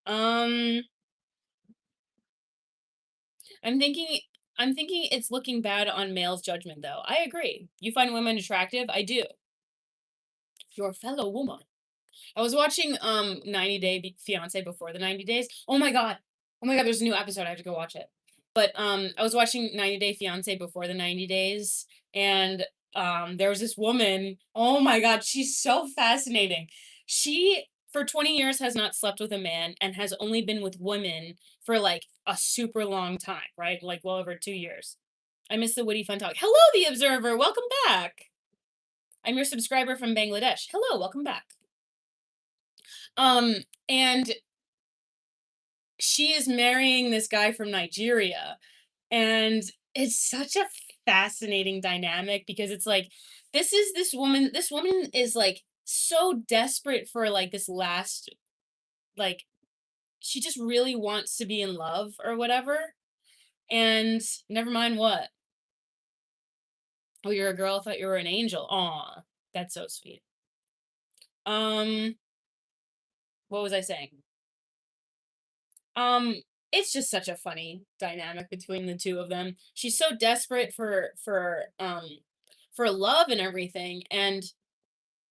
Um, I'm thinking I'm thinking it's looking bad on males' judgment though. I agree. You find women attractive? I do. Your fellow woman. I was watching 90 Day Fiance before the 90 days. Oh my god. Oh my god, there's a new episode. I have to go watch it. But I was watching 90 Day Fiance before the 90 days and there was this woman. Oh my god, she's so fascinating. She for 20 years has not slept with a man and has only been with women for like a super long time, right? Like well over 2 years. I miss the witty fun talk. Hello, the observer. Welcome back. I'm your subscriber from Bangladesh. Hello, welcome back. Um, and she is marrying this guy from Nigeria. And it's such a fascinating dynamic because it's like, this woman is like so desperate for like this last, like, she just really wants to be in love or whatever. And never mind what. Oh, you're a girl. I thought you were an angel. Aw, That's so sweet. Um, what was I saying? Um, it's just such a funny dynamic between the two of them. She's so desperate for love and everything, and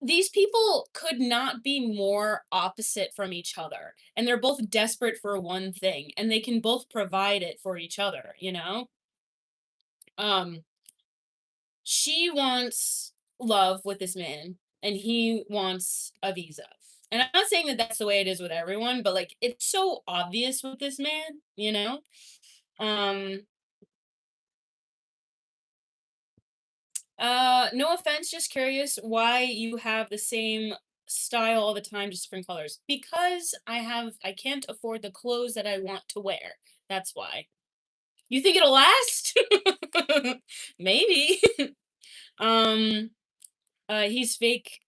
these people could not be more opposite from each other. And they're both desperate for one thing, and they can both provide it for each other, you know? Um, she wants love with this man, and he wants a visa. And I'm not saying that that's the way it is with everyone, but like it's so obvious with this man, you know? Um, no offense, just curious why you have the same style all the time, just different colors. Because I can't afford the clothes that I want to wear. That's why. You think it'll last? Maybe. um, he's fake.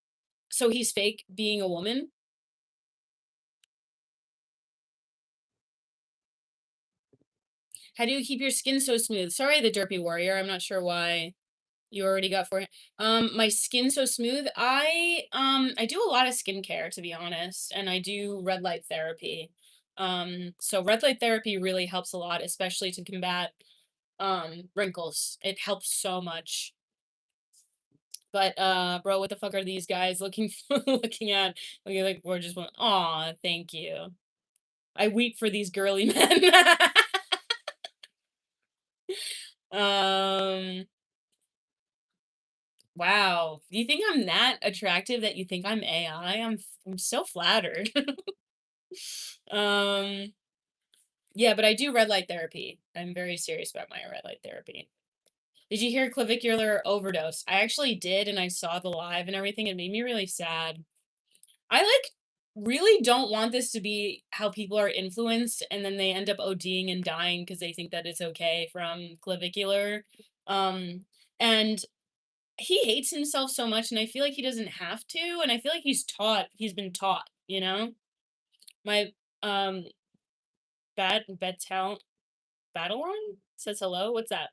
So he's fake being a woman. How do you keep your skin so smooth? Sorry, the derpy warrior. I'm not sure why you already got for it. My skin so smooth. I do a lot of skincare to be honest, and I do red light therapy. So red light therapy really helps a lot, especially to combat wrinkles. It helps so much. But bro, what the fuck are these guys looking looking at? Looking like we're just one. Aw, thank you. I weep for these girly men. um Wow. Do you think I'm that attractive that you think I'm AI? I'm so flattered. um yeah, but I do red light therapy. I'm very serious about my red light therapy. Did you hear clavicular overdose? I actually did and I saw the live and everything. It made me really sad. I like really don't want this to be how people are influenced and then they end up ODing and dying because they think that it's okay from clavicular. Um and he hates himself so much and I feel like he doesn't have to and I feel like he's been taught, you know? My um Betel Babylon says hello. What's that?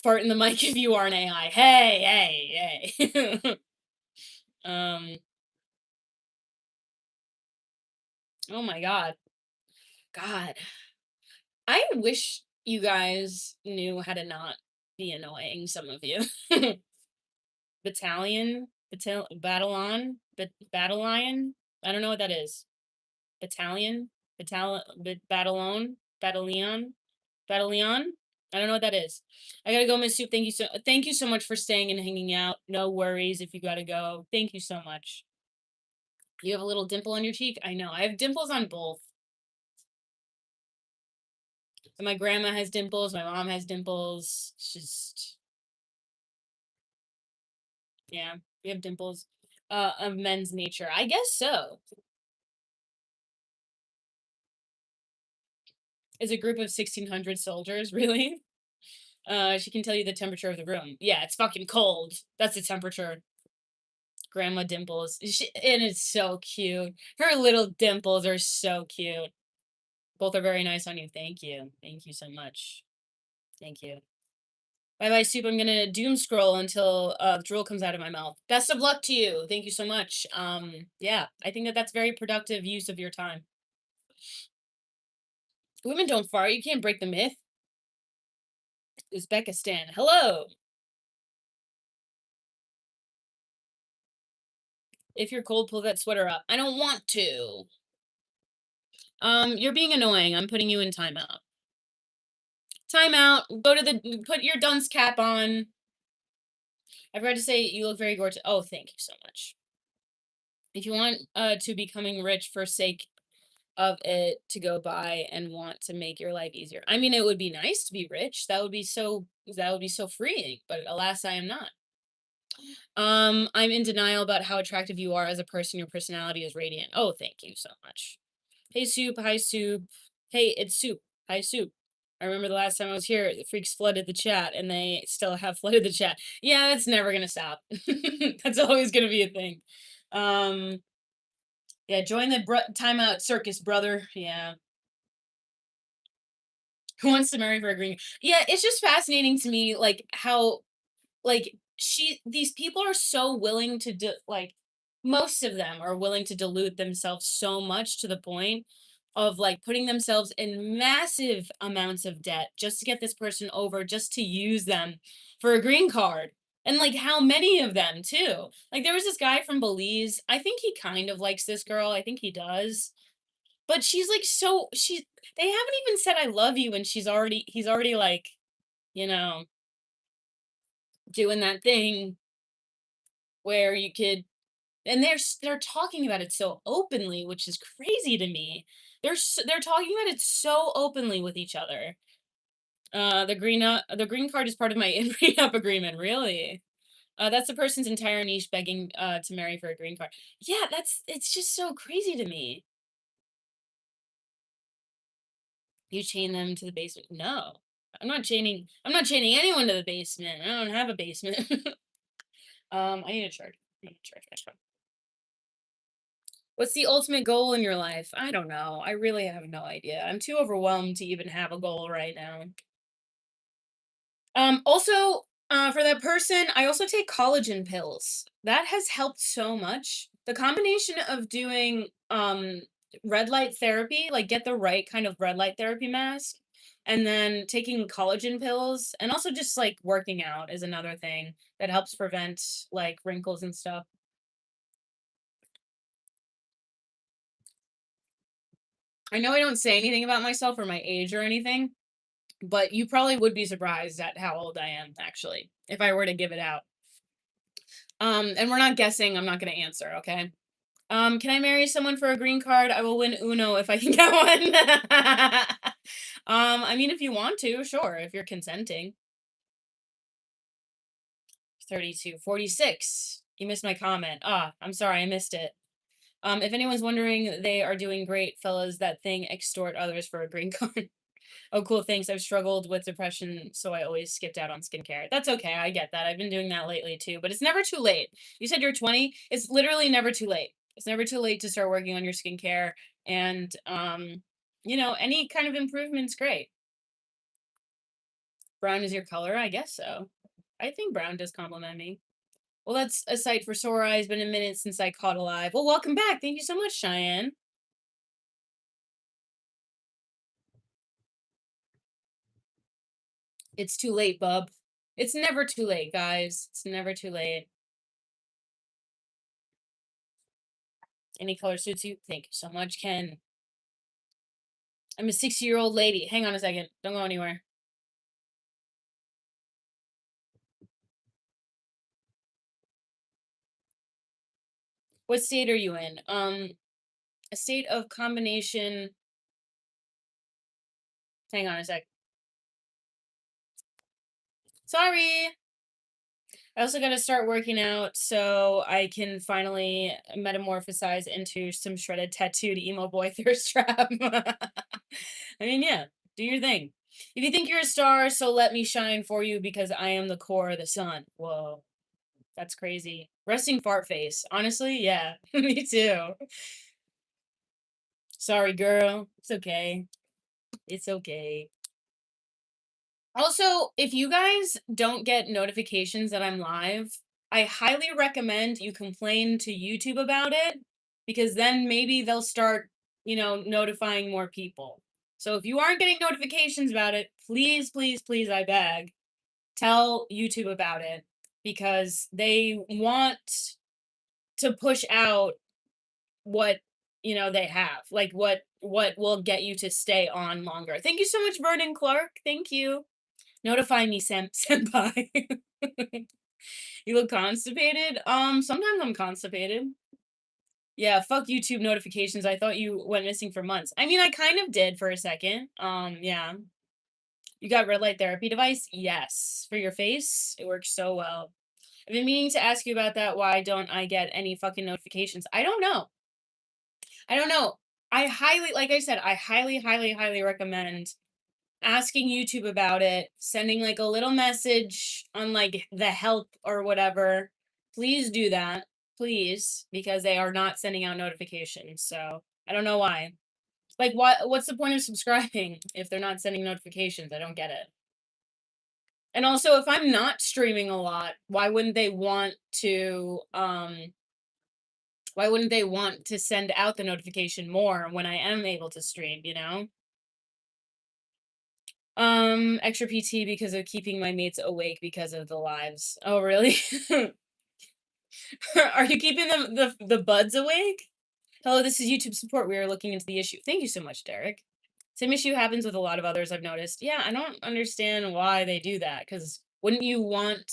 Fart in the mic if you are an AI. Hey, hey, hey. um oh my god. God. I wish you guys knew how to not be annoying, some of you. Battalion? I don't know what that is. Battalion? Battalion? Battalion? I don't know what that is. I gotta go, Miss Soup. Thank you so much for staying and hanging out. No worries if you gotta go. Thank you so much. You have a little dimple on your cheek? I know. I have dimples on both. And my grandma has dimples, my mom has dimples. It's just yeah, we have dimples. Of men's nature. I guess so. Is a group of 1,600 soldiers, really? She can tell you the temperature of the room. Yeah, it's fucking cold. That's the temperature. Grandma Dimples. And it's so cute. Her little dimples are so cute. Both are very nice on you. Thank you. Thank you so much. Thank you. Bye bye, Soup. I'm gonna doom scroll until drool comes out of my mouth. Best of luck to you. Thank you so much. Yeah, I think that that's very productive use of your time. Women don't fart. You can't break the myth. Uzbekistan. Hello. If you're cold, pull that sweater up. I don't want to. You're being annoying. I'm putting you in timeout. Timeout. Put your dunce cap on. I've read to say you look very gorgeous. Oh, thank you so much. If you want to becoming rich for sake of it to go by and want to make your life easier. I mean, it would be nice to be rich. That would be so freeing, but alas I am not. I'm in denial about how attractive you are as a person. Your personality is radiant. Oh, thank you so much. Hey Soup, hi Soup. Hey, it's Soup. Hi Soup. I remember the last time I was here, the freaks flooded the chat and they still have flooded the chat. Yeah, it's never gonna stop. That's always gonna be a thing. Um yeah, join the timeout circus, brother. Yeah. Who wants to marry for a green? Yeah, it's just fascinating to me, like how like these people are so willing to do like most of them are willing to dilute themselves so much to the point of like putting themselves in massive amounts of debt just to get this person over, just to use them for a green card. And like how many of them too? Like there was this guy from Belize. I think he kind of likes this girl. I think he does. But she's like so she they haven't even said I love you and he's already like, you know, doing that thing where you could and they're talking about it so openly, which is crazy to me. They're talking about it so openly with each other. The green card is part of my prenup agreement. Really? That's the person's entire niche begging to marry for a green card. Yeah, it's just so crazy to me. You chain them to the basement? No, I'm not chaining anyone to the basement. I don't have a basement. I need to charge. I need to charge my phone. What's the ultimate goal in your life? I don't know. I really have no idea. I'm too overwhelmed to even have a goal right now. Also, for that person, I also take collagen pills. That has helped so much. The combination of doing red light therapy, like get the right kind of red light therapy mask, and then taking collagen pills, and also just like working out is another thing that helps prevent like wrinkles and stuff. I know I don't say anything about myself or my age or anything, but you probably would be surprised at how old I am, actually, if I were to give it out. And we're not guessing. I'm not going to answer. Okay. Can I marry someone for a green card? I will win Uno if I can get one. I mean, if you want to, sure, if you're consenting. 32, 46. You missed my comment. Ah, I'm sorry, I missed it. If anyone's wondering, they are doing great, fellas. That thing extort others for a green card. Oh, cool. Thanks. I've struggled with depression, so I always skipped out on skincare. That's okay. I get that. I've been doing that lately too, but it's never too late. You said you're 20. It's literally never too late. It's never too late to start working on your skincare. And, any kind of improvement's great. Brown is your color? I guess so. I think brown does compliment me. Well, that's a sight for sore eyes. Been a minute since I caught alive. Well, welcome back. Thank you so much, Cheyenne. It's too late, bub. It's never too late, guys. It's never too late. Any color suits you. Thank you so much, Ken. I'm a 60-year-old lady. Hang on a second. Don't go anywhere. What state are you in? A state of combination. Hang on a sec. Sorry. I also got to start working out so I can finally metamorphosize into some shredded tattooed emo boy thirst trap. I mean, yeah, do your thing. If you think you're a star, so let me shine for you because I am the core of the sun. Whoa, that's crazy. Resting fart face. Honestly, yeah, me too. Sorry, girl. It's okay. It's okay. Also, if you guys don't get notifications that I'm live, I highly recommend you complain to YouTube about it because then maybe they'll start, notifying more people. So if you aren't getting notifications about it, please, please, please, I beg, tell YouTube about it because they want to push out what they have, like what will get you to stay on longer. Thank you so much, Vernon Clark. Thank you. Notify me, senpai. You look constipated? Sometimes I'm constipated. Yeah, fuck YouTube notifications. I thought you went missing for months. I mean, I kind of did for a second. Yeah. You got red light therapy device? Yes. For your face? It works so well. I've been meaning to ask you about that. Why don't I get any fucking notifications? I don't know. I don't know. Like I said, I highly, highly, highly recommend asking YouTube about it, sending like a little message on like the help or whatever. Please do that. Please, because they are not sending out notifications. So I don't know why. Like what's the point of subscribing if they're not sending notifications? I don't get it. And also, if I'm not streaming a lot, why wouldn't they want to send out the notification more when I am able to stream, you know? Extra PT because of keeping my mates awake because of the lives. Oh, really? Are you keeping them the buds awake? Hello, this is YouTube support. We are looking into the issue. Thank you so much, Derek. Same issue happens with a lot of others I've noticed. Yeah, I don't understand why they do that. Because wouldn't you want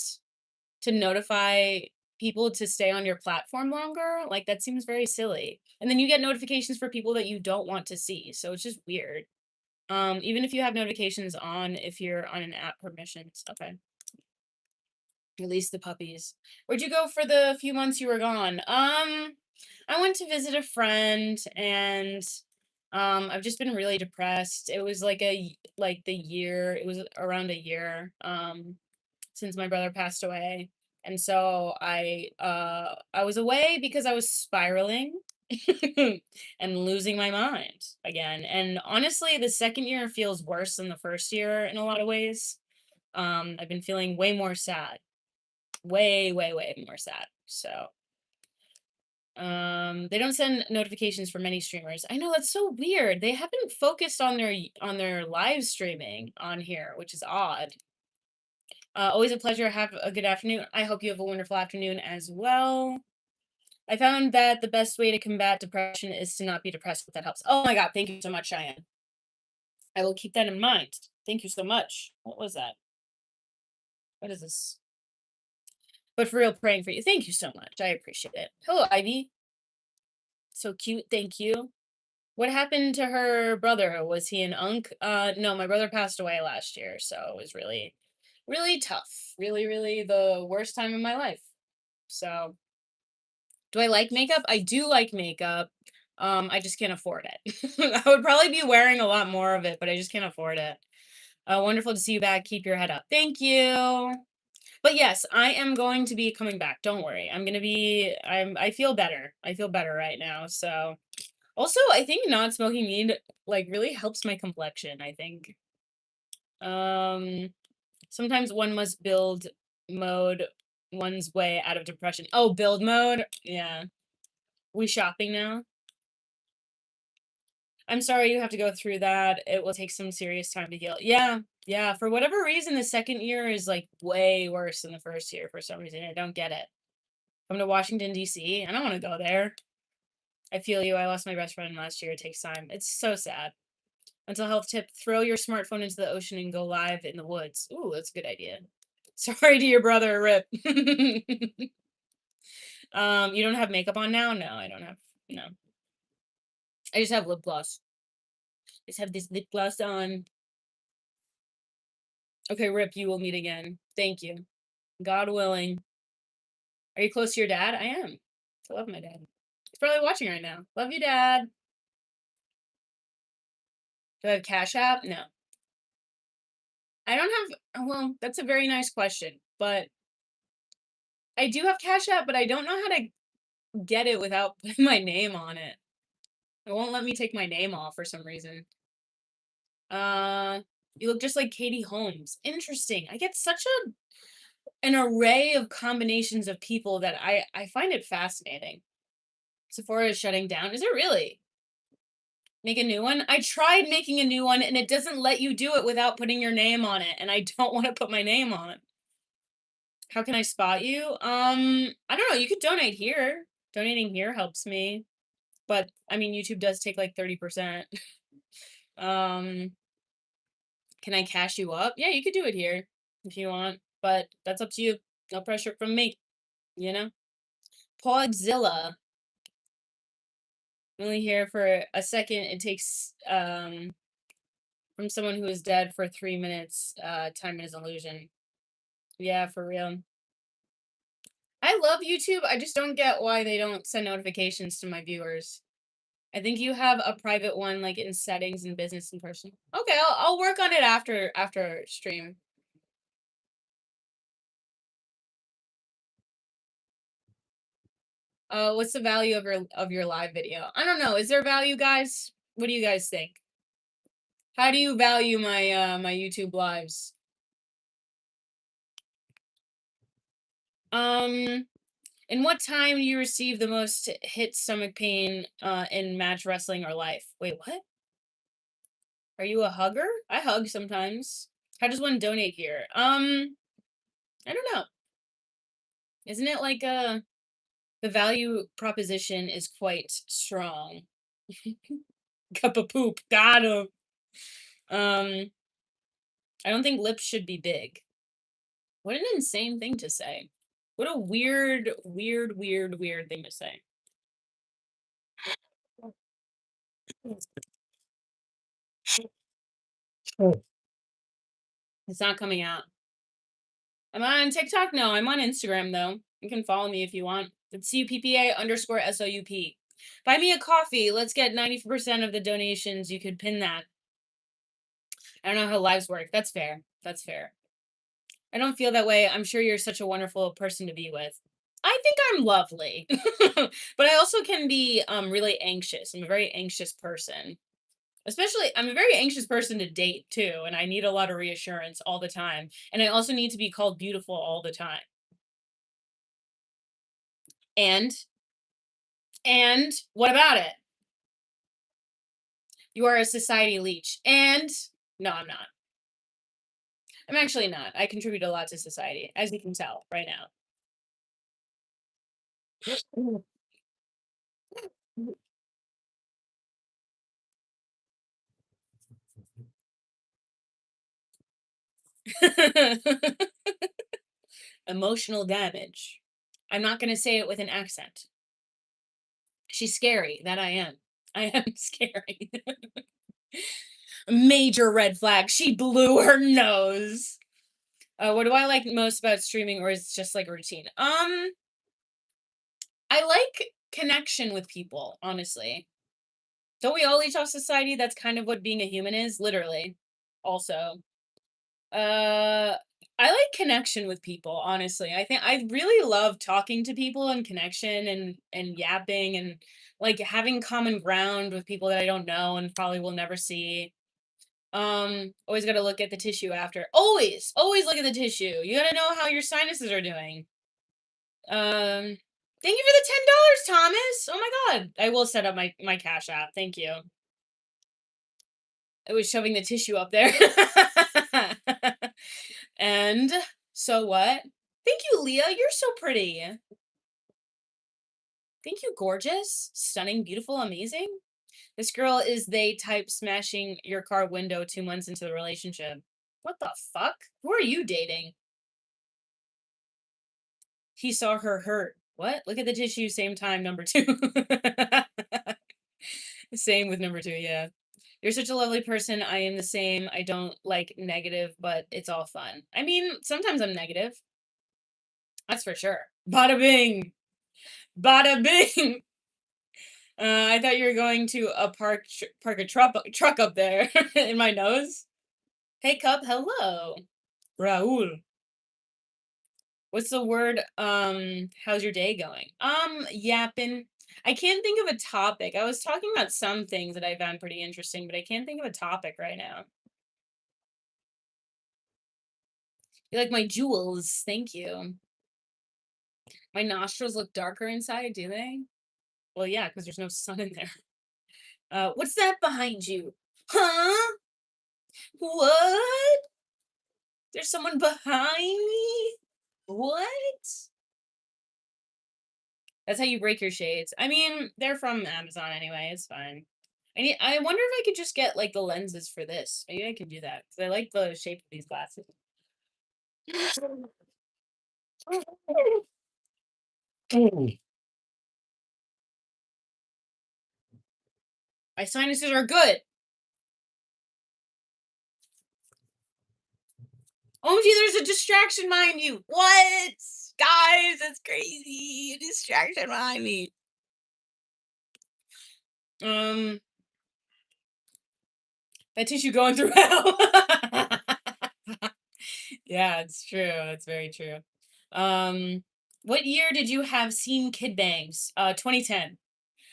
to notify people to stay on your platform longer? Like that seems very silly. And then you get notifications for people that you don't want to see. So it's just weird. Even if you have notifications on, if you're on an app permissions. Okay. Release the puppies. Where'd you go for the few months you were gone? I went to visit a friend and I've just been really depressed. It was like like the year, it was around a year since my brother passed away. And so I was away because I was spiraling and losing my mind again. And honestly, the second year feels worse than the first year in a lot of ways. I've been feeling way more sad, way, way, way more sad. So, they don't send notifications for many streamers. I know that's so weird. They haven't focused on on their live streaming on here, which is odd. Always a pleasure. Have a good afternoon. I hope you have a wonderful afternoon as well. I found that the best way to combat depression is to not be depressed, if that helps. Oh my god, thank you so much, Cheyenne. I will keep that in mind. Thank you so much. What was that? What is this? But for real, praying for you. Thank you so much. I appreciate it. Hello, Ivy. So cute. Thank you. What happened to her brother? Was he an unk? No, my brother passed away last year, so it was really, really tough. Really, really the worst time in my life. So, do I like makeup? I do like makeup. I just can't afford it. I would probably be wearing a lot more of it, but I just can't afford it. Wonderful to see you back. Keep your head up. Thank you. But yes, I am going to be coming back. Don't worry. I feel better. I feel better right now. So also I think not smoking weed like really helps my complexion, I think. Um Sometimes one must build mode one's way out of depression. Oh, build mode? Yeah. We shopping now? I'm sorry you have to go through that. It will take some serious time to heal. Yeah, yeah. For whatever reason, the second year is like way worse than the first year for some reason. I don't get it. Come to Washington, D.C. I don't want to go there. I feel you. I lost my best friend last year. It takes time. It's so sad. Mental health tip: throw your smartphone into the ocean and go live in the woods. Ooh, that's a good idea. Sorry to your brother, Rip. You don't have makeup on now? No, I don't have. No, I just have lip gloss. Just have this lip gloss on. Okay, Rip, you will meet again. Thank you. God willing. Are you close to your dad? I am. I love my dad. He's probably watching right now. Love you, Dad. Do I have Cash App? No. I don't have, well, that's a very nice question, but I do have Cash App, but I don't know how to get it without putting my name on it. It won't let me take my name off for some reason. Uh, you look just like Katie Holmes. Interesting. I get such an array of combinations of people that I find it fascinating. Sephora is shutting down. Is it really? Make a new one? I tried making a new one and it doesn't let you do it without putting your name on it, and I don't want to put my name on it. How can I spot you? I don't know. You could donate here. Donating here helps me. But I mean, YouTube does take like 30%. Um, can I cash you up? Yeah, you could do it here if you want, but that's up to you. No pressure from me, you know? Podzilla. I'm only here for a second. It takes from someone who is dead for 3 minutes. Time is illusion. Yeah, for real. I love YouTube. I just don't get why they don't send notifications to my viewers. I think you have a private one, like in settings and business and personal. Okay, I'll work on it after stream. What's the value of your live video? I don't know. Is there value, guys? What do you guys think? How do you value my my YouTube lives? Um, in what time do you receive the most hit stomach pain in match wrestling or life? Wait, what? Are you a hugger? I hug sometimes. How does one donate here? I don't know. Isn't it like the value proposition is quite strong. Cup of poop. Got him. Um, I don't think lips should be big. What an insane thing to say. What a weird, weird, weird, weird thing to say. It's not coming out. Am I on TikTok? No, I'm on Instagram though. You can follow me if you want. It's CUPPA_SOUP. Buy me a coffee. Let's get 90% of the donations. You could pin that. I don't know how lives work. That's fair. That's fair. I don't feel that way. I'm sure you're such a wonderful person to be with. I think I'm lovely. But I also can be really anxious. I'm a very anxious person. Especially I'm a very anxious person to date too, and I need a lot of reassurance all the time. And I also need to be called beautiful all the time. And what about it? You are a society leech. And no, I'm not. I'm actually not. I contribute a lot to society, as you can tell right now. Emotional damage. I'm not going to say it with an accent. She's scary. That I am. I am scary. Major red flag. She blew her nose. What do I like most about streaming, or is it just like a routine? I like connection with people, honestly. Don't we all leech off society? That's kind of what being a human is, literally. Also, uh, I like connection with people, honestly. I think I really love talking to people and connection and yapping and like having common ground with people that I don't know and probably will never see. Always got to look at the tissue after. Always look at the tissue. You got to know how your sinuses are doing. Thank you for the $10, Thomas. Oh my god. I will set up my Cash App. Thank you. I was shoving the tissue up there. And so what? Thank you, Leah. You're so pretty. Thank you, gorgeous, stunning, beautiful, amazing. This girl is they type smashing your car window 2 months into the relationship. What the fuck? Who are you dating? He saw her hurt. What? Look at the tissue, same time, number two. Same with number two, yeah. You're such a lovely person. I am the same. I don't like negative, but it's all fun. I mean, sometimes I'm negative. That's for sure. Bada bing. Bada bing. I thought you were going to park a truck up there in my nose. Hey, Cup. Hello, Raul. What's the word? How's your day going? Yapping. I can't think of a topic. I was talking about some things that I found pretty interesting, but I can't think of a topic right now. You like my jewels? Thank you. My nostrils look darker inside, do they? Well, yeah, because there's no sun in there. What's that behind you? Huh? What? There's someone behind me? What? That's how you break your shades. I mean, they're from Amazon anyway. It's fine. I wonder if I could just get like the lenses for this. Maybe I could do that because I like the shape of these glasses. My sinuses are good. OMG, there's a distraction behind you. What? Guys, that's crazy. A distraction behind me. Um, that tissue going through hell. Yeah, it's true. It's very true. What year did you have seen Kid Bangs? 2010.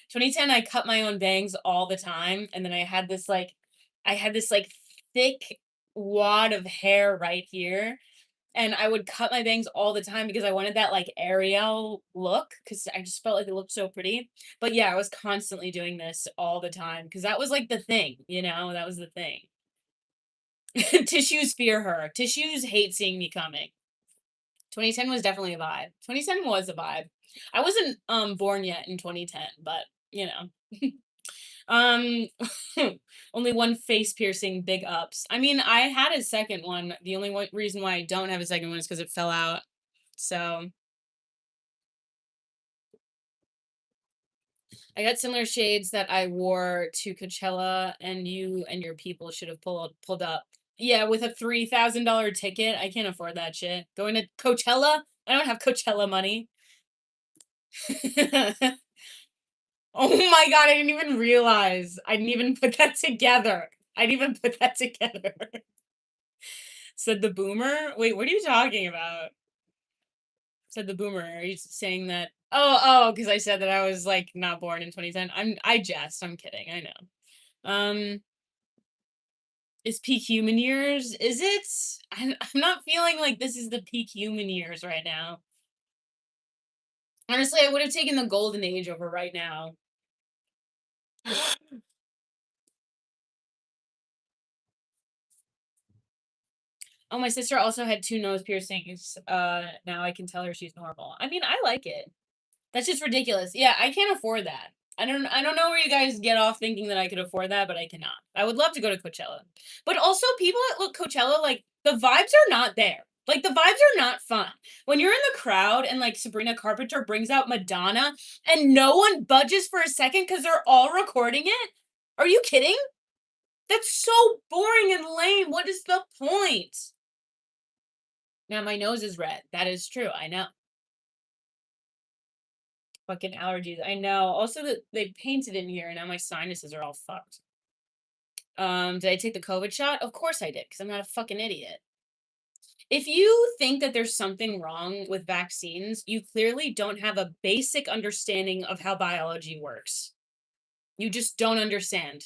2010, I cut my own bangs all the time, and then I had this like thick wad of hair right here, and I would cut my bangs all the time because I wanted that like Ariel look because I just felt like it looked so pretty. But yeah, I was constantly doing this all the time because that was like the thing, that was the thing. Tissues fear her. Tissues hate seeing me coming. 2010 was definitely a vibe. 2010 was a vibe. I wasn't born yet in 2010, but you know. Um, only one face piercing, big ups. I mean, I had a second one. The only reason why I don't have a second one is because it fell out. So I got similar shades that I wore to Coachella, and you and your people should have pulled up. Yeah, with a $3,000 ticket, I can't afford that shit. Going to Coachella, I don't have Coachella money. Oh my god, I didn't even realize. I didn't even put that together. I didn't even put that together. Said the boomer? Wait, what are you talking about? Said the boomer. Are you saying that? Oh, because I said that I was like not born in 2010. I jest. I'm kidding. I know. Is peak human years? Is it? I'm not feeling like this is the peak human years right now. Honestly, I would have taken the golden age over right now. Oh, my sister also had 2 nose piercings. Now I can tell her she's normal. I mean, I like it. That's just ridiculous. Yeah, I can't afford that. I don't know where you guys get off thinking that I could afford that, but I cannot. I would love to go to Coachella. But also people that look Coachella, like the vibes are not there. Like the vibes are not fun. When you're in the crowd and like Sabrina Carpenter brings out Madonna and no one budges for a second because they're all recording it. Are you kidding? That's so boring and lame. What is the point? Now my nose is red. That is true. I know. Fucking allergies. I know. Also that they painted in here and now my sinuses are all fucked. Did I take the COVID shot? Of course I did, because I'm not a fucking idiot. If you think that there's something wrong with vaccines, you clearly don't have a basic understanding of how biology works. You just don't understand.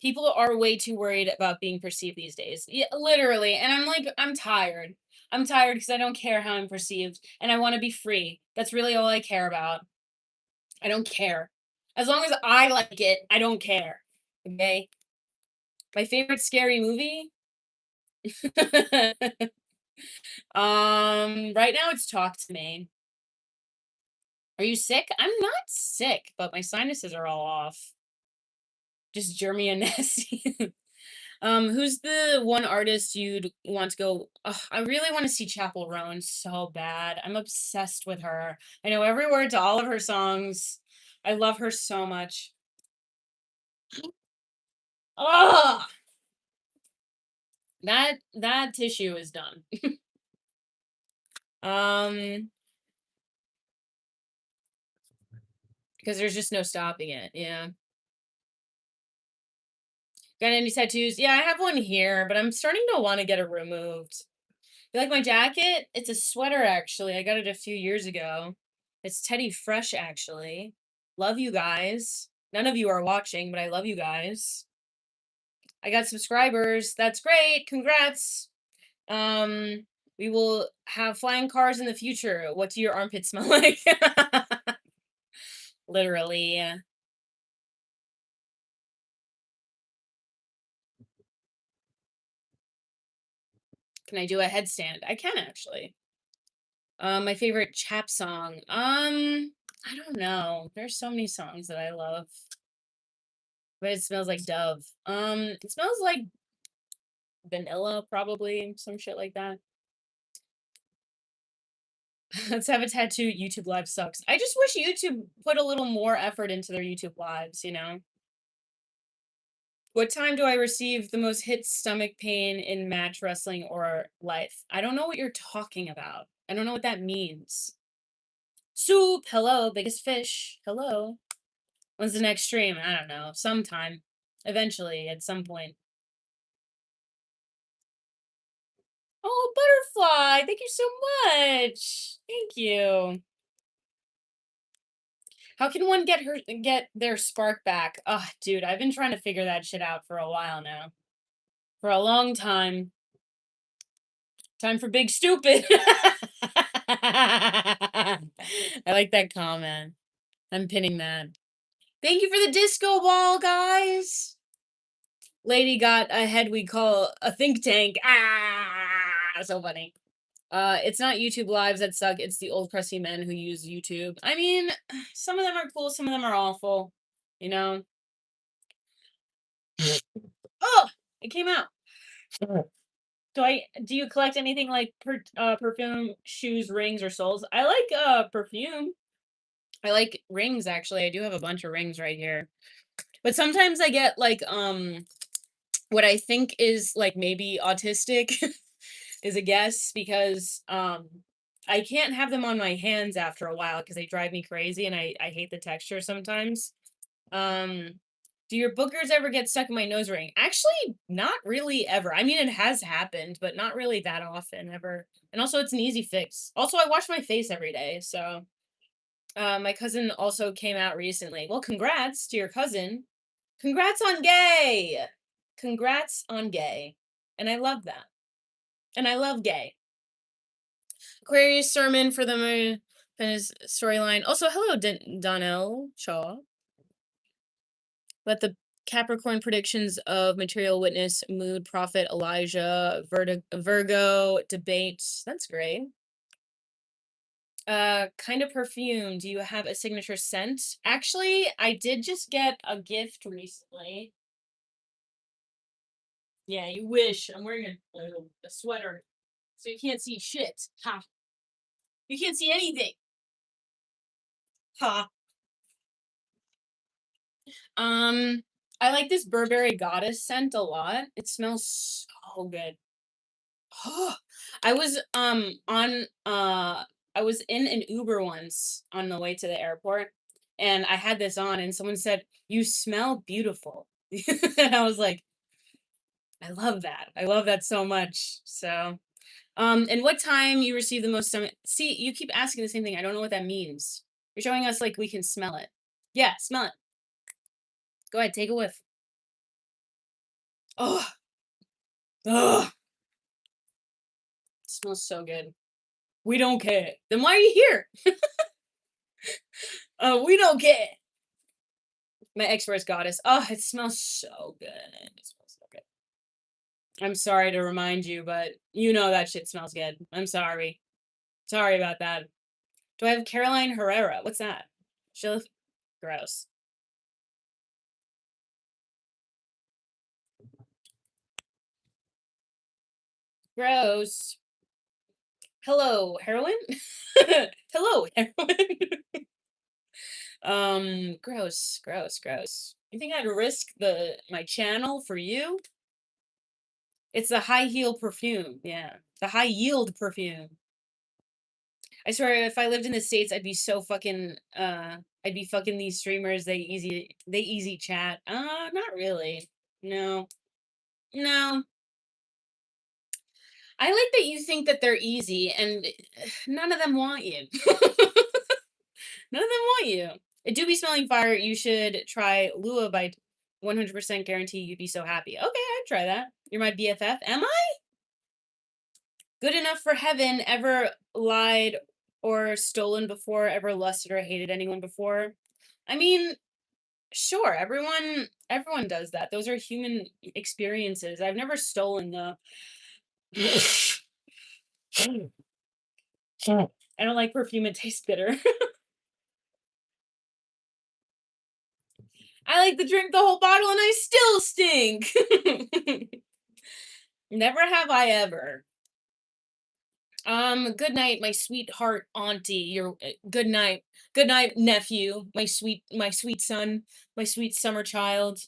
People are way too worried about being perceived these days. Yeah, literally. And I'm like, I'm tired. I'm tired because I don't care how I'm perceived and I want to be free. That's really all I care about. I don't care. As long as I like it, I don't care. Okay? My favorite scary movie? Right now it's Talk to Me. Are you sick? I'm not sick, but my sinuses are all off. Just germy and nasty. Who's the one artist you'd want to go? Ugh, I really want to see Chapel Roan so bad. I'm obsessed with her. I know every word to all of her songs. I love her so much. Oh, that tissue is done. Um, because there's just no stopping it. Yeah. Got any tattoos? Yeah, I have one here, but I'm starting to want to get it removed. You like my jacket? It's a sweater, actually. I got it a few years ago. It's Teddy Fresh, actually. Love you guys. None of you are watching, but I love you guys. I got subscribers. That's great. Congrats. We will have flying cars in the future. What do your armpits smell like? Literally. Can I do a headstand? I can actually. My favorite chap song. I don't know. There's so many songs that I love. But it smells like Dove. It smells like vanilla, probably some shit like that. Let's have a tattoo. YouTube live sucks. I just wish YouTube put a little more effort into their YouTube lives. What time do I receive the most hit stomach pain in match wrestling or life? I don't know what you're talking about. I don't know what that means. Soup, hello, biggest fish. Hello. When's the next stream? I don't know. Sometime. Eventually, at some point. Oh, butterfly. Thank you so much. Thank you. How can one get their spark back? Oh, dude, I've been trying to figure that shit out for a while now. For a long time. Time for big stupid. I like that comment. I'm pinning that. Thank you for the disco ball, guys. Lady got a head we call a think tank. So funny. It's not YouTube lives that suck. It's the old crusty men who use YouTube. I mean, some of them are cool, some of them are awful. You know. Oh, it came out. Do you collect anything like perfume, shoes, rings, or souls? I like perfume. I like rings actually. I do have a bunch of rings right here. But sometimes I get like what I think is like maybe autistic is a guess because I can't have them on my hands after a while because they drive me crazy and I hate the texture sometimes. Um do your bookers ever get stuck in my nose ring? Actually, not really ever. I mean, it has happened, but not really that often ever. And also, it's an easy fix. Also, I wash my face every day, so my cousin also came out recently. Well, congrats to your cousin. Congrats on gay. Congrats on gay. And I love that. And I love gay. Aquarius sermon for the storyline. Also, hello, Donnell Shaw. Let the Capricorn predictions of material witness, mood, prophet, Elijah, Virgo, debate. That's great. Kind of perfume. Do you have a signature scent? Actually, I did just get a gift recently. Yeah, you wish. I'm wearing a sweater, so you can't see shit. Ha! You can't see anything. Ha! I like this Burberry Goddess scent a lot. It smells so good. I was on I was in an Uber once on the way to the airport and I had this on and someone said, "You smell beautiful." And I was like, I love that. I love that so much. So, and what time you receive the most stomach? See, you keep asking the same thing. I don't know what that means. You're showing us like we can smell it. Yeah, smell it. Go ahead, take a whiff. Oh, oh, smells so good. We don't care. Then why are you here? We don't care. My ex-first goddess. Oh, it smells so good. It smells so good. I'm sorry to remind you, but you know that shit smells good. I'm sorry. Sorry about that. Do I have Caroline Herrera? What's that? She'll gross. Gross. Hello, heroin? Hello, heroin. Gross, gross, gross. You think I'd risk my channel for you? It's the high heel perfume. Yeah. The high yield perfume. I swear if I lived in the States, I'd be so fucking I'd be fucking these streamers. They easy chat. Not really. No. No. I like that you think that they're easy and none of them want you. None of them want you. It do be smelling fire. You should try Lua by 100% guarantee you'd be so happy. Okay, I'd try that. You're my BFF. Am I? Good enough for heaven. Ever lied or stolen before? Ever lusted or hated anyone before? I mean, sure, everyone does that. Those are human experiences. I've never stolen though. I don't like perfume, it tastes bitter. I like to drink the whole bottle and I still stink. Never have I ever. Good night, my sweetheart auntie. Your good night. Good night, nephew. My sweet son, my sweet summer child.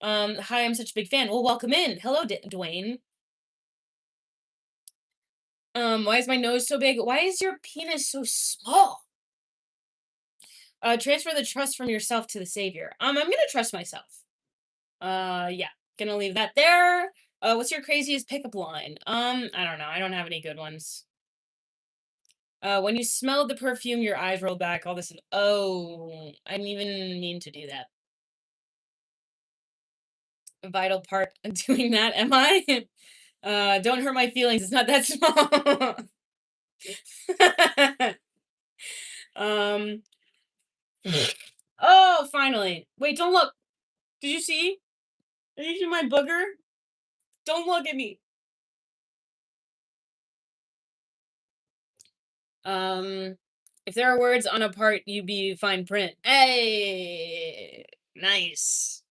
Hi, I'm such a big fan. Well, welcome in. Hello, Dwayne. Why is my nose so big? Why is your penis so small? Transfer the trust from yourself to the savior. I'm gonna trust myself. Yeah, gonna leave that there. What's your craziest pickup line? I don't know. I don't have any good ones. When you smelled the perfume, your eyes rolled back. All this. Oh, I didn't even mean to do that. A vital part of doing that, am I? Don't hurt my feelings. It's not that small. um. Oh, finally. Wait, don't look. Did you see? Did you see my booger? Don't look at me. If there are words on a part, you be fine print. Hey, nice.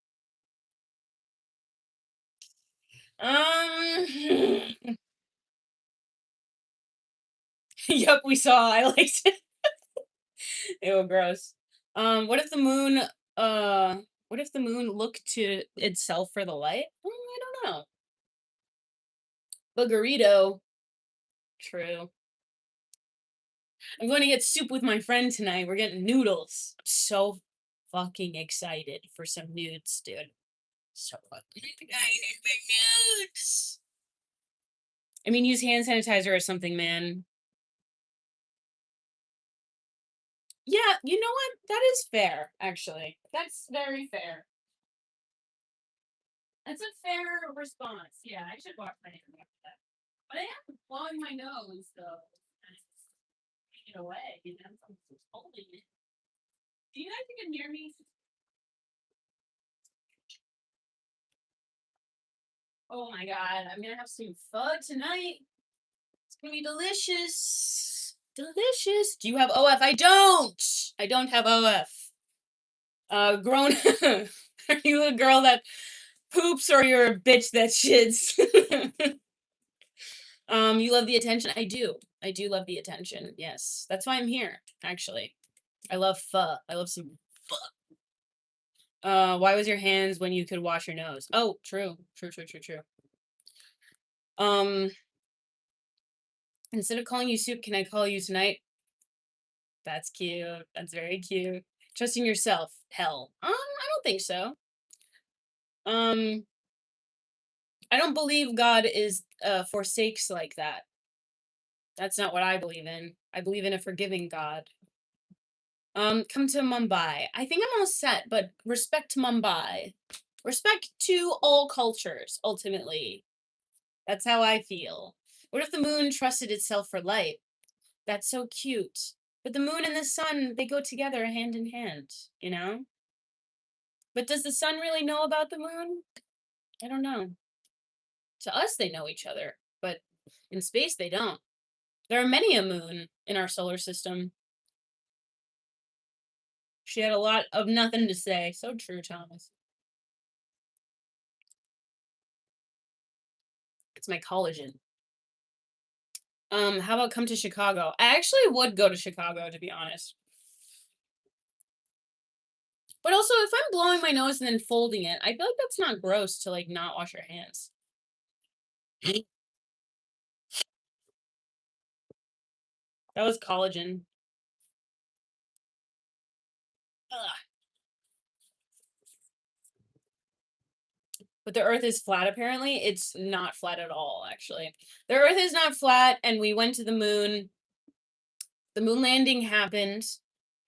Um, yep, we saw. I liked it. Ew, gross. What if the moon? What if the moon looked to itself for the light? I don't know. Boogerito. True. I'm going to get soup with my friend tonight. We're getting noodles. I'm so fucking excited for some nudes, dude. So fucking excited for nudes. I mean, use hand sanitizer or something, man. Yeah, you know what? That is fair, actually. That's very fair. That's a fair response. Yeah, I should wash my hands after that. But I am blowing my nose, though. And it's taking it away, you know? I'm just holding it. Do you guys even hear me? Oh my god, I'm gonna have some pho tonight. It's gonna be delicious. Delicious. Do you have OF? I don't. I don't have OF. Grown. Are you a girl that poops or you're a bitch that shits? You love the attention. I do. I do love the attention. Yes, that's why I'm here. Actually, I love pho. I love some pho. Why was your hands when you could wash your nose? Oh, true. True. True. True. True. Um, instead of calling you soup, can I call you tonight? That's cute. That's very cute. Trusting yourself. Hell. I don't think so. Um, I don't believe God is forsakes like that. That's not what I believe in. I believe in a forgiving God. Come to Mumbai. I think I'm all set, but respect to Mumbai. Respect to all cultures, ultimately. That's how I feel. What if the moon trusted itself for light? That's so cute. But the moon and the sun, they go together hand in hand, you know? But does the sun really know about the moon? I don't know. To us, they know each other, but in space, they don't. There are many a moon in our solar system. She had a lot of nothing to say. So true, Thomas. It's my collagen. How about come to Chicago? I actually would go to Chicago, to be honest. But also, if I'm blowing my nose and then folding it, I feel like that's not gross to like not wash your hands. That was collagen. Ugh. But the earth is flat apparently. It's not flat at all, actually. The earth is not flat, and we went to the moon. The moon landing happened.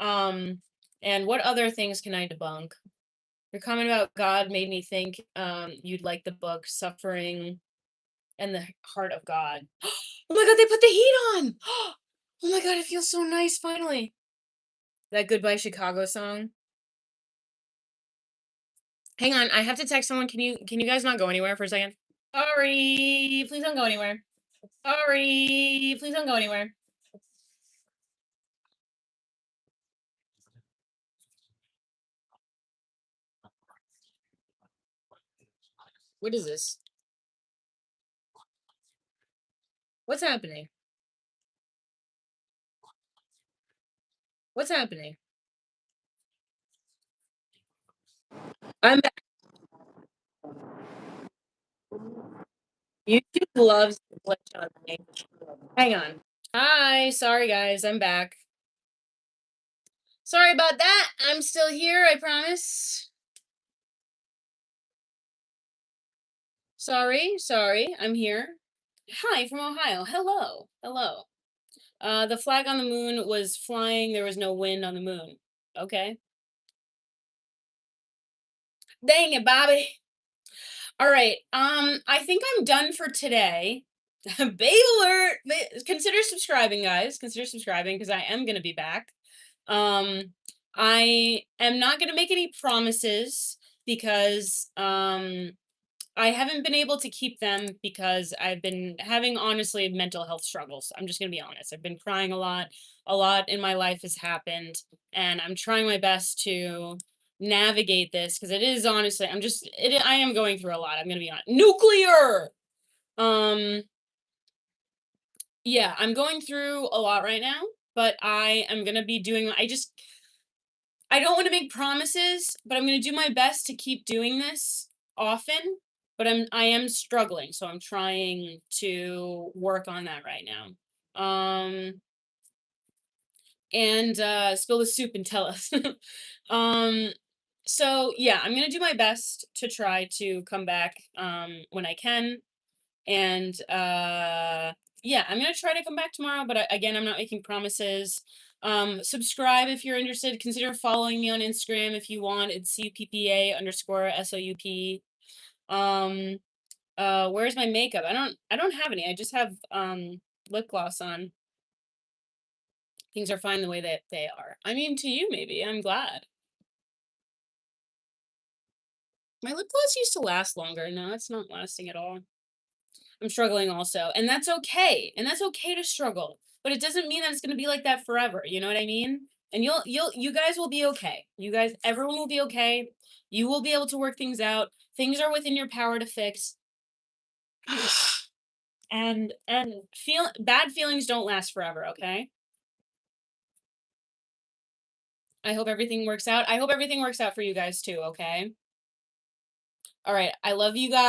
Um, and what other things can I debunk? Your comment about God made me think you'd like the book Suffering and the Heart of God. Oh my god, they put the heat on! Oh my god, it feels so nice finally. That Goodbye Chicago song. Hang on, I have to text someone. Can you guys not go anywhere for a second? Sorry, please don't go anywhere. Sorry, please don't go anywhere. What is this? What's happening? What's happening? I'm YouTube loves to glitch on me. Hang on. Hi, sorry guys, I'm back. Sorry about that. I'm still here, I promise. Sorry, I'm here. Hi from Ohio. Hello. Hello. The flag on the moon was flying, there was no wind on the moon. Okay. Dang it, Bobby. All right. I think I'm done for today. Babe alert! Consider subscribing, guys. Consider subscribing because I am gonna be back. Um, I am not gonna make any promises because I haven't been able to keep them because I've been having honestly mental health struggles. I'm just gonna be honest. I've been crying a lot. A lot in my life has happened, and I'm trying my best to navigate this because it is honestly, I am going through a lot. I'm gonna be honest. Nuclear. Um, yeah, I'm going through a lot right now, but I am gonna be doing. I don't want to make promises, but I'm going to do my best to keep doing this often. But I am struggling, so I'm trying to work on that right now. And spill the soup and tell us. um, so yeah, I'm gonna do my best to try to come back when I can, and yeah, I'm gonna try to come back tomorrow. But again, I'm not making promises. Subscribe if you're interested. Consider following me on Instagram if you want. It's CUPPA_SOUP. Um, where's my makeup? I don't have any. I just have lip gloss on. Things are fine the way that they are. I mean, to you maybe. I'm glad. My lip gloss used to last longer. Now it's not lasting at all. I'm struggling also, and that's okay. And that's okay to struggle. But it doesn't mean that it's going to be like that forever. You know what I mean? And you guys will be okay. You guys, everyone will be okay. You will be able to work things out. Things are within your power to fix. And feel bad feelings don't last forever, okay? I hope everything works out. I hope everything works out for you guys too, okay? All right. I love you guys.